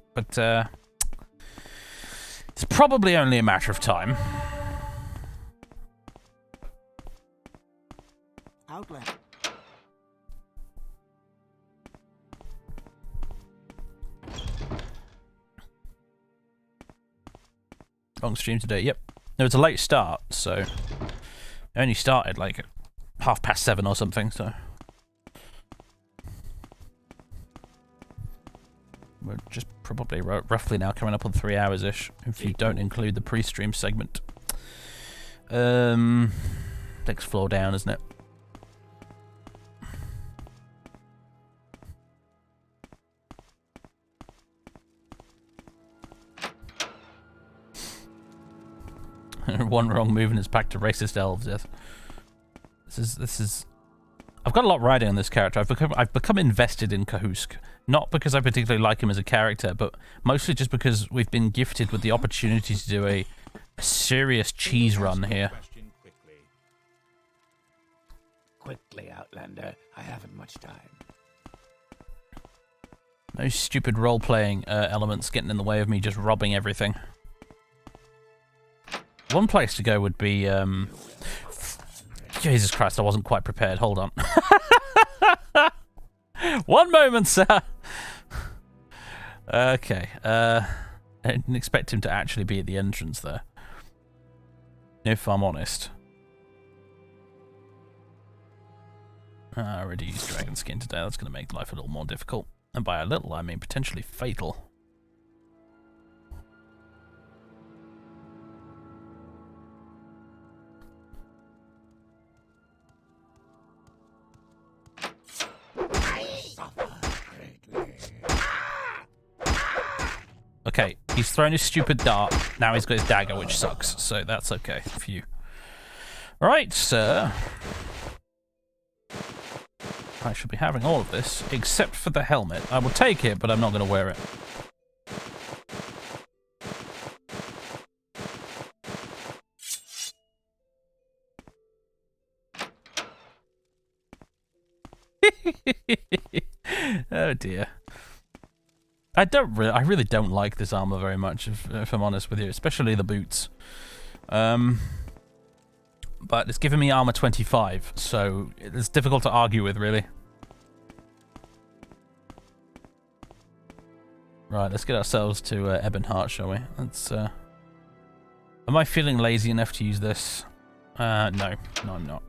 it's probably only a matter of time. Outlet. Long stream today. Yep. No, it's a late start, so I only started like 7:30 or something. So we're just probably roughly now coming up on 3 hours ish, if you don't include the pre-stream segment. Next floor down, isn't it? One wrong move and it's back to racist elves. Yes. This is. I've got a lot riding on this character. I've become invested in Kahusk, not because I particularly like him as a character, but mostly just because we've been gifted with the opportunity to do a serious cheese run here. Quickly, Outlander. I haven't much time. No stupid role-playing elements getting in the way of me just robbing everything. One place to go would be... Jesus Christ, I wasn't quite prepared. Hold on. One moment, sir. Okay. I didn't expect him to actually be at the entrance there. If I'm honest. I already used dragon skin today. That's going to make life a little more difficult. And by a little, I mean potentially fatal. Okay, he's thrown his stupid dart. Now he's got his dagger, which sucks. So that's okay for you. Right, sir. I should be having all of this, except for the helmet. I will take it, but I'm not going to wear it. Oh dear. I really don't like this armor very much, if I'm honest with you, especially the boots. But it's giving me armor 25, so it's difficult to argue with, really. Right, let's get ourselves to Ebonheart, shall we? Let's. Am I feeling lazy enough to use this? No, I'm not.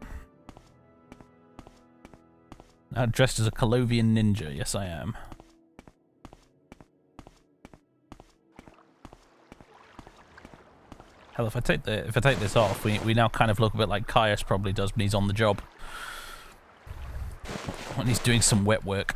Dressed as a Colovian ninja, yes, I am. Hell, if I take this off, we now kind of look a bit like Caius probably does when he's on the job. When he's doing some wet work.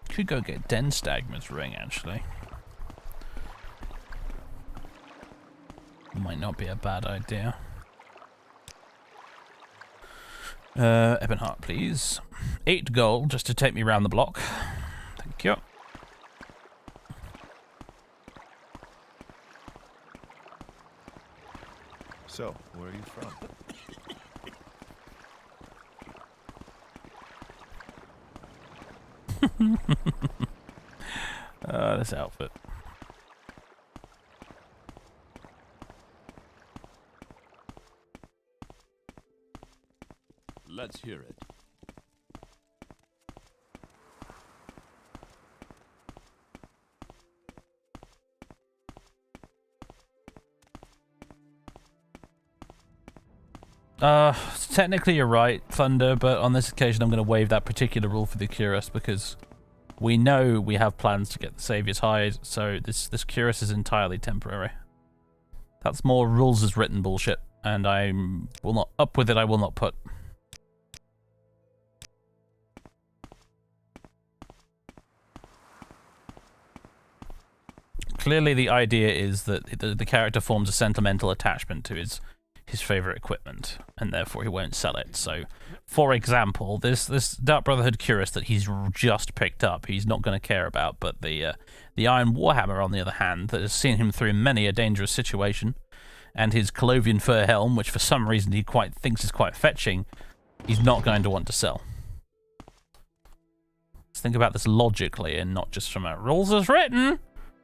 Could go get Denstagma's ring, actually. Might not be a bad idea. Ebonheart, please. 8 gold, just to take me round the block. Thank you. So, where are you from? This outfit. Let's hear it. Technically you're right, Thunder, but on this occasion I'm going to waive that particular rule for the Cuirass because we know we have plans to get the Saviour's Hide, so this Cuirass is entirely temporary. That's more rules as written bullshit, and I will not up with it. I will not put. Clearly the idea is that the character forms a sentimental attachment to his favorite equipment, and therefore he won't sell it. So, for example, this Dark Brotherhood Cuirass that he's just picked up, he's not going to care about. But the Iron Warhammer, on the other hand, that has seen him through many a dangerous situation, and his Colovian fur helm, which for some reason he thinks is quite fetching, he's not going to want to sell. Let's think about this logically, and not just from a rules as written.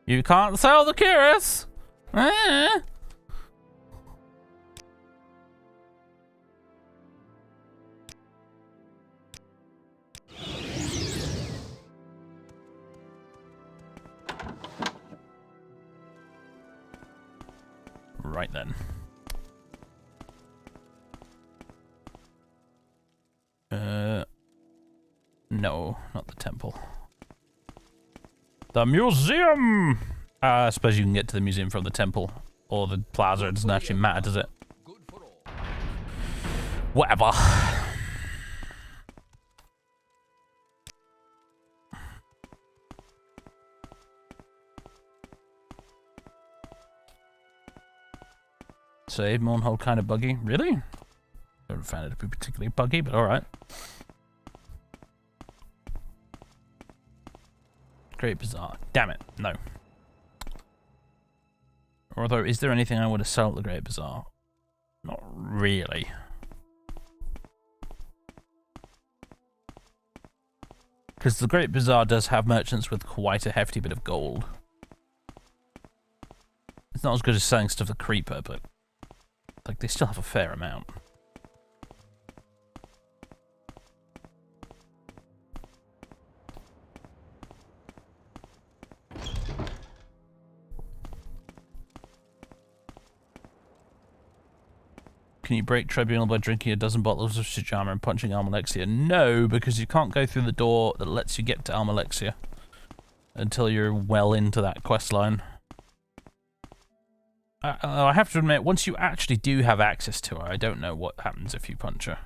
You can't sell the Cuirass. Right then. No, not the temple. The museum! I suppose you can get to the museum from the temple or the plaza. It doesn't actually matter, does it? Whatever. Save Mournhold kind of buggy. Really? Don't find it to be particularly buggy, but alright. Great Bazaar. Damn it, no. Although, is there anything I want to sell at the Great Bazaar? Not really. Because the Great Bazaar does have merchants with quite a hefty bit of gold. It's not as good as selling stuff at Creeper, but like they still have a fair amount. Can you break Tribunal by drinking a dozen bottles of Shijama and punching Almalexia? No, because you can't go through the door that lets you get to Almalexia until you're well into that quest line. I have to admit, once you actually do have access to her, I don't know what happens if you punch her.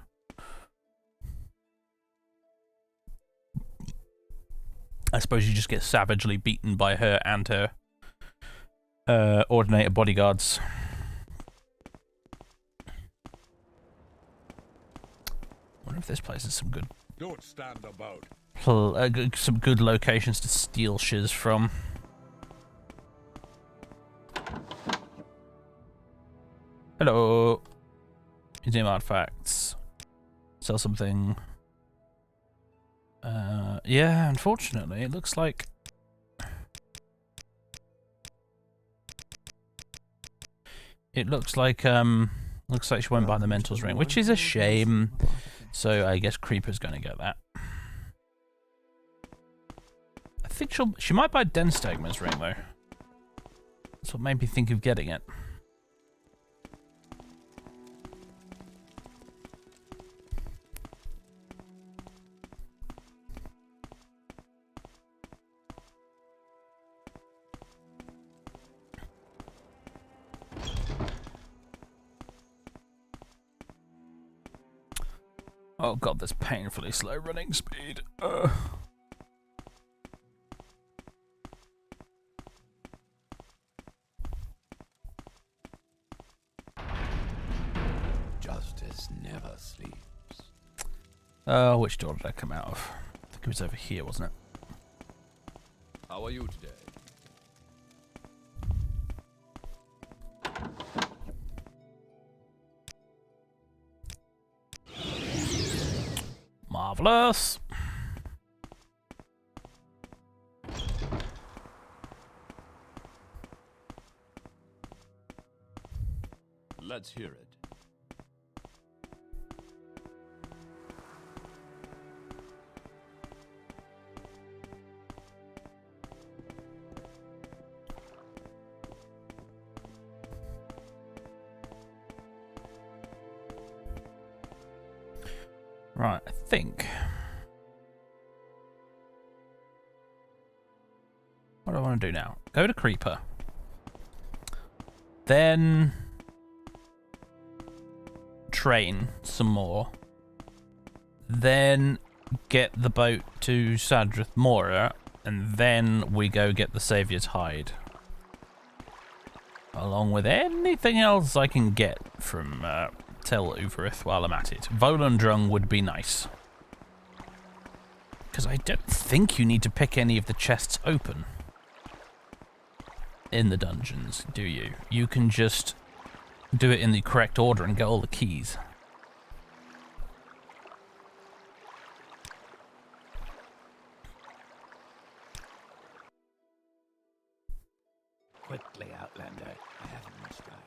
I suppose you just get savagely beaten by her and her Ordinator bodyguards. I wonder if this place is some good... Don't stand about. some good locations to steal shiz from. Hello. Museum artifacts. Sell something. Yeah, unfortunately, it looks like... looks like she won't buy the Mental's Ring, which is a shame. So I guess Creeper's gonna get that. I think she might buy Denstegma's ring though. That's what made me think of getting it. Oh god, this painfully slow running speed. Justice never sleeps. Which door did I come out of? I think it was over here, wasn't it? How are you today? Marvelous. Let's hear it. Right, I think. What do I want to do now? Go to Creeper. Then train some more. Then get the boat to Sadrith Mora, and then we go get the Saviour's Hide. Along with anything else I can get from Tel Uverith while I'm at it. Volundrung would be nice. Because I don't think you need to pick any of the chests open in the dungeons, do you? You can just do it in the correct order and get all the keys. Quickly, Outlander. I haven't much time.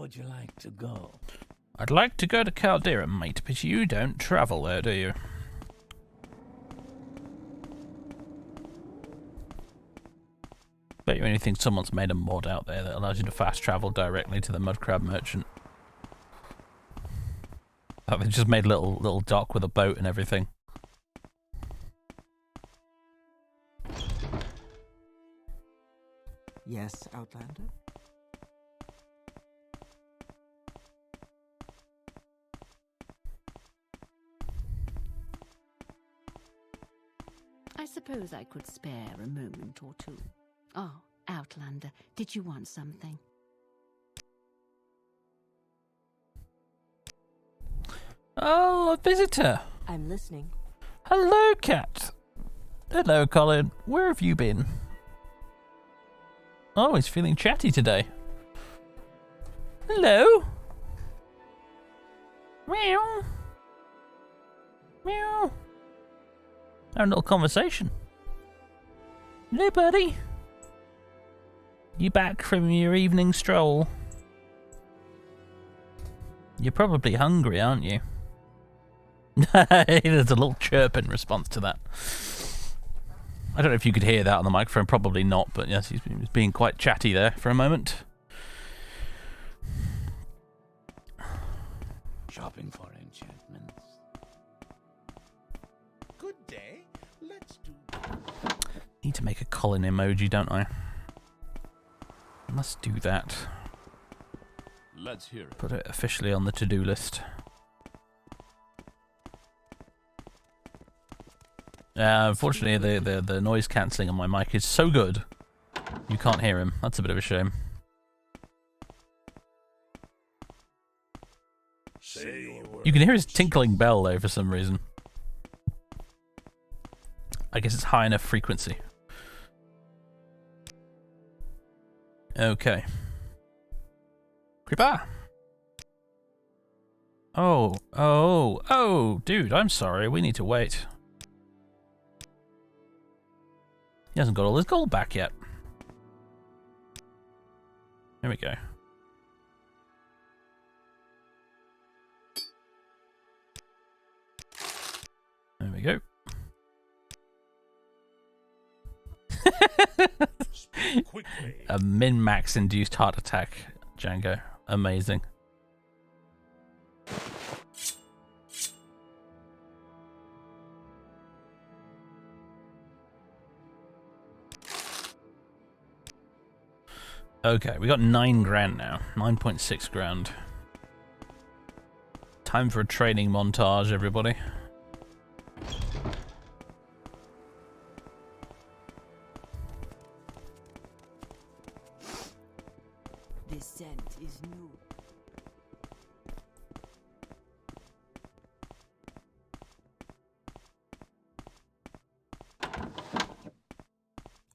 would you like to go? I'd like to go to Caldera, mate, but you don't travel there, do you? Bet you anything someone's made a mod out there that allows you to fast travel directly to the Mudcrab Merchant. Like they just made a little dock with a boat and everything. Yes, Outlander? I suppose I could spare a moment or two. Oh, Outlander, did you want something? Oh, a visitor. I'm listening. Hello, Cat. Hello, Colin. Where have you been? Oh, he's feeling chatty today. Hello. Meow. Meow. Having a little conversation. Hello, buddy. You back from your evening stroll? You're probably hungry, aren't you? There's a little chirp in response to that. I don't know if you could hear that on the microphone, probably not, but yes, he's being quite chatty there for a moment. Shopping for enchantments. Good day. Let's do. Need to make a Colin emoji, don't I? Let's do that. Let's hear it. Put it officially on the to-do list. Unfortunately, the noise cancelling on my mic is so good, you can't hear him. That's a bit of a shame. You can hear his tinkling bell, though, for some reason. I guess it's high enough frequency. Okay. Creeper! Oh, dude, I'm sorry. We need to wait. He hasn't got all his gold back yet. Here we go. There we go. A min-max induced heart attack, Django. Amazing. Okay, we got 9 grand now. 9.6 grand. Time for a training montage, everybody. This scent is new.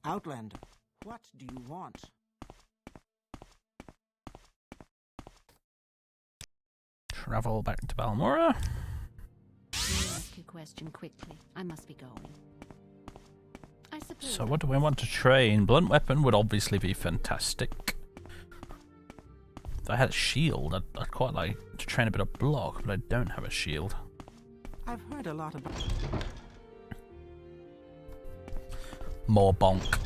Outlander, what do you want? Travel back to Balmora. Let me ask you a question quickly. I must be going. I suppose. So what do I want to train? Blunt weapon would obviously be fantastic. If I had a shield, I'd quite like to train a bit of block, but I don't have a shield. I've heard a lot about. More bonk.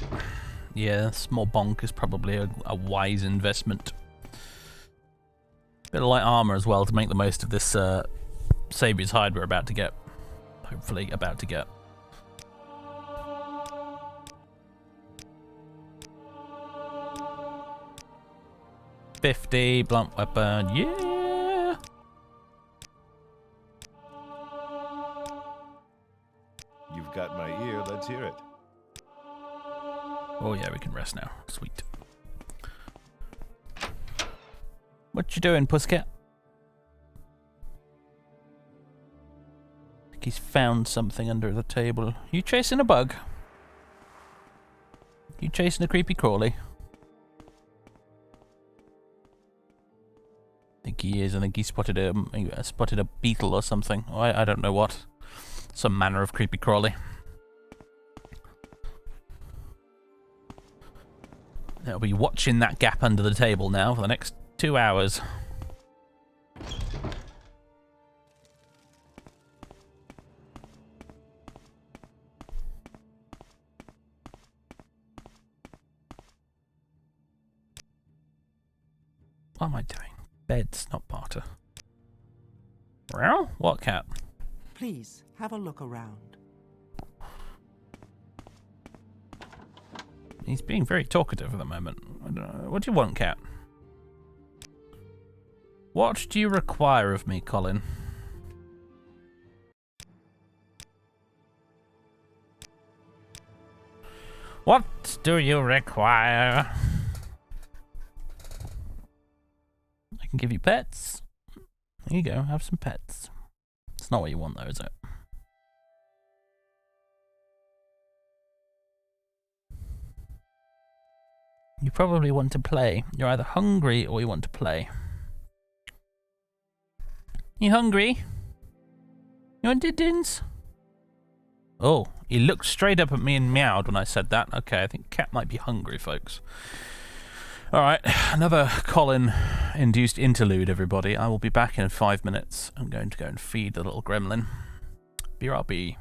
Yes, more bonk is probably a wise investment. Bit of light armor as well to make the most of this Savior's Hide we're about to get. Hopefully about to get. $50 blunt weapon, yeah! You've got my ear, let's hear it. Oh yeah, we can rest now. Sweet. What you doing, pussycat? I think he's found something under the table. You chasing a bug? You chasing a creepy crawly? I think he is. I think he spotted a beetle or something. Oh, I don't know what. Some manner of creepy crawly. They'll be watching that gap under the table now for the next 2 hours. What am I doing? Beds, not barter. Well, what cat? Please, have a look around. He's being very talkative at the moment. I don't know. What do you want, cat? What do you require of me, Colin? What do you require? I can give you pets. There you go, have some pets. It's not what you want though, is it? You probably want to play. You're either hungry or you want to play. You hungry? You want diddins? Oh, he looked straight up at me and meowed when I said that. Okay, I think cat might be hungry, folks. Alright, another Colin-induced interlude, everybody. I will be back in 5 minutes. I'm going to go and feed the little gremlin. BRB.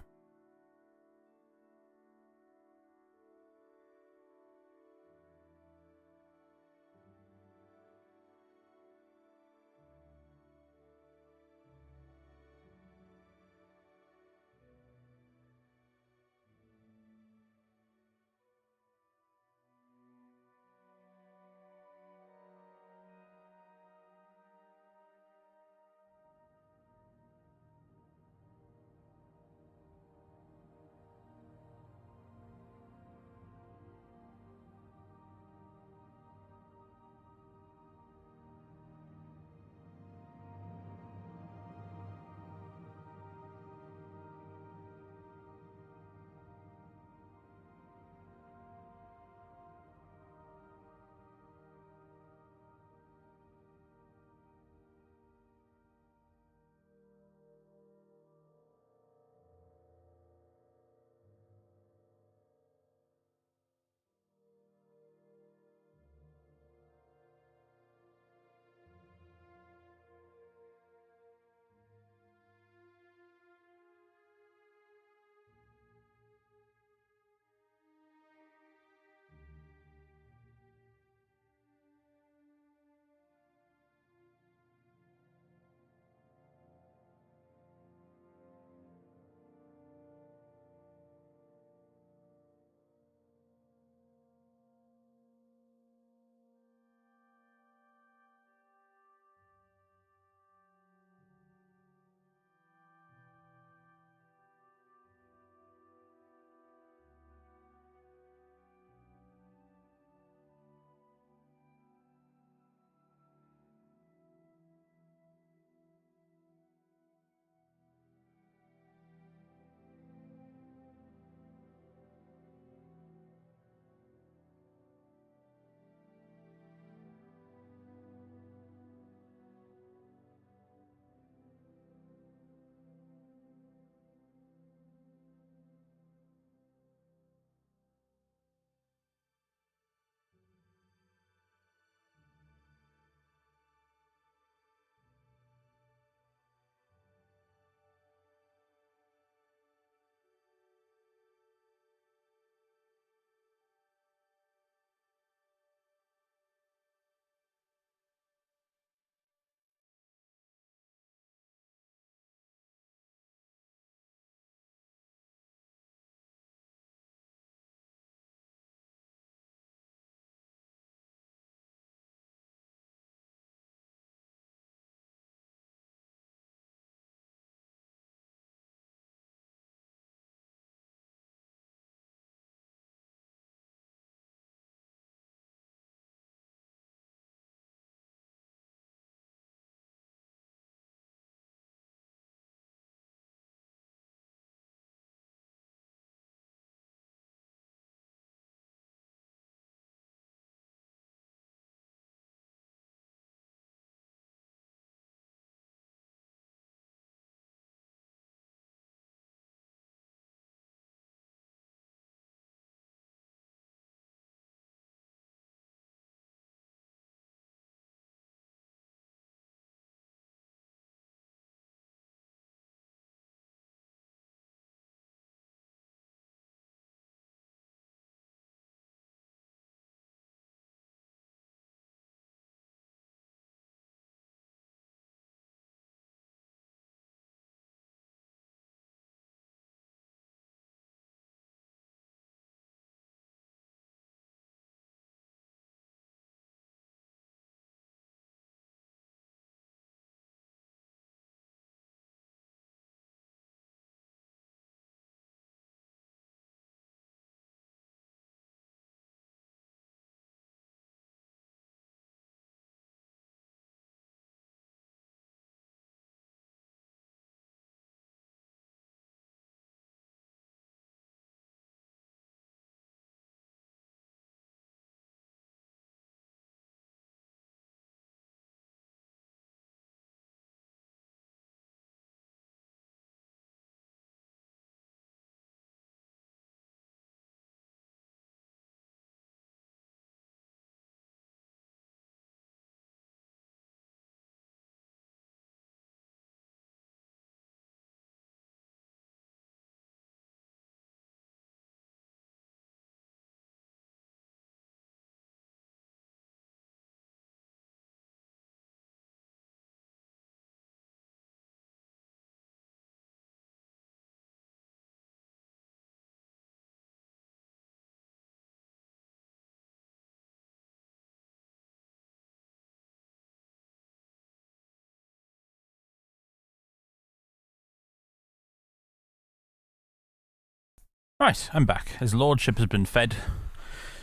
Right, I'm back. His lordship has been fed.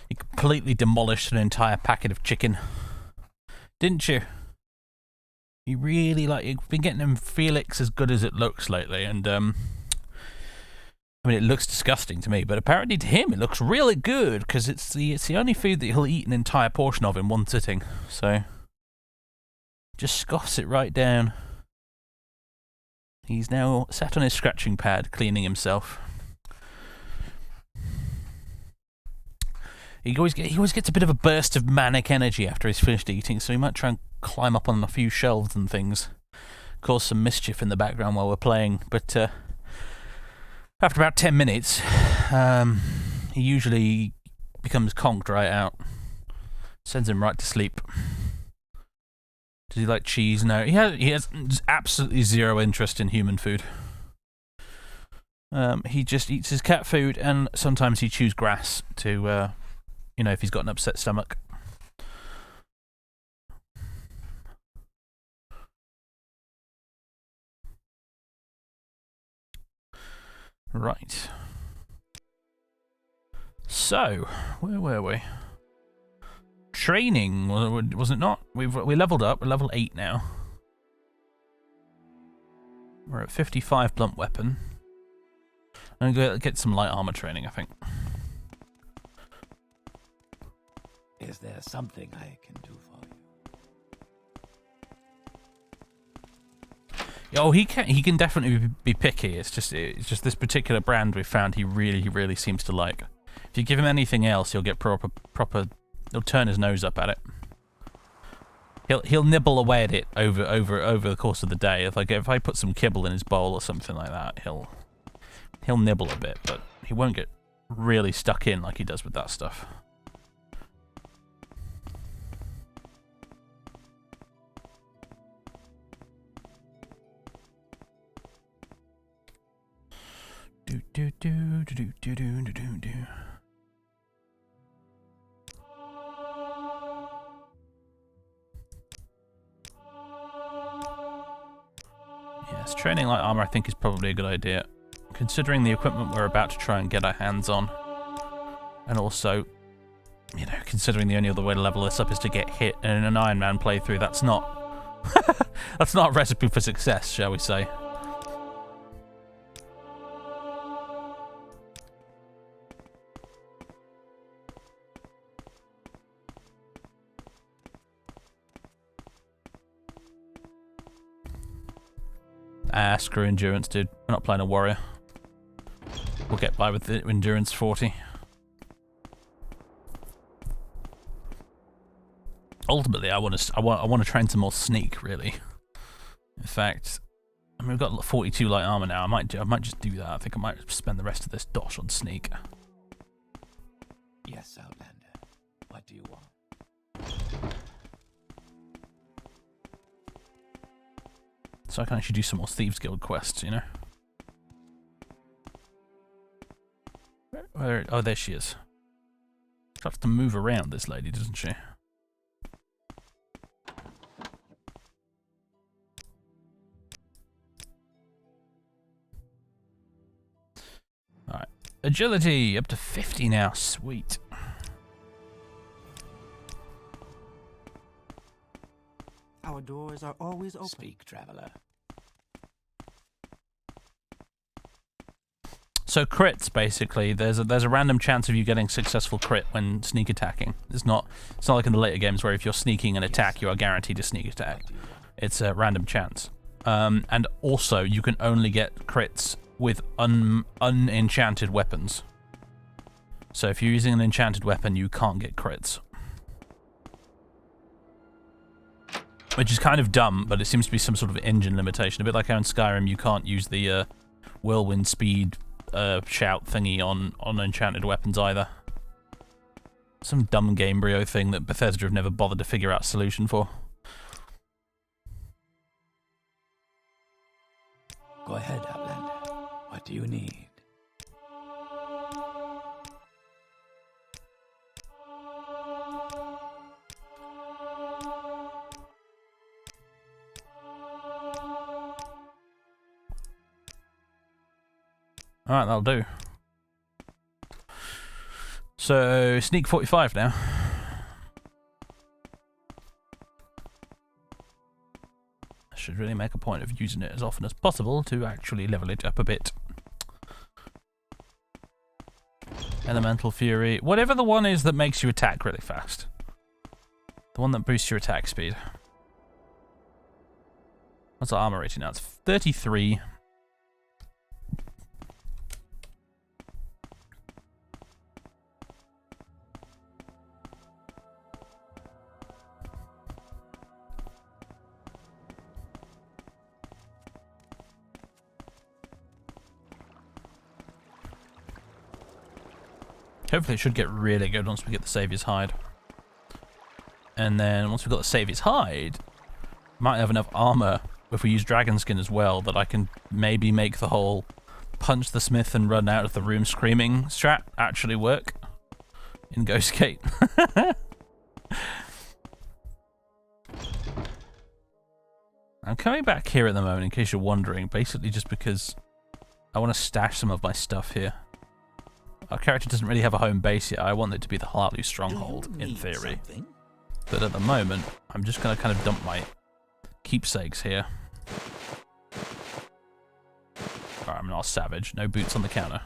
You completely demolished an entire packet of chicken. Didn't you? You really you've been getting him Felix as good as it looks lately, and I mean, it looks disgusting to me, but apparently to him it looks really good, because it's the only food that he'll eat an entire portion of in one sitting, so just scoffs it right down. He's now sat on his scratching pad, cleaning himself. He always gets a bit of a burst of manic energy after he's finished eating, so he might try and climb up on a few shelves and things, cause some mischief in the background while we're playing. But after about 10 minutes, he usually becomes conked right out. Sends him right to sleep. Does he like cheese? No, he has absolutely zero interest in human food. He just eats his cat food, and sometimes he chews grass to, if he's got an upset stomach. Right. So, where were we? Training, was it not? We leveled up. We're level 8 now. We're at 55 blunt weapon. I'm going to get some light armor training, I think. Is there something I can do for you? Oh, he can definitely be picky. It's just this particular brand we found he really seems to like. If you give him anything else, he'll get proper. He'll turn his nose up at it. He'll nibble away at it over the course of the day. If I put some kibble in his bowl or something like that, he'll nibble a bit, but he won't get really stuck in like he does with that stuff. Do. Yes, training light armor I think is probably a good idea, considering the equipment we're about to try and get our hands on, and also, considering the only other way to level this up is to get hit in an Iron Man playthrough. That's not that's not a recipe for success, shall we say. Screw endurance, dude. We're not playing a warrior. We'll get by with the endurance 40. Ultimately, I want to train some more sneak, really. In fact, we've got 42 light armor now. I might just do that. I think I might spend the rest of this dosh on sneak. Yes, Outlander. What do you want? So I can actually do some more Thieves Guild quests, Oh, there she is. She has to move around, this lady, doesn't she? Alright. Agility, up to 50 now. Sweet. Our doors are always open. Speak, traveler. So crits, basically, there's a random chance of you getting successful crit when sneak attacking. It's not like in the later games where if you're sneaking an attack, you are guaranteed to sneak attack. It's a random chance. And also, you can only get crits with unenchanted weapons. So if you're using an enchanted weapon, you can't get crits. Which is kind of dumb, but it seems to be some sort of engine limitation. A bit like how in Skyrim you can't use the whirlwind speed shout thingy on enchanted weapons either. Some dumb Gamebryo thing that Bethesda have never bothered to figure out a solution for. Go ahead, Outlander. What do you need? Alright, that'll do. So, sneak 45 now. I should really make a point of using it as often as possible to actually level it up a bit. Elemental Fury. Whatever the one is that makes you attack really fast. The one that boosts your attack speed. What's our armor rating now? It's 33. Hopefully it should get really good once we get the Saviour's Hide. And then once we've got the Saviour's Hide, might have enough armor if we use Dragon Skin as well that I can maybe make the whole punch the smith and run out of the room screaming strat actually work in Ghostgate. I'm coming back here at the moment in case you're wondering, basically just because I want to stash some of my stuff here. Our character doesn't really have a home base yet. I want it to be the Hartley stronghold, in theory. But at the moment, I'm just going to kind of dump my keepsakes here. Alright, I'm not a savage. No boots on the counter.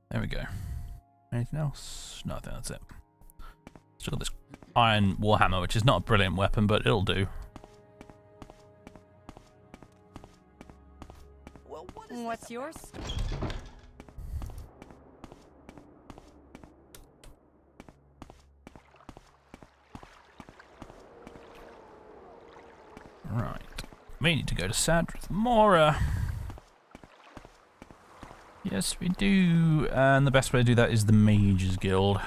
There we go. Anything else? No, I think that's it. Still got this iron warhammer, which is not a brilliant weapon, but it'll do. Well, What's yours? Right. We need to go to Sadrith Mora. Yes, we do. And the best way to do that is the Mages Guild.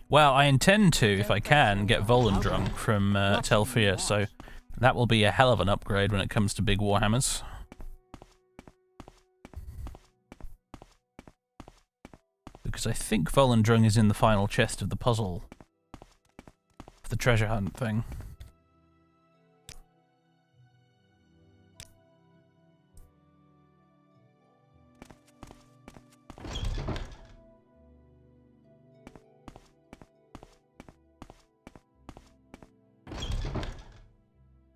Well, I intend to, if I can, get Volendrung from Telfia, so that will be a hell of an upgrade when it comes to big warhammers. Because I think Volendrung is in the final chest of the puzzle. Of the treasure hunt thing.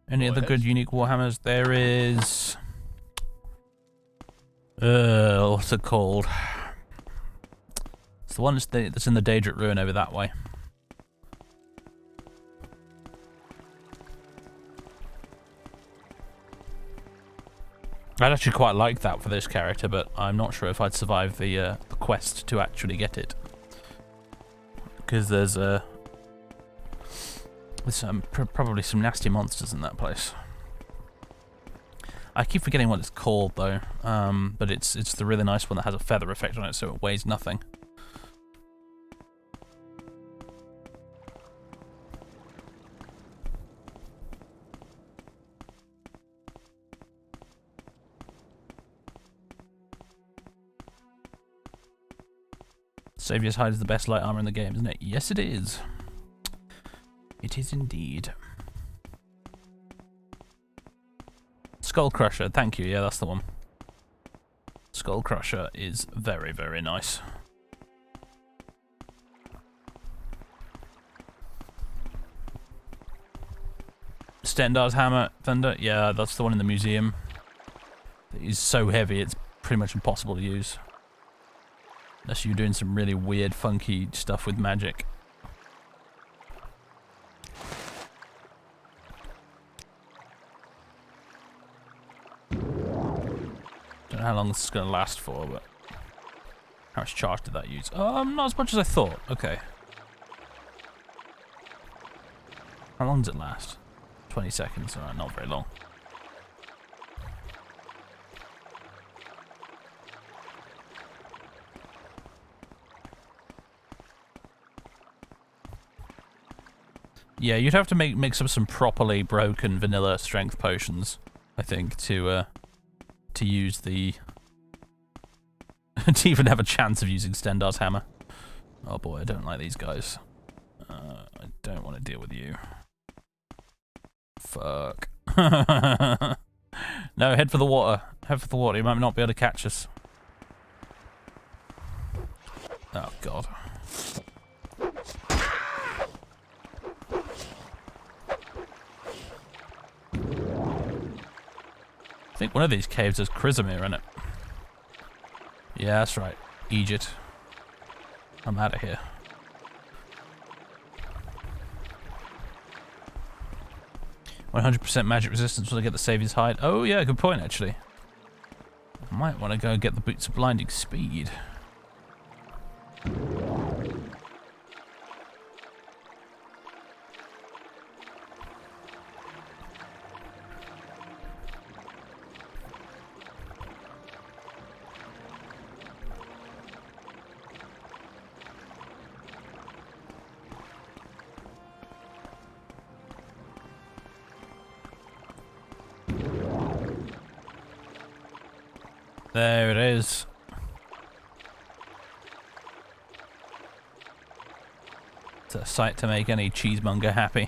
Any other good unique warhammers? There is... what's it called? It's the one that's in the Daedric ruin over that way. I'd actually quite like that for this character, but I'm not sure if I'd survive the quest to actually get it. Because there's probably some nasty monsters in that place. I keep forgetting what it's called though, but it's the really nice one that has a feather effect on it, so it weighs nothing. Saviour's Hide is the best light armor in the game, isn't it? Yes, it is. It is indeed. Skull Crusher, thank you. Yeah, that's the one. Skull Crusher is very, very nice. Stendar's Hammer, Thunder, yeah, that's the one in the museum. It is so heavy, it's pretty much impossible to use. Unless you're doing some really weird, funky stuff with magic. Don't know how long this is going to last for, but how much charge did that use? Not as much as I thought. Okay. How long does it last? 20 seconds. Alright, not very long. Yeah, you'd have to mix up some properly broken vanilla strength potions, I think, to use the to even have a chance of using Stendar's hammer. Oh boy, I don't like these guys. I don't want to deal with you. Fuck. No, head for the water. Head for the water. You might not be able to catch us. Oh god. I think one of these caves has Chrysamere in it. Yeah, that's right. Egypt. I'm out of here. "100% magic resistance when I get the Saviour's Hide." Oh yeah, good point actually. I might want to go get the Boots of Blinding Speed. There it is. It's a sight to make any cheesemonger happy.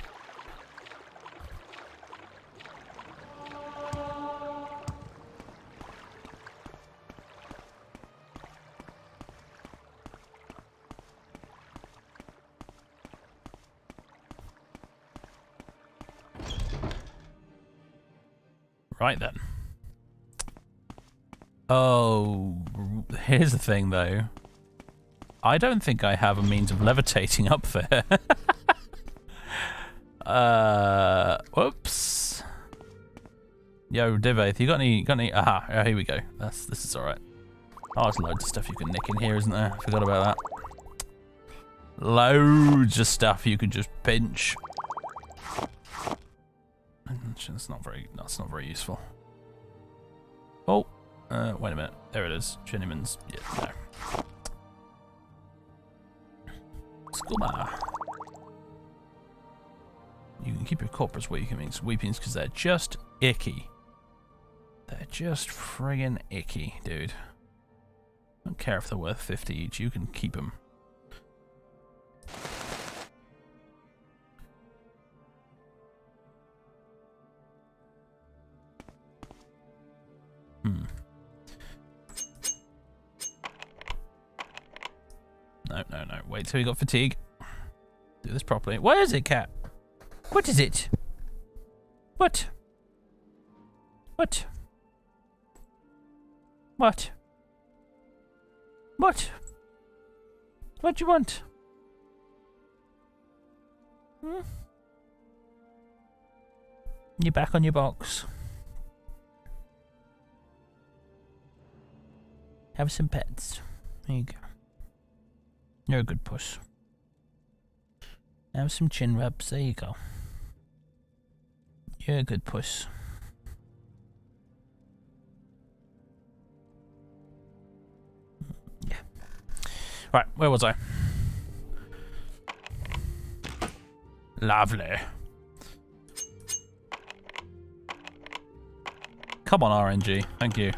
Right then. Oh, here's the thing though. I don't think I have a means of levitating up there. Whoops. Yo, Divaith, you got any, aha, oh, here we go. This is alright. Oh, there's loads of stuff you can nick in here, isn't there? I forgot about that. Loads of stuff you can just pinch. That's not very useful. Oh. Wait a minute. There it is. Journeyman's. Yeah, no. Skooma. You can keep your corpus weepings because they're just icky. They're just friggin' icky, dude. I don't care if they're worth 50 each. You can keep them. No. Wait till you got fatigue. Do this properly. What is it, cat? What is it? What? What? What? What? What do you want? Hmm? You're back on your box. Have some pets. There you go. You're a good puss. Have some chin rubs. There you go. You're a good puss. Yeah. Right, where was I? Lovely. Come on, RNG. Thank you.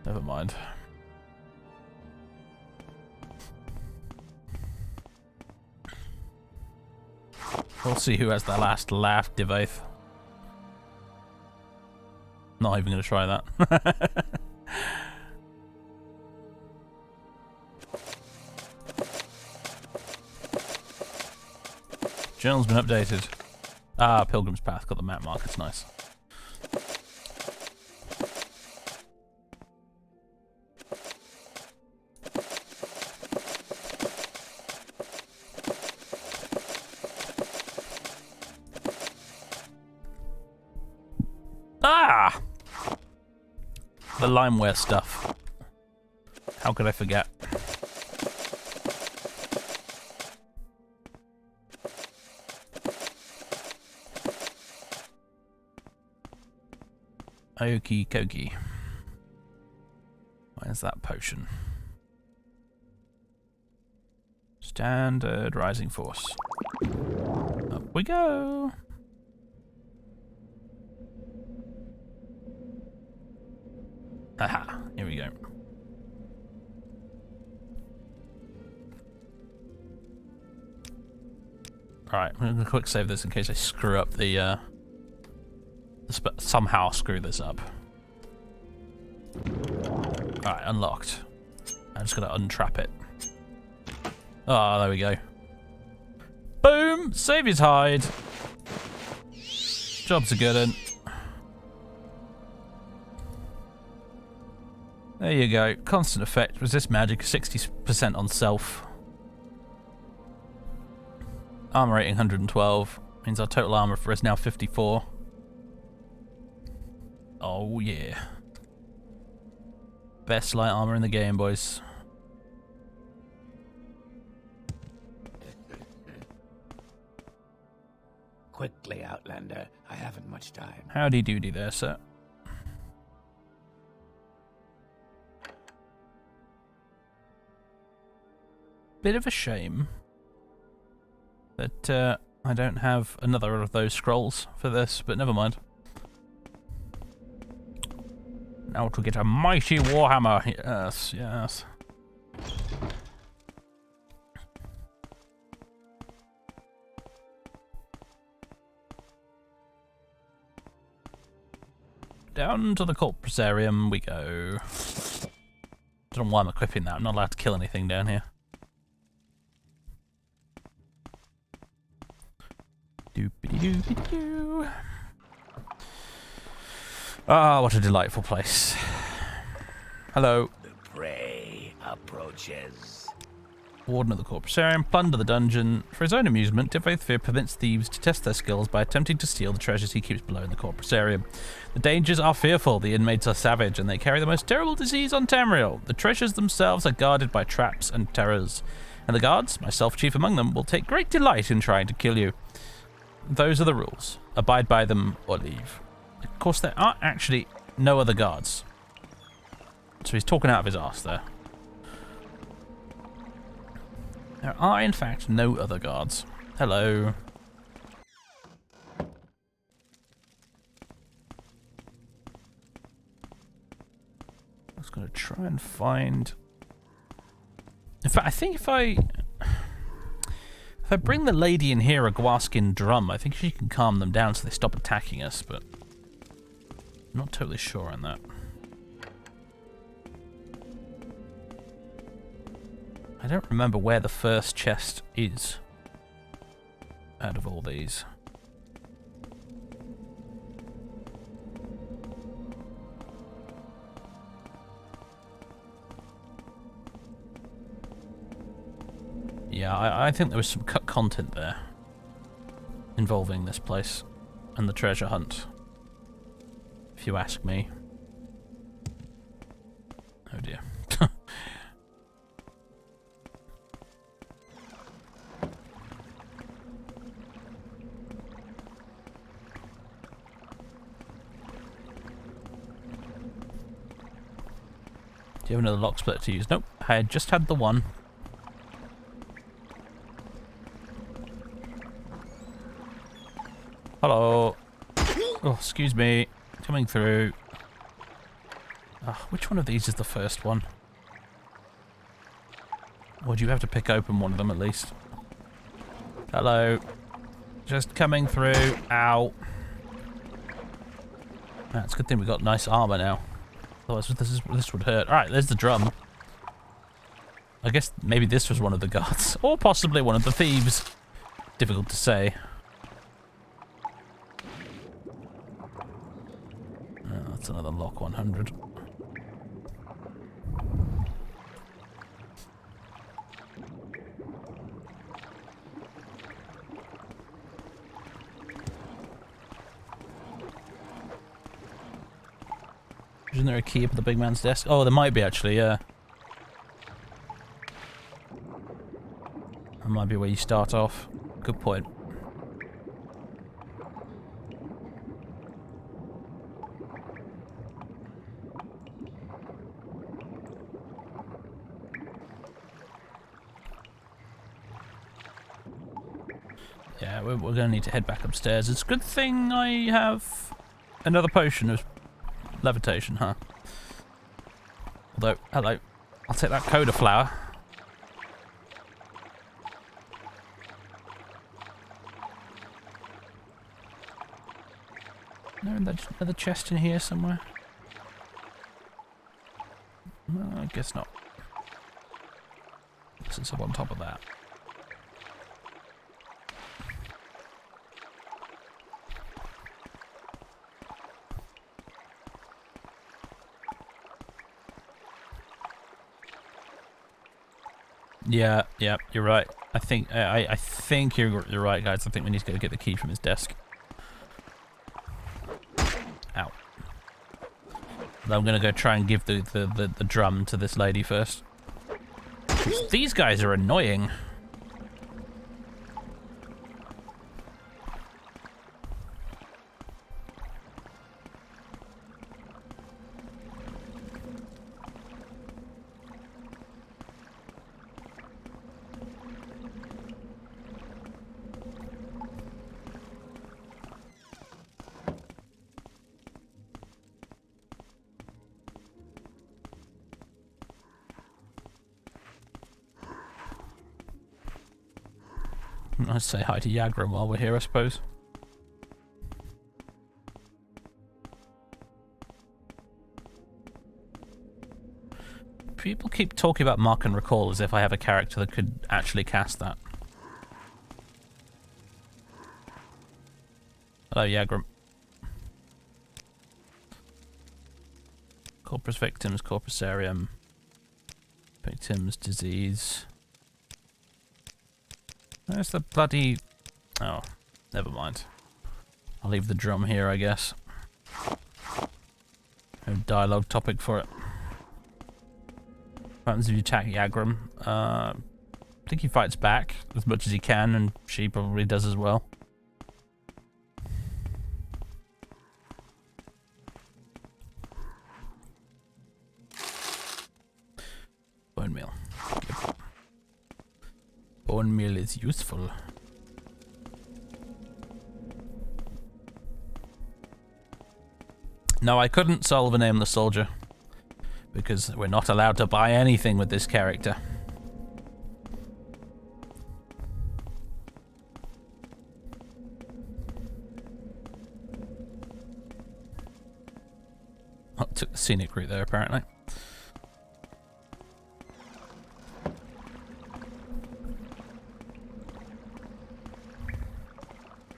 Never mind. We'll see who has the last laugh, Divaith. Not even going to try that. Journal's been updated. Ah, Pilgrim's Path. Got the map markers. Nice. Ah! The limeware stuff. How could I forget? Okie dokie. Where's that potion? Standard rising force. Up we go. Haha, here we go. Alright, I'm gonna quick save this in case I screw up the somehow screw this up. Alright, unlocked. I'm just gonna untrap it. Oh, there we go. Boom! Save his hide. Job's a good one. There you go. Constant effect. Resist magic. 60% on self. Armor rating 112. Means our total armor for us now 54. Oh yeah. Best light armor in the game, boys. Quickly, Outlander. I haven't much time. Howdy doody there, sir. Bit of a shame that I don't have another of those scrolls for this, but never mind. Now to get a mighty warhammer. Yes, yes. Down to the corpusarium we go. Don't know why I'm equipping that. I'm not allowed to kill anything down here. Doopity-doopity-doo. Ah, what a delightful place. Hello. The prey approaches. Warden of the Corpusarium, plunder the dungeon. For his own amusement, Tifaithfear permits thieves to test their skills by attempting to steal the treasures he keeps below in the Corpusarium. The dangers are fearful, the inmates are savage, and they carry the most terrible disease on Tamriel. The treasures themselves are guarded by traps and terrors, and the guards, myself chief among them, will take great delight in trying to kill you. Those are the rules. Abide by them or leave. Of course, there are actually no other guards. So he's talking out of his arse there. There are, in fact, no other guards. Hello. I was going to try and find... In fact, I think if I bring the lady in here a Gwaskin drum, I think she can calm them down so they stop attacking us, but I'm not totally sure on that. I don't remember where the first chest is out of all these. Yeah, I think there was some cut content there involving this place and the treasure hunt, if you ask me. Oh dear. Do you have another lock splitter to use? Nope, I just had the one. Hello. Oh, excuse me. Coming through. Oh, which one of these is the first one? Or do you have to pick open one of them at least? Hello. Just coming through. Ow. It's a good thing we got nice armor now. Otherwise, this would hurt. Alright, there's the drum. I guess maybe this was one of the guards. Or possibly one of the thieves. Difficult to say. Oh, that's another lock 100. Isn't there a key up at the big man's desk? Oh, there might be actually, yeah. That might be where you start off. Good point. Yeah, we're going to need to head back upstairs. It's a good thing I have another potion of levitation, huh? Although, hello. I'll take that coda flower. No, another chest in here somewhere? No, I guess not. Since I'm on top of that. Yeah, you're right. I think I think you're right, guys. I think we need to go get the key from his desk. Ow. I'm gonna go try and give the drum to this lady first. These guys are annoying. I'd say hi to Yagram while we're here, I suppose. People keep talking about Mark and Recall as if I have a character that could actually cast that. Hello, Yagram. Corpus Victims, Corpusarium. Victims, Disease. Where's the bloody... Oh, never mind. I'll leave the drum here, I guess. No dialogue topic for it. What happens if you attack Yagram? I think he fights back as much as he can, and she probably does as well. Bone meal. Yep. Bone meal is useful. No, I couldn't solve a nameless soldier. Because we're not allowed to buy anything with this character. Oh, took the scenic route there, apparently.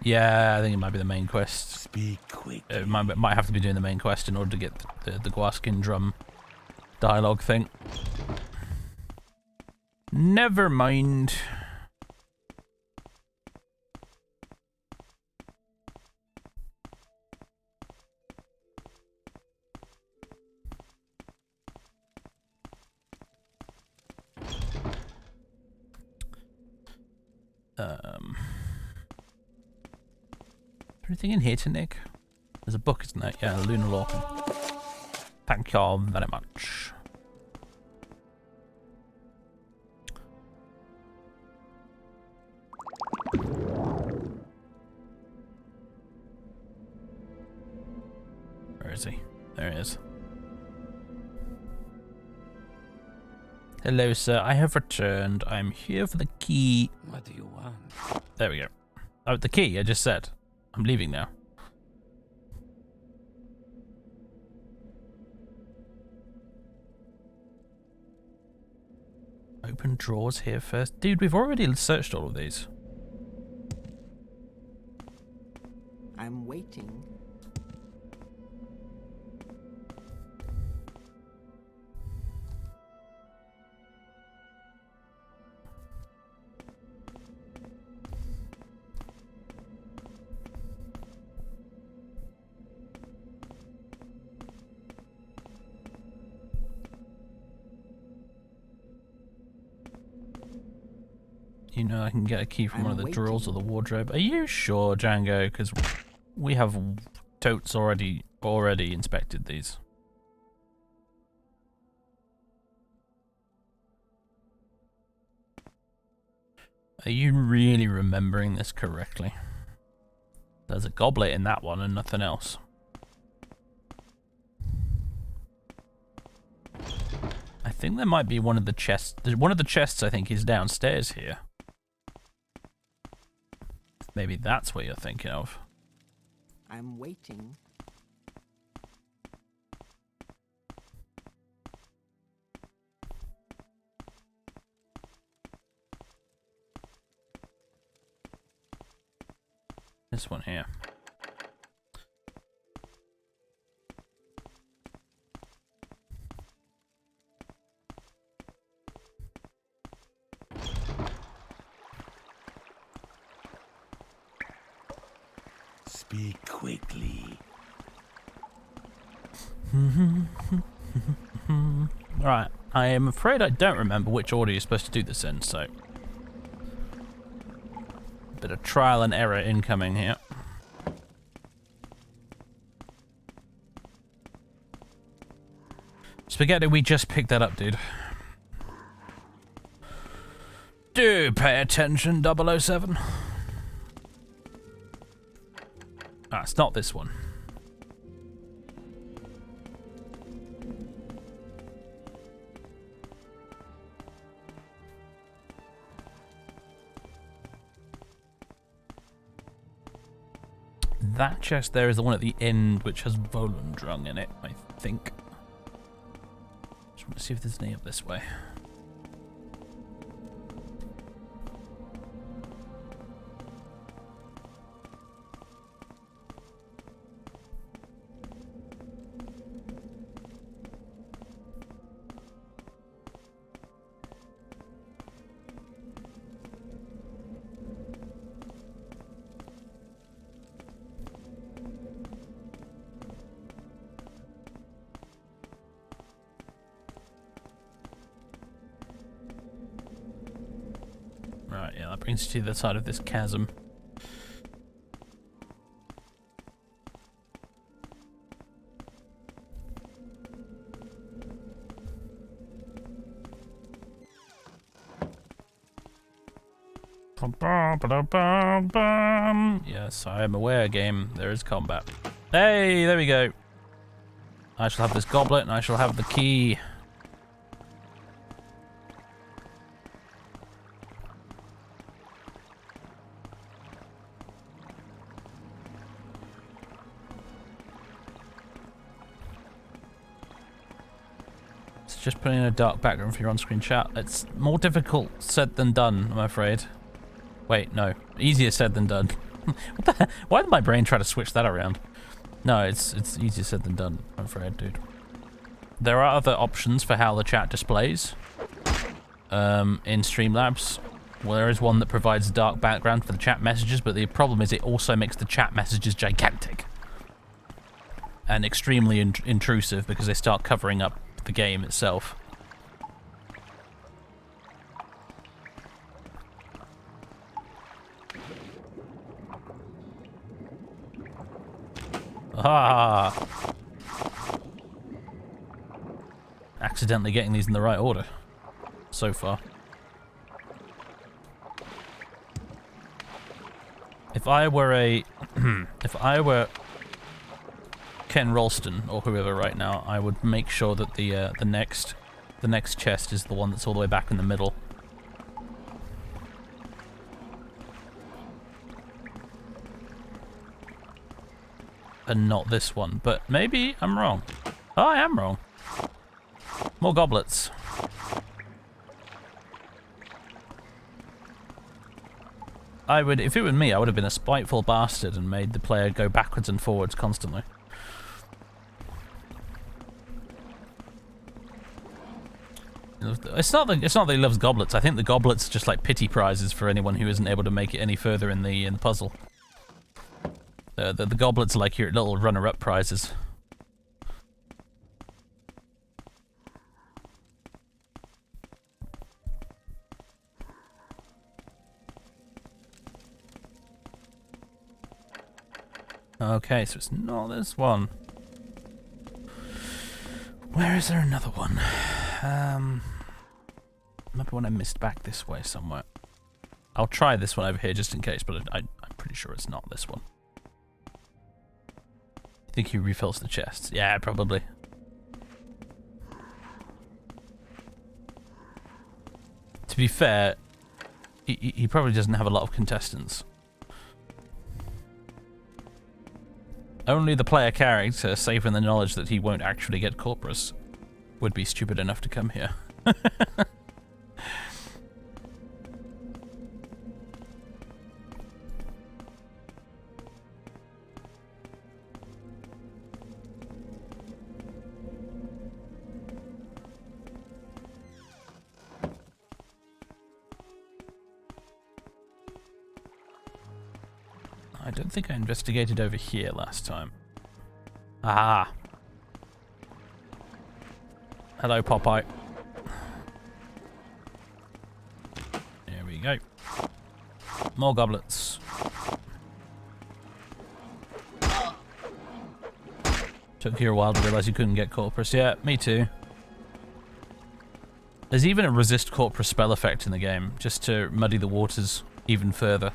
Yeah, I think it might be the main quest. Speak quick. It might have to be doing the main quest in order to get the Guaskin drum dialogue thing. Never mind. Anything in here to Nick? There's a book, isn't there? Yeah, Lunar Lorcan. Thank you very much. Where is he? There he is. Hello, sir. I have returned. I'm here for the key. What do you want? There we go. Oh, the key, I just said. I'm leaving now. Open drawers here first. Dude, we've already searched all of these. I'm waiting. You know I can get a key from one of the drawers or the wardrobe. Are you sure, Django? Because we have totes already inspected these. Are you really remembering this correctly? There's a goblet in that one and nothing else. I think there might be one of the chests. One of the chests, I think, is downstairs here. Maybe that's what you're thinking of. I'm waiting. This one here. Speak quickly. Right, I am afraid I don't remember which order you're supposed to do this in, so... Bit of trial and error incoming here. Spaghetti, we just picked that up, dude. Do pay attention, 007. Ah, it's not this one. That chest there is the one at the end which has Volundrung in it, I think. Just want to see if there's any up this way. Right, yeah, that brings you to the side of this chasm. Yes, I am aware, game. There is combat. Hey, there we go. I shall have this goblet and I shall have the key. Just putting in a dark background for your on-screen chat. It's more difficult said than done, I'm afraid. Wait, no. Easier said than done. What the heck? Why did my brain try to switch that around? No, it's easier said than done, I'm afraid, dude. There are other options for how the chat displays in Streamlabs. Well, there is one that provides a dark background for the chat messages, but the problem is it also makes the chat messages gigantic. And extremely intrusive because they start covering up the game itself. Ah! Accidentally getting these in the right order so far. If I were Ken Ralston or whoever right now, I would make sure that the next chest is the one that's all the way back in the middle. And not this one, but maybe I'm wrong. Oh, I am wrong. More goblets. I would, if it were me, I would have been a spiteful bastard and made the player go backwards and forwards constantly. It's not that he loves goblets. I think the goblets are just like pity prizes for anyone who isn't able to make it any further in the puzzle. The goblets are like your little runner-up prizes. Okay, so it's not this one. Where is there another one? Remember when I missed back this way somewhere? I'll try this one over here just in case, but I'm pretty sure it's not this one. You think he refills the chests? Yeah, probably. To be fair, he probably doesn't have a lot of contestants. Only the player character, safe in the knowledge that he won't actually get Corpus, would be stupid enough to come here. I don't think I investigated over here last time. Ah. Hello, Popeye. There we go. More goblets. Took you a while to realise you couldn't get Corpus. Yeah, me too. There's even a resist Corpus spell effect in the game, just to muddy the waters even further.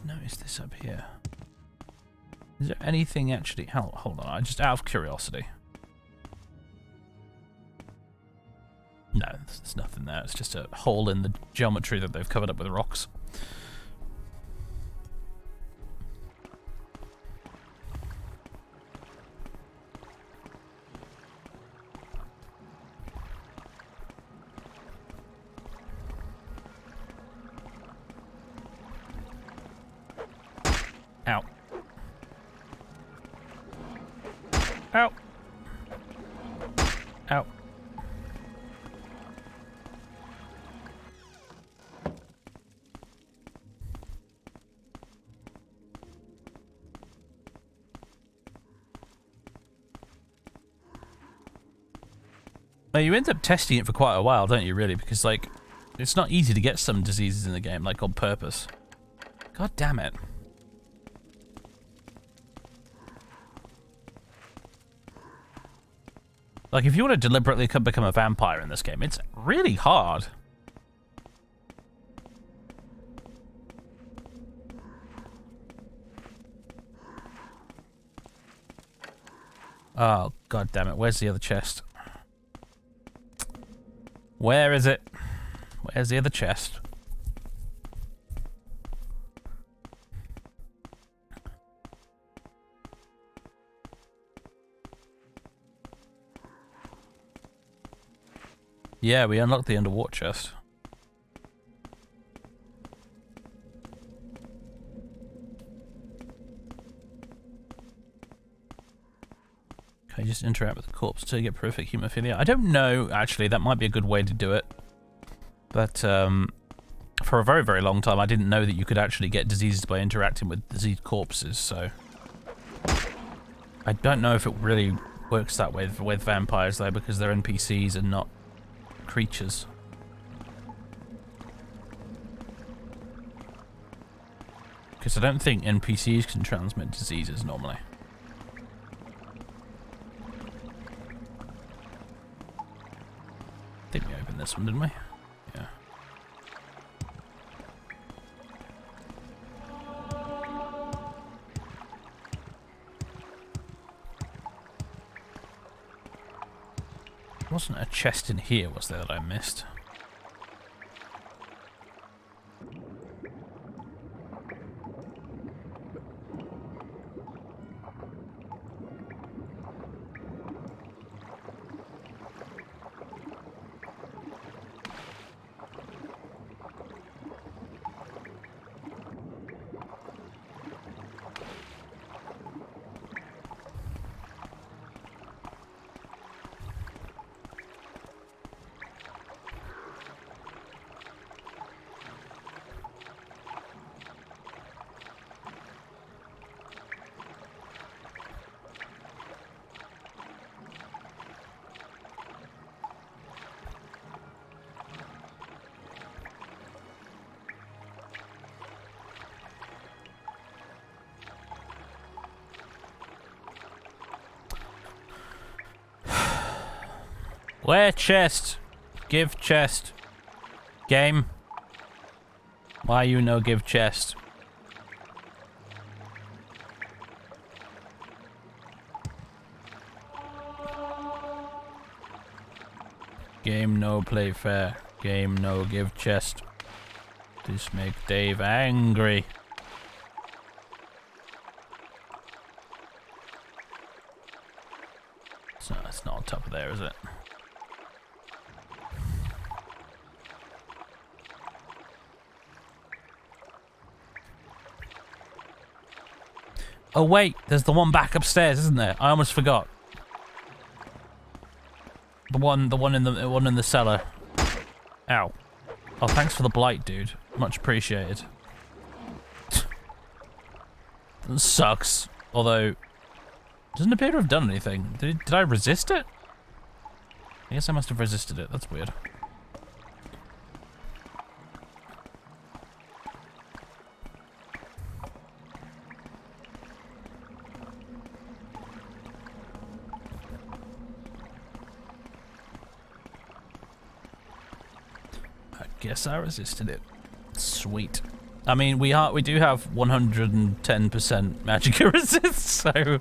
Notice this up here. Is there anything actually? Hold on, just out of curiosity. No, there's nothing there. It's just a hole in the geometry that they've covered up with rocks. Ow. Ow. Ow. Now you end up testing it for quite a while, don't you, really? Because, like, it's not easy to get some diseases in the game, like, on purpose. God damn it. Like, if you want to deliberately become a vampire in this game, it's really hard. Oh, god damn it. Where's the other chest? Where is it? Where's the other chest? Yeah, we unlocked the underwater chest. Can I just interact with the corpse to get perfect hemophilia? I don't know, actually. That might be a good way to do it. But for a very, very long time, I didn't know that you could actually get diseases by interacting with diseased corpses, so... I don't know if it really works that way with vampires, though, because they're NPCs and not creatures. Because I don't think NPCs can transmit diseases normally. I think we opened this one, didn't we? Yeah. Wasn't a chest in here, was there, that I missed? Where chest? Give chest. Game. Why you no give chest? Game no play fair. Game no give chest. This make Dave angry. It's not on top of there, is it? Oh wait, there's the one back upstairs, isn't there? I almost forgot. The one in the cellar. Ow. Oh, thanks for the blight, dude. Much appreciated. That sucks. Although, doesn't appear to have done anything. Did I resist it? I guess I must have resisted it. That's weird. Guess I resisted it. Sweet. I mean, we do have 110% magicka resist, so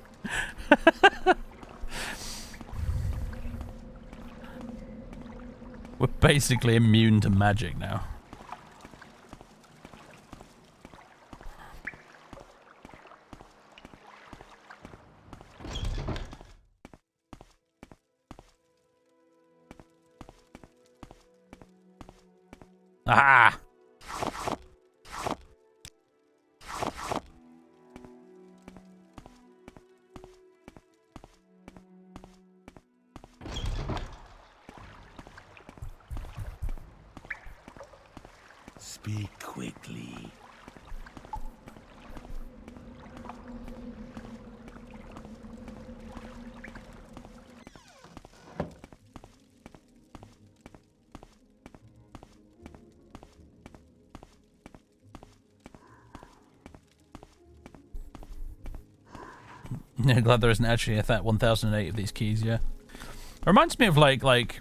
we're basically immune to magic now. Ah! Speak quickly. Yeah, glad there isn't actually a 1008 of these keys, yeah. It reminds me of like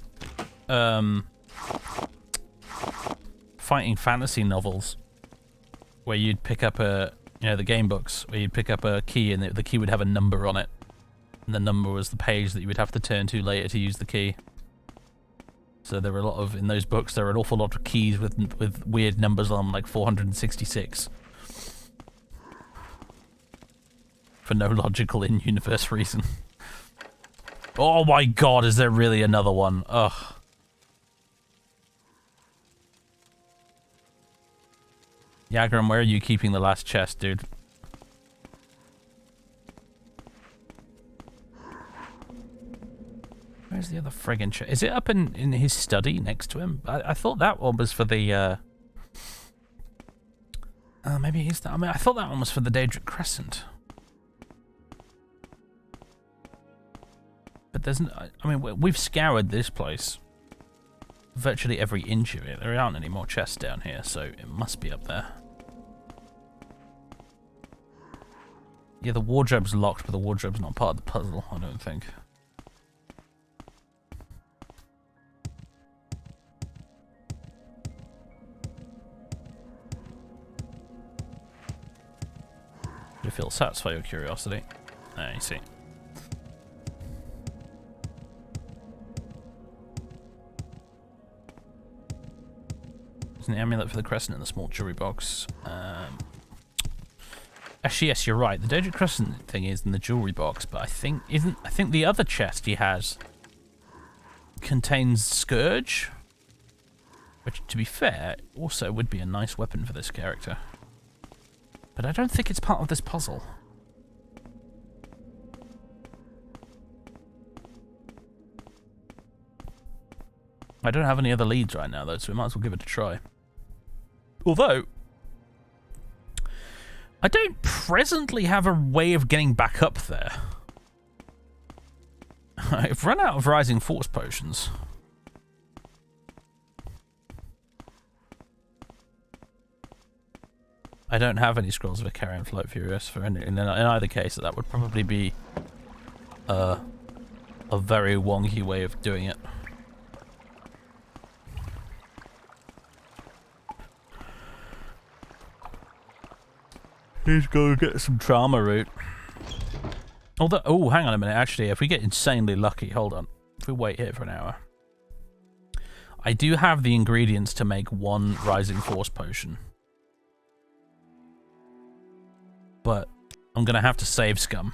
fighting fantasy novels where you'd pick up the game books, where you'd pick up a key and the key would have a number on it. And the number was the page that you would have to turn to later to use the key. So there were a lot of, in those books, there were an awful lot of keys with weird numbers on, like 466. For no logical in-universe reason. Oh my god, is there really another one? Ugh. Yagram, where are you keeping the last chest, dude? Where's the other friggin' chest? Is it up in his study next to him? I thought that one was for the, maybe it is that. I mean, I thought that one was for the Daedric Crescent. But there's, I mean, we've scoured this place. Virtually every inch of it. There aren't any more chests down here, so it must be up there. Yeah, the wardrobe's locked, but the wardrobe's not part of the puzzle, I don't think. If it'll satisfy your curiosity. I see. There's an amulet for the crescent in the small jewelry box. Actually, yes, you're right. The Daedric Crescent thing is in the jewelry box, but I think the other chest he has contains Scourge, which, to be fair, also would be a nice weapon for this character. But I don't think it's part of this puzzle. I don't have any other leads right now, though, so we might as well give it a try. Although, I don't presently have a way of getting back up there. I've run out of Rising Force potions. I don't have any Scrolls of Icarian Float Furious for any, in either case. That would probably be a very wonky way of doing it. He's going to get some trauma root. Although, oh, hang on a minute. Actually, if we get insanely lucky, hold on. If we wait here for an hour, I do have the ingredients to make 1 Rising Force potion, but I'm gonna have to save scum.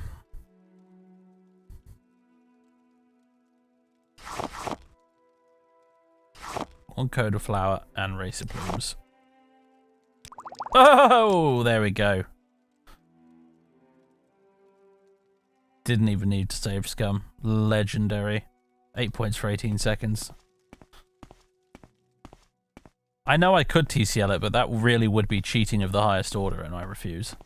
One Coda Flower and Racer Plumes. Oh, there we go. Didn't even need to save scum. Legendary. 8 points for 18 seconds. I know I could TCL it, but that really would be cheating of the highest order, and I refuse.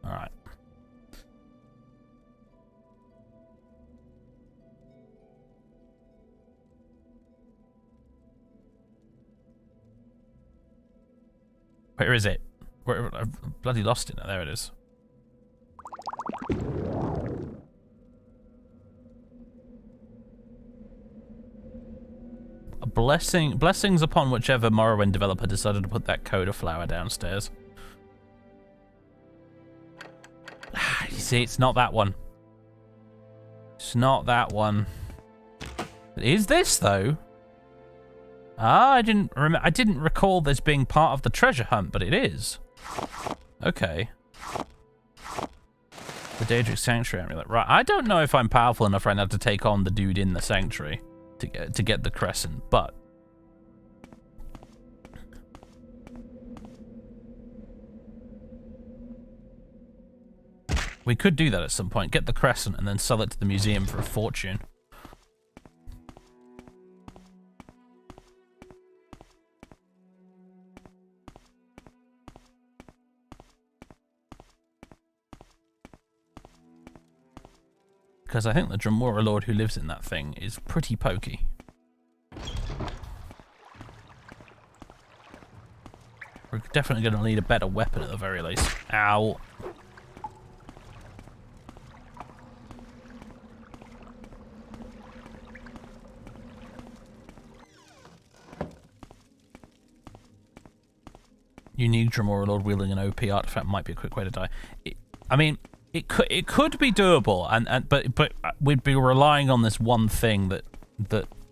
Alright. Where is it? I've bloody lost it now. There it is. A blessings upon whichever Morrowind developer decided to put that Coda flower downstairs. You see, it's not that one. It's not that one. Is this though? Ah, I didn't recall this being part of the treasure hunt, but it is. Okay. The Daedric Sanctuary amulet. Right, I don't know if I'm powerful enough right now to take on the dude in the sanctuary to get the crescent, but we could do that at some point. Get the crescent and then sell it to the museum for a fortune. Because I think the Dremora Lord who lives in that thing is pretty pokey. We're definitely going to need a better weapon at the very least. Ow. Unique Dremora Lord wielding an OP artifact might be a quick way to die. It could be doable, but we'd be relying on this one thing that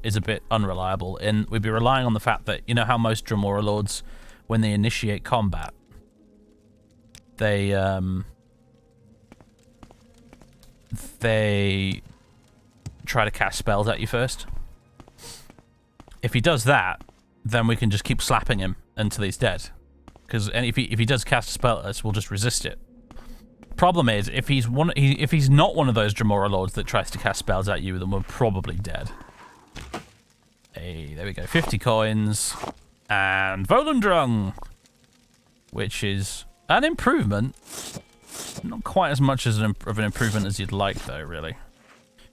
is a bit unreliable, and we'd be relying on the fact that, you know how most Dremora Lords, when they initiate combat, they try to cast spells at you first. If he does that, then we can just keep slapping him until he's dead. Because if he does cast a spell at us, we'll just resist it. Problem is, if he's not one of those Dremora Lords that tries to cast spells at you, then we're probably dead. Hey, there we go. 50 coins. And Volundrung, which is an improvement. Not quite as much as of an improvement as you'd like, though, really.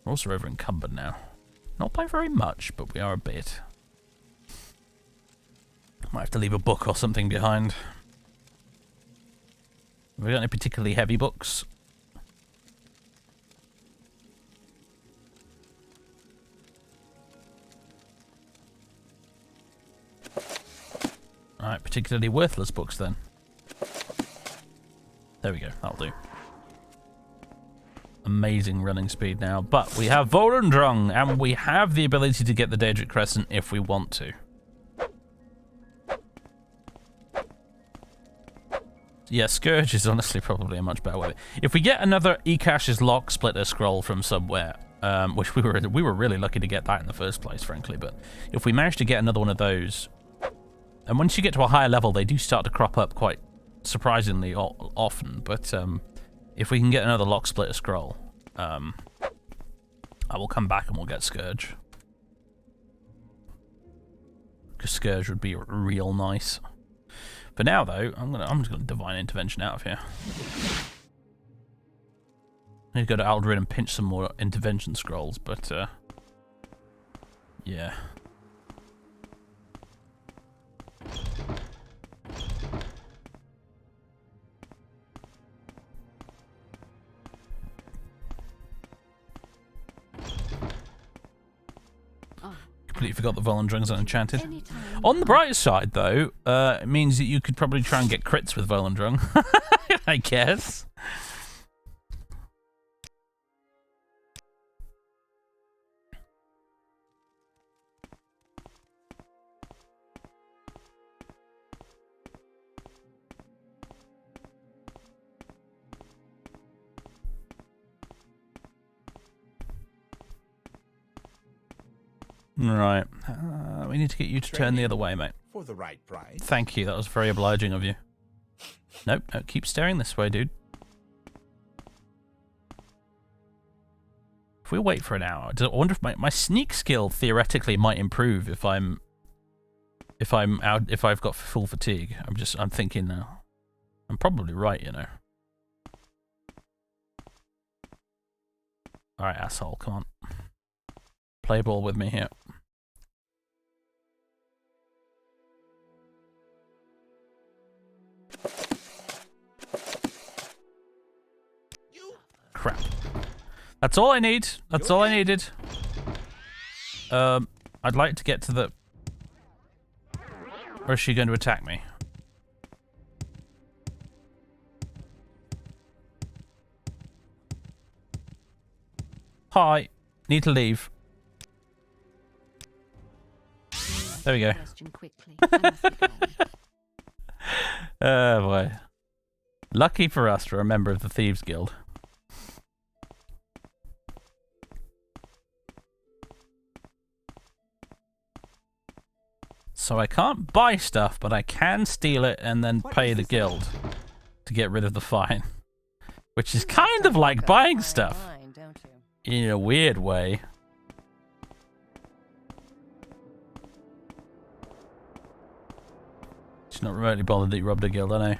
We're also over encumbered now. Not by very much, but we are a bit. Might have to leave a book or something behind. Have we got any particularly heavy books? Alright, particularly worthless books then. There we go, that'll do. Amazing running speed now, but we have Volundrung, and we have the ability to get the Daedric Crescent if we want to. Yeah, Scourge is honestly probably a much better way. If we get another Ekash's Lock Splitter scroll from somewhere, which we were really lucky to get that in the first place, frankly, but if we manage to get another one of those, and once you get to a higher level, they do start to crop up quite surprisingly often, but if we can get another Lock Splitter scroll, I will come back and we'll get Scourge. Because Scourge would be real nice. For now, though, I'm just gonna Divine Intervention out of here. I need to go to Aldrin and pinch some more intervention scrolls, but yeah. completely forgot the Volendrung's unenchanted. Anytime. On the bright side, though, it means that you could probably try and get crits with Volendrung. I guess. Right. We need to get you to turn the other way, mate. For the right price. Thank you. That was very obliging of you. Nope. No, keep staring this way, dude. If we wait for an hour, I wonder if my sneak skill theoretically might improve if I've got full fatigue. I'm thinking now. I'm probably right, you know. All right, asshole, come on. Play ball with me here. Crap. That's all I need. That's all I needed. I'd like to get to the... Or is she going to attack me? Hi. Need to leave. There we go. Oh boy. Lucky for us we're a member of the Thieves Guild. So I can't buy stuff, but I can steal it and then pay the guild to get rid of the fine. Which is kind of like buying stuff. In a weird way. She's not remotely bothered that you robbed a guild, I know.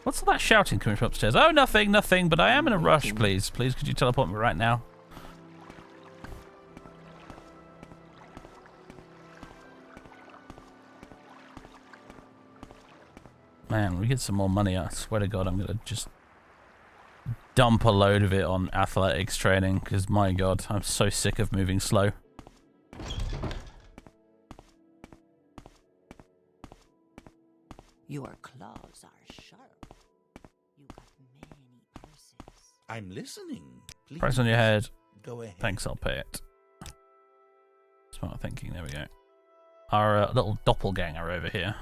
What's all that shouting coming from upstairs? Oh, nothing, nothing, but I am in a rush, please. Please, could you teleport me right now? Man, we get some more money. I swear to God, I'm going to just dump a load of it on athletics training, because my God, I'm so sick of moving slow. Your claws are sharp. You got many purses. I'm listening. Please. Price on your head. Go ahead. Thanks, I'll pay it. Smart thinking, there we go. Our little doppelganger over here.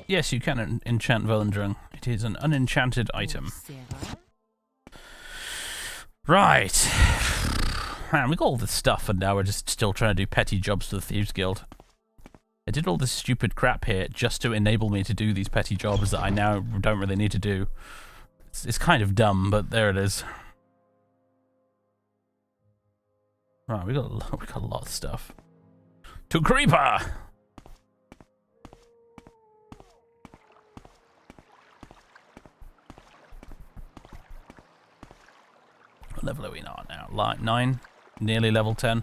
Yes, you can enchant Volendrung. It is an unenchanted item. Right. Man, we got all this stuff and now we're just still trying to do petty jobs for the Thieves Guild. I did all this stupid crap here just to enable me to do these petty jobs that I now don't really need to do. It's kind of dumb, but there it is. Right, we got a lot of stuff. To Creeper! What level are we not now? Like 9? Nearly level 10.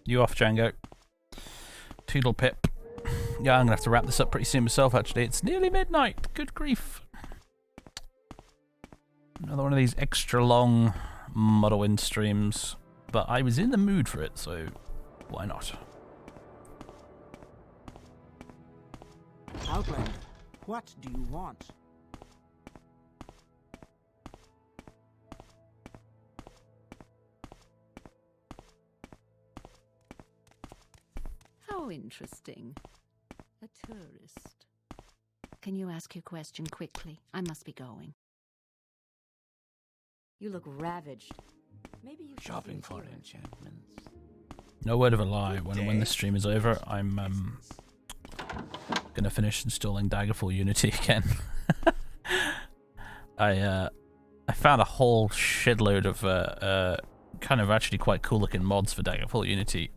You off, Django. Toodle pip. Yeah, I'm gonna have to wrap this up pretty soon myself, actually. It's nearly midnight. Good grief. Another one of these extra long Morrowind streams. But I was in the mood for it, so why not? Outlander, what do you want? How interesting. A tourist. Can you ask your question quickly? I must be going. You look ravaged. Maybe you should Shopping see a for healer. enchantments. No word of a lie. When this stream is over, I'm gonna finish installing Daggerfall Unity again. I found a whole shitload of kind of actually quite cool looking mods for Daggerfall Unity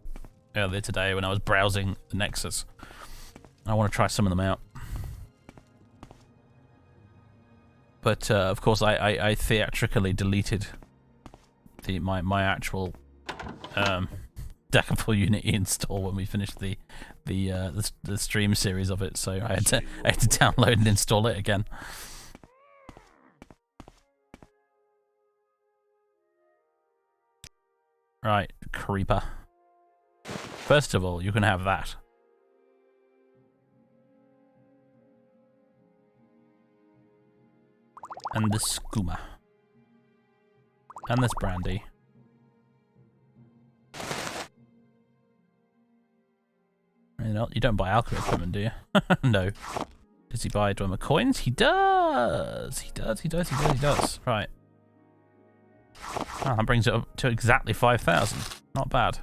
earlier today when I was browsing the Nexus. I want to try some of them out. But of course, I theatrically deleted my actual Daggerfall Unity install when we finished the stream series of it. So I had to download and install it again. Right, creeper. First of all, you can have that. And this skooma. And this brandy. You don't buy alchemy equipment, do you? No. Does he buy Dwemer coins? He does! He does. Right. Oh, that brings it up to exactly 5,000. Not bad.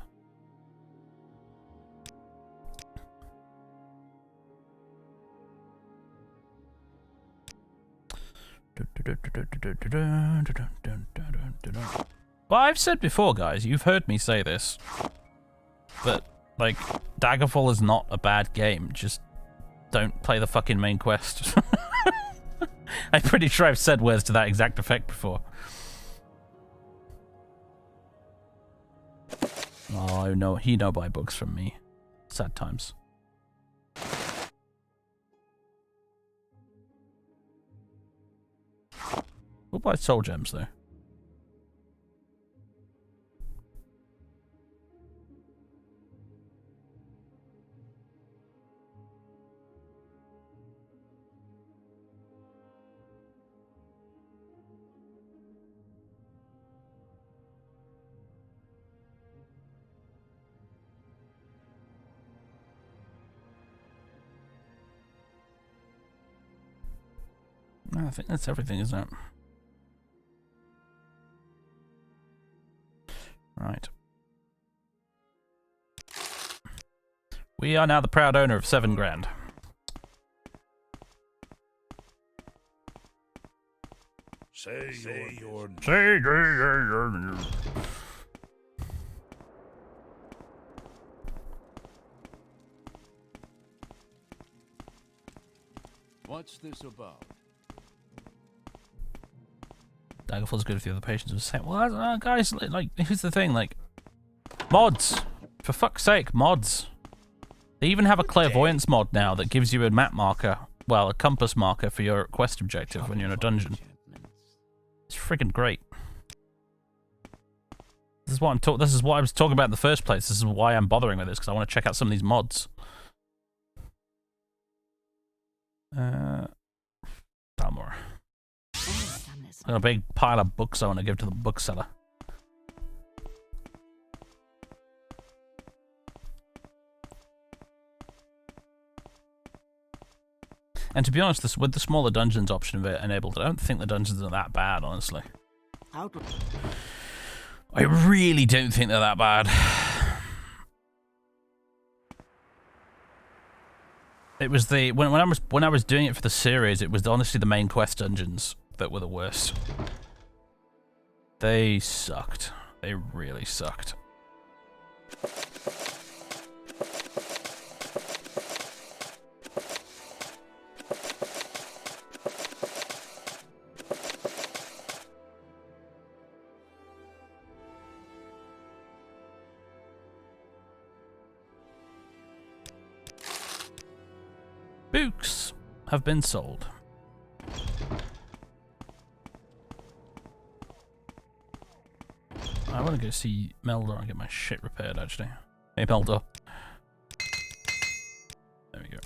Well, I've said before, guys, you've heard me say this, but, like, Daggerfall is not a bad game, just don't play the fucking main quest. I'm pretty sure I've said words to that exact effect before. Oh, no, he no buy books from me. Sad times. We'll buy soul gems, though. I think that's everything, isn't it? Right. We are now the proud owner of 7 grand. Say your What's this about? Daggerfall's good if the other patients were saying, well, guys, like, here's the thing, like, mods. For fuck's sake, mods. They even have a clairvoyance mod now that gives you a map marker, well, a compass marker for your quest objective when you're in a dungeon. It's friggin' great. This is what this is what I was talking about in the first place. This is why I'm bothering with this, because I want to check out some of these mods. Dalmor. Got a big pile of books I want to give to the bookseller. And to be honest, with the smaller dungeons option enabled, I don't think the dungeons are that bad, honestly. I really don't think they're that bad. It was the when I was doing it for the series, it was honestly the main quest dungeons that were the worst. They sucked. They really sucked. Books have been sold. I want to go see Meldor and get my shit repaired, actually. Hey, Meldor. There we go.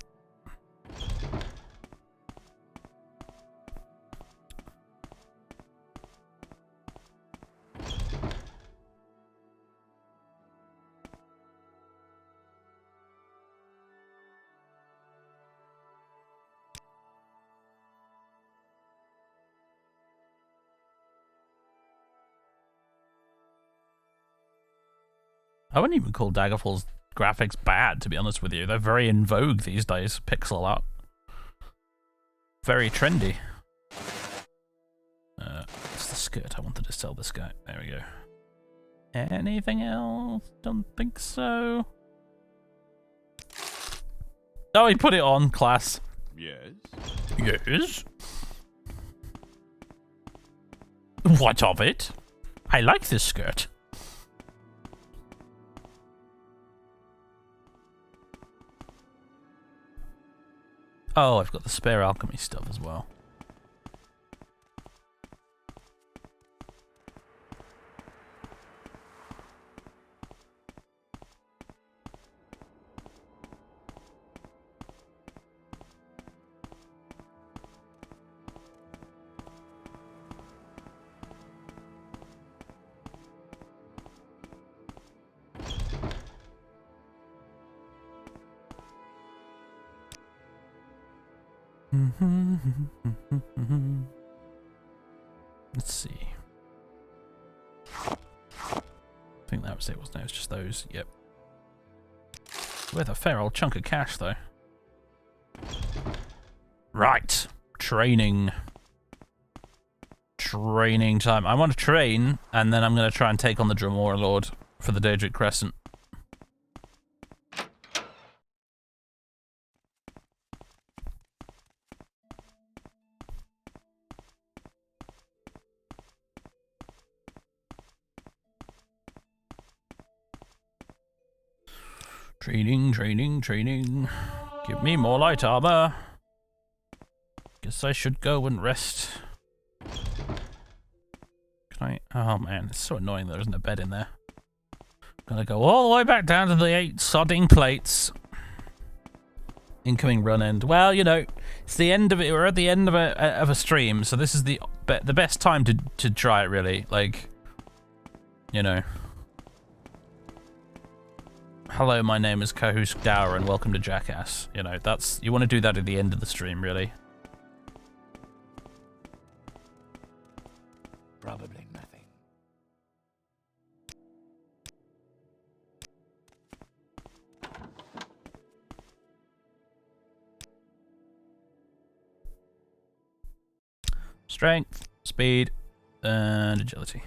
I wouldn't even call Daggerfall's graphics bad, to be honest with you. They're very in vogue these days, pixel art. Very trendy. It's the skirt I wanted to sell this guy. There we go. Anything else? Don't think so. Oh, he put it on, class. Yes. Yes. What of it? I like this skirt. Oh, I've got the spare alchemy stuff as well. Let's see. I think that was it, wasn't it? It was just those. Yep. With a fair old chunk of cash, though. Right. Training. Training time. I want to train, and then I'm going to try and take on the Dremora Lord for the Daedric Crescent. Training, training, training. Give me more light armor. Guess I should go and rest. Can I? Oh man, it's so annoying there isn't a bed in there. Gotta go all the way back down to the 8 sodding plates. Incoming run end. Well, you know, it's the end of it. We're at the end of a stream, so this is the best time to try it, really. Like, you know. Hello, my name is Cahusk Dower, and welcome to Jackass. You know, that's you want to do that at the end of the stream, really. Probably nothing. Strength, speed, and agility.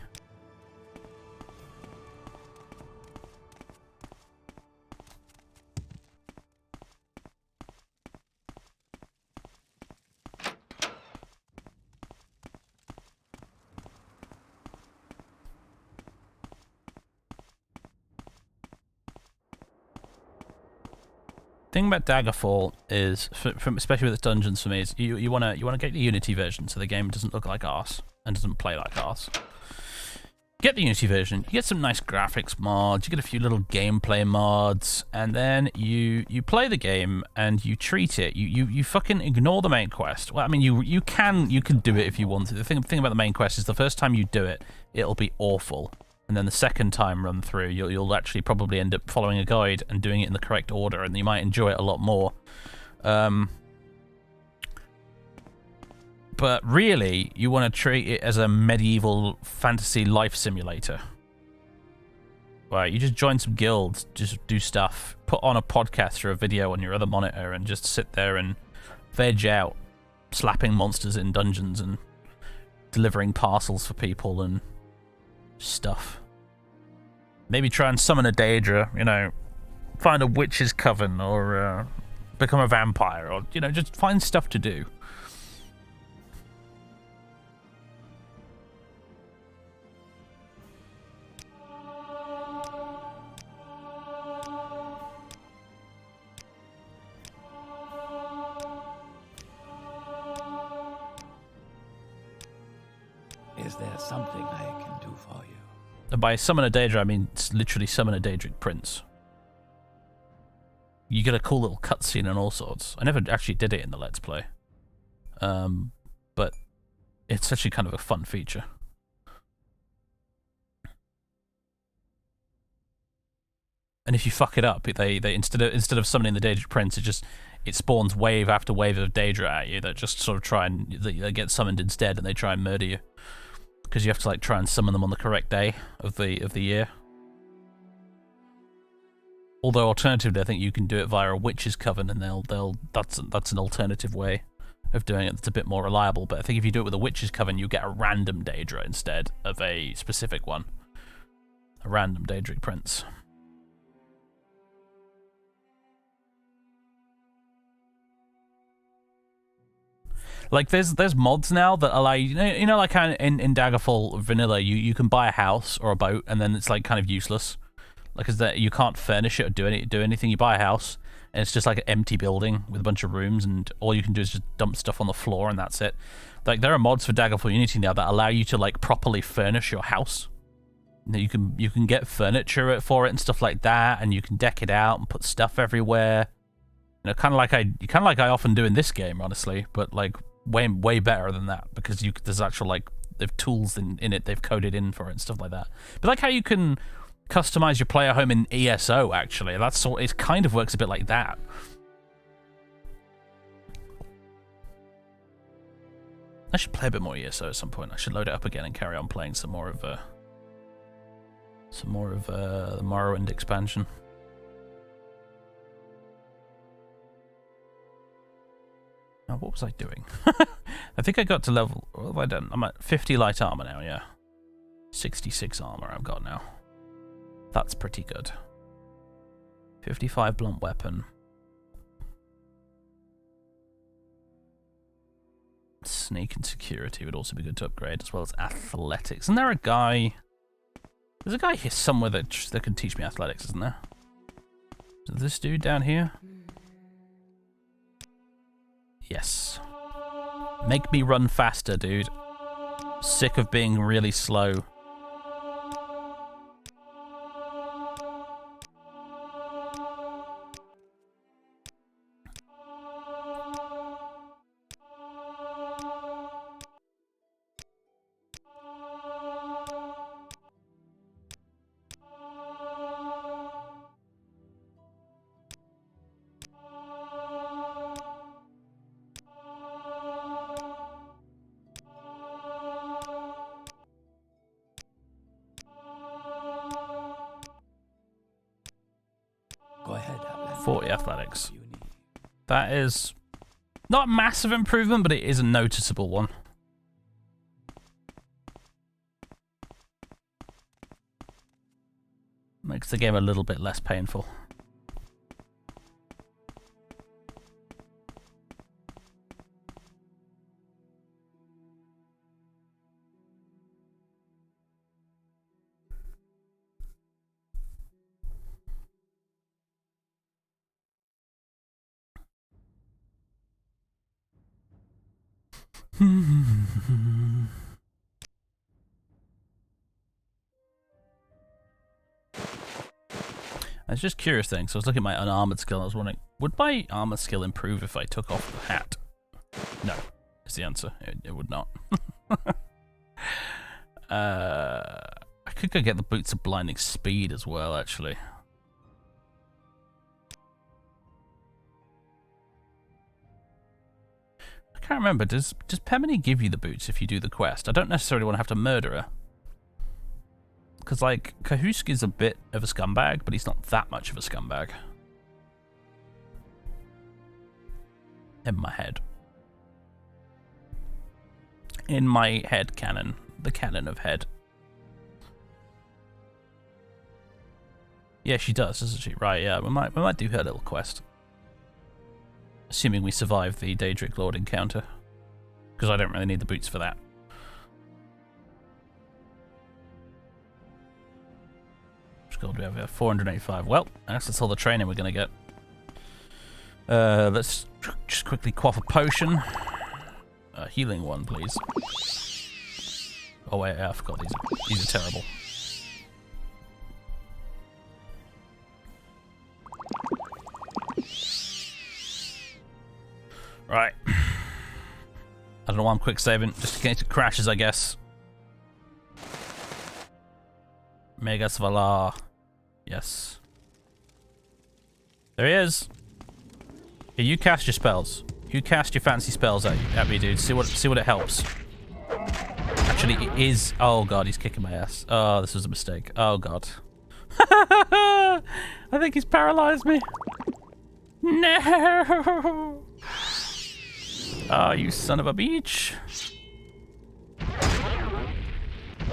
Thing about Daggerfall is, especially with its dungeons for me, is you wanna get the Unity version so the game doesn't look like arse and doesn't play like arse. Get the Unity version, you get some nice graphics mods, you get a few little gameplay mods, and then you play the game and you treat it. You fucking ignore the main quest. Well, I mean you can do it if you want to. The thing about the main quest is the first time you do it, it'll be awful. And then the second time run through, you'll actually probably end up following a guide and doing it in the correct order, and you might enjoy it a lot more. But really, you want to treat it as a medieval fantasy life simulator. Right, you just join some guilds, just do stuff, put on a podcast or a video on your other monitor, and just sit there and veg out, slapping monsters in dungeons and delivering parcels for people and stuff. Maybe try and summon a Daedra, you know, find a witch's coven, or become a vampire, or, you know, just find stuff to do. Is there something I can do for you? And by summon a Daedra, I mean literally summon a Daedric prince. You get a cool little cutscene and all sorts. I never actually did it in the Let's Play. But it's actually kind of a fun feature. And if you fuck it up, they instead of summoning the Daedric prince, it spawns wave after wave of Daedra at you that just sort of try and they get summoned instead, and they try and murder you. Because you have to like try and summon them on the correct day of the year. Although alternatively, I think you can do it via a witch's coven, and that's an alternative way of doing it that's a bit more reliable. But I think if you do it with a witch's coven, you get a random Daedra instead of a specific one. A random Daedric prince. Like there's mods now that allow you know like how in Daggerfall vanilla you can buy a house or a boat and then it's like kind of useless. Like is that you can't furnish it or do anything. You buy a house and it's just like an empty building with a bunch of rooms and all you can do is just dump stuff on the floor and that's it. Like there are mods for Daggerfall Unity now that allow you to like properly furnish your house. You can get furniture for it and stuff like that, and you can deck it out and put stuff everywhere. You know, kind of like I often do in this game, honestly, but like way better than that because there's actual like they've tools in it they've coded in for it and stuff like that. But like how you can customize your player home in ESO, actually, it kind of works a bit like that. I should play a bit more ESO at some point. I should load it up again and carry on playing some more of the Morrowind expansion. Now, what was I doing? I think I got to level. What have I done? I'm at 50 light armor now. Yeah, 66 armor I've got now. That's pretty good. 55 blunt weapon. Sneak and security would also be good to upgrade, as well as athletics. Isn't there a guy? There's a guy here somewhere that can teach me athletics, isn't there? Is it this dude down here? Yes. Make me run faster, dude. Sick of being really slow. Go ahead, Outlander. 40 athletics. That is not a massive improvement, but it is a noticeable one. Makes the game a little bit less painful. I was just curious then, so I was looking at my unarmored skill and I was wondering, would my armor skill improve if I took off the hat? No, is the answer. It would not. I could go get the boots of blinding speed as well, actually. I can't remember, does Pemini give you the boots if you do the quest? I don't necessarily want to have to murder her. Because, like, Kahusk is a bit of a scumbag, but he's not that much of a scumbag. In my head. In my head canon. The canon of head. Yeah, she does, doesn't she? Right, yeah, we might do her little quest. Assuming we survive the Daedric Lord encounter. Because I don't really need the boots for that. Gold do we have here? 485. Well, that's all the training we're going to get. Let's just quickly quaff a potion. A healing one, please. Oh wait, I forgot these are terrible. Right. I don't know why I'm quick saving, just in case it crashes, I guess. Megas Valar. Yes. There he is. Here, you cast your spells. You cast your fancy spells at me, dude. See what it helps. Actually, it is. Oh god, he's kicking my ass. Oh, this was a mistake. Oh god. I think he's paralyzed me. No. Oh, you son of a bitch.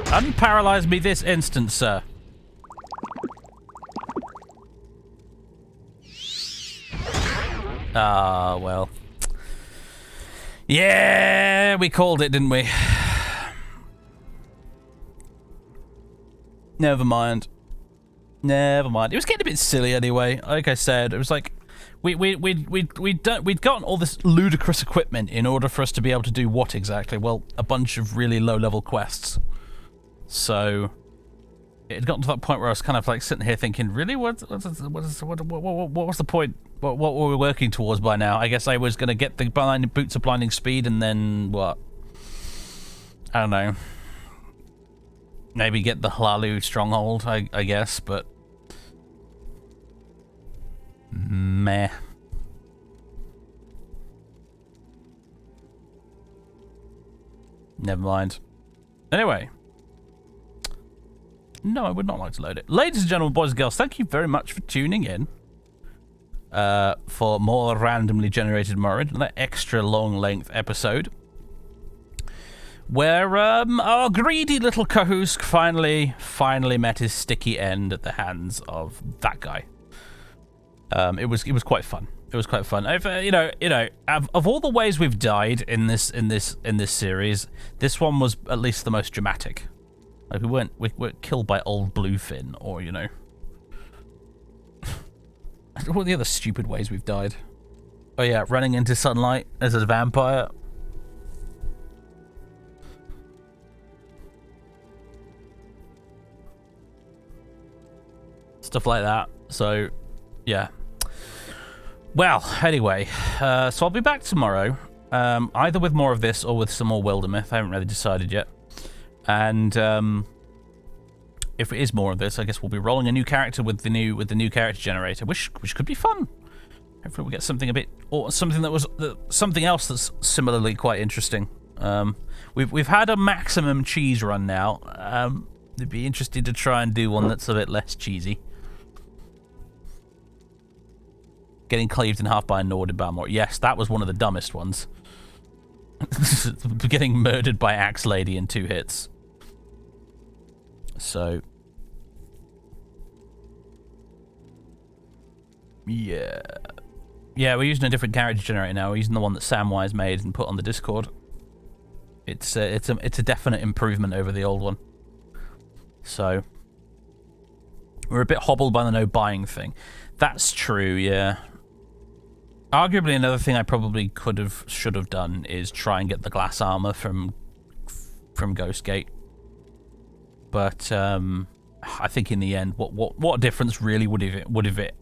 Unparalyze me this instant, sir. Ah, well. Yeah, we called it, didn't we? Never mind. Never mind. It was getting a bit silly anyway. Like I said, it was like we'd gotten all this ludicrous equipment in order for us to be able to do what exactly? Well, a bunch of really low-level quests. So it had gotten to that point where I was kind of like sitting here thinking, really, what was the point? What were we working towards by now? I guess I was going to get the boots of blinding speed, and then what? I don't know. Maybe get the Hlalu stronghold, I guess, but meh. Never mind. Anyway. No, I would not like to load it. Ladies and gentlemen, boys and girls, thank you very much for tuning in for more randomly generated Morrowind, another extra long-length episode, where our greedy little Cahusk finally met his sticky end at the hands of that guy. It was quite fun. It was quite fun. I've, of all the ways we've died in this series, this one was at least the most dramatic. Like we weren't killed by old Bluefin, or what are the other stupid ways we've died? Oh yeah, running into sunlight as a vampire. Stuff like that. So, yeah. Well, anyway, so I'll be back tomorrow, either with more of this or with some more Wildermyth. I haven't really decided yet. And if it is more of this, I guess we'll be rolling a new character with the new character generator, which could be fun. Hopefully, we'll get something something else that's similarly quite interesting. We've had a maximum cheese run now. It'd be interesting to try and do one that's a bit less cheesy. Getting cleaved in half by a Nord in Balmor. Yes, that was one of the dumbest ones. Getting murdered by Axe Lady in 2 hits. So, yeah, we're using a different character generator now. We're using the one that Samwise made and put on the Discord. It's a definite improvement over the old one. So we're a bit hobbled by the no buying thing. That's true, yeah. Arguably, another thing I probably should have done is try and get the glass armor from Ghostgate. But I think in the end, what difference really would it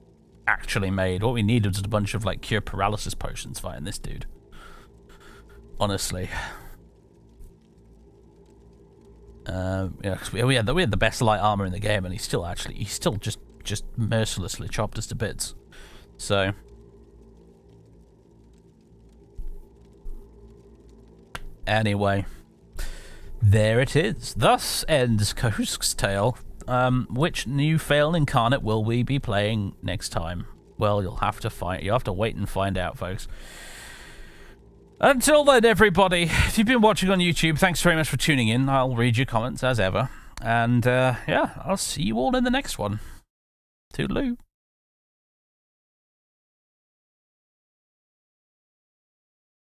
actually made? What we needed was a bunch of like cure paralysis potions fighting this dude. Honestly, we had the best light armor in the game, and he still just mercilessly chopped us to bits. So. Anyway, there it is. Thus ends Cahusk's tale. Which new Fail Incarnate will we be playing next time? Well, you'll have to wait and find out, folks. Until then, everybody, if you've been watching on YouTube, thanks very much for tuning in. I'll read your comments as ever. And yeah, I'll see you all in the next one. Toodaloo.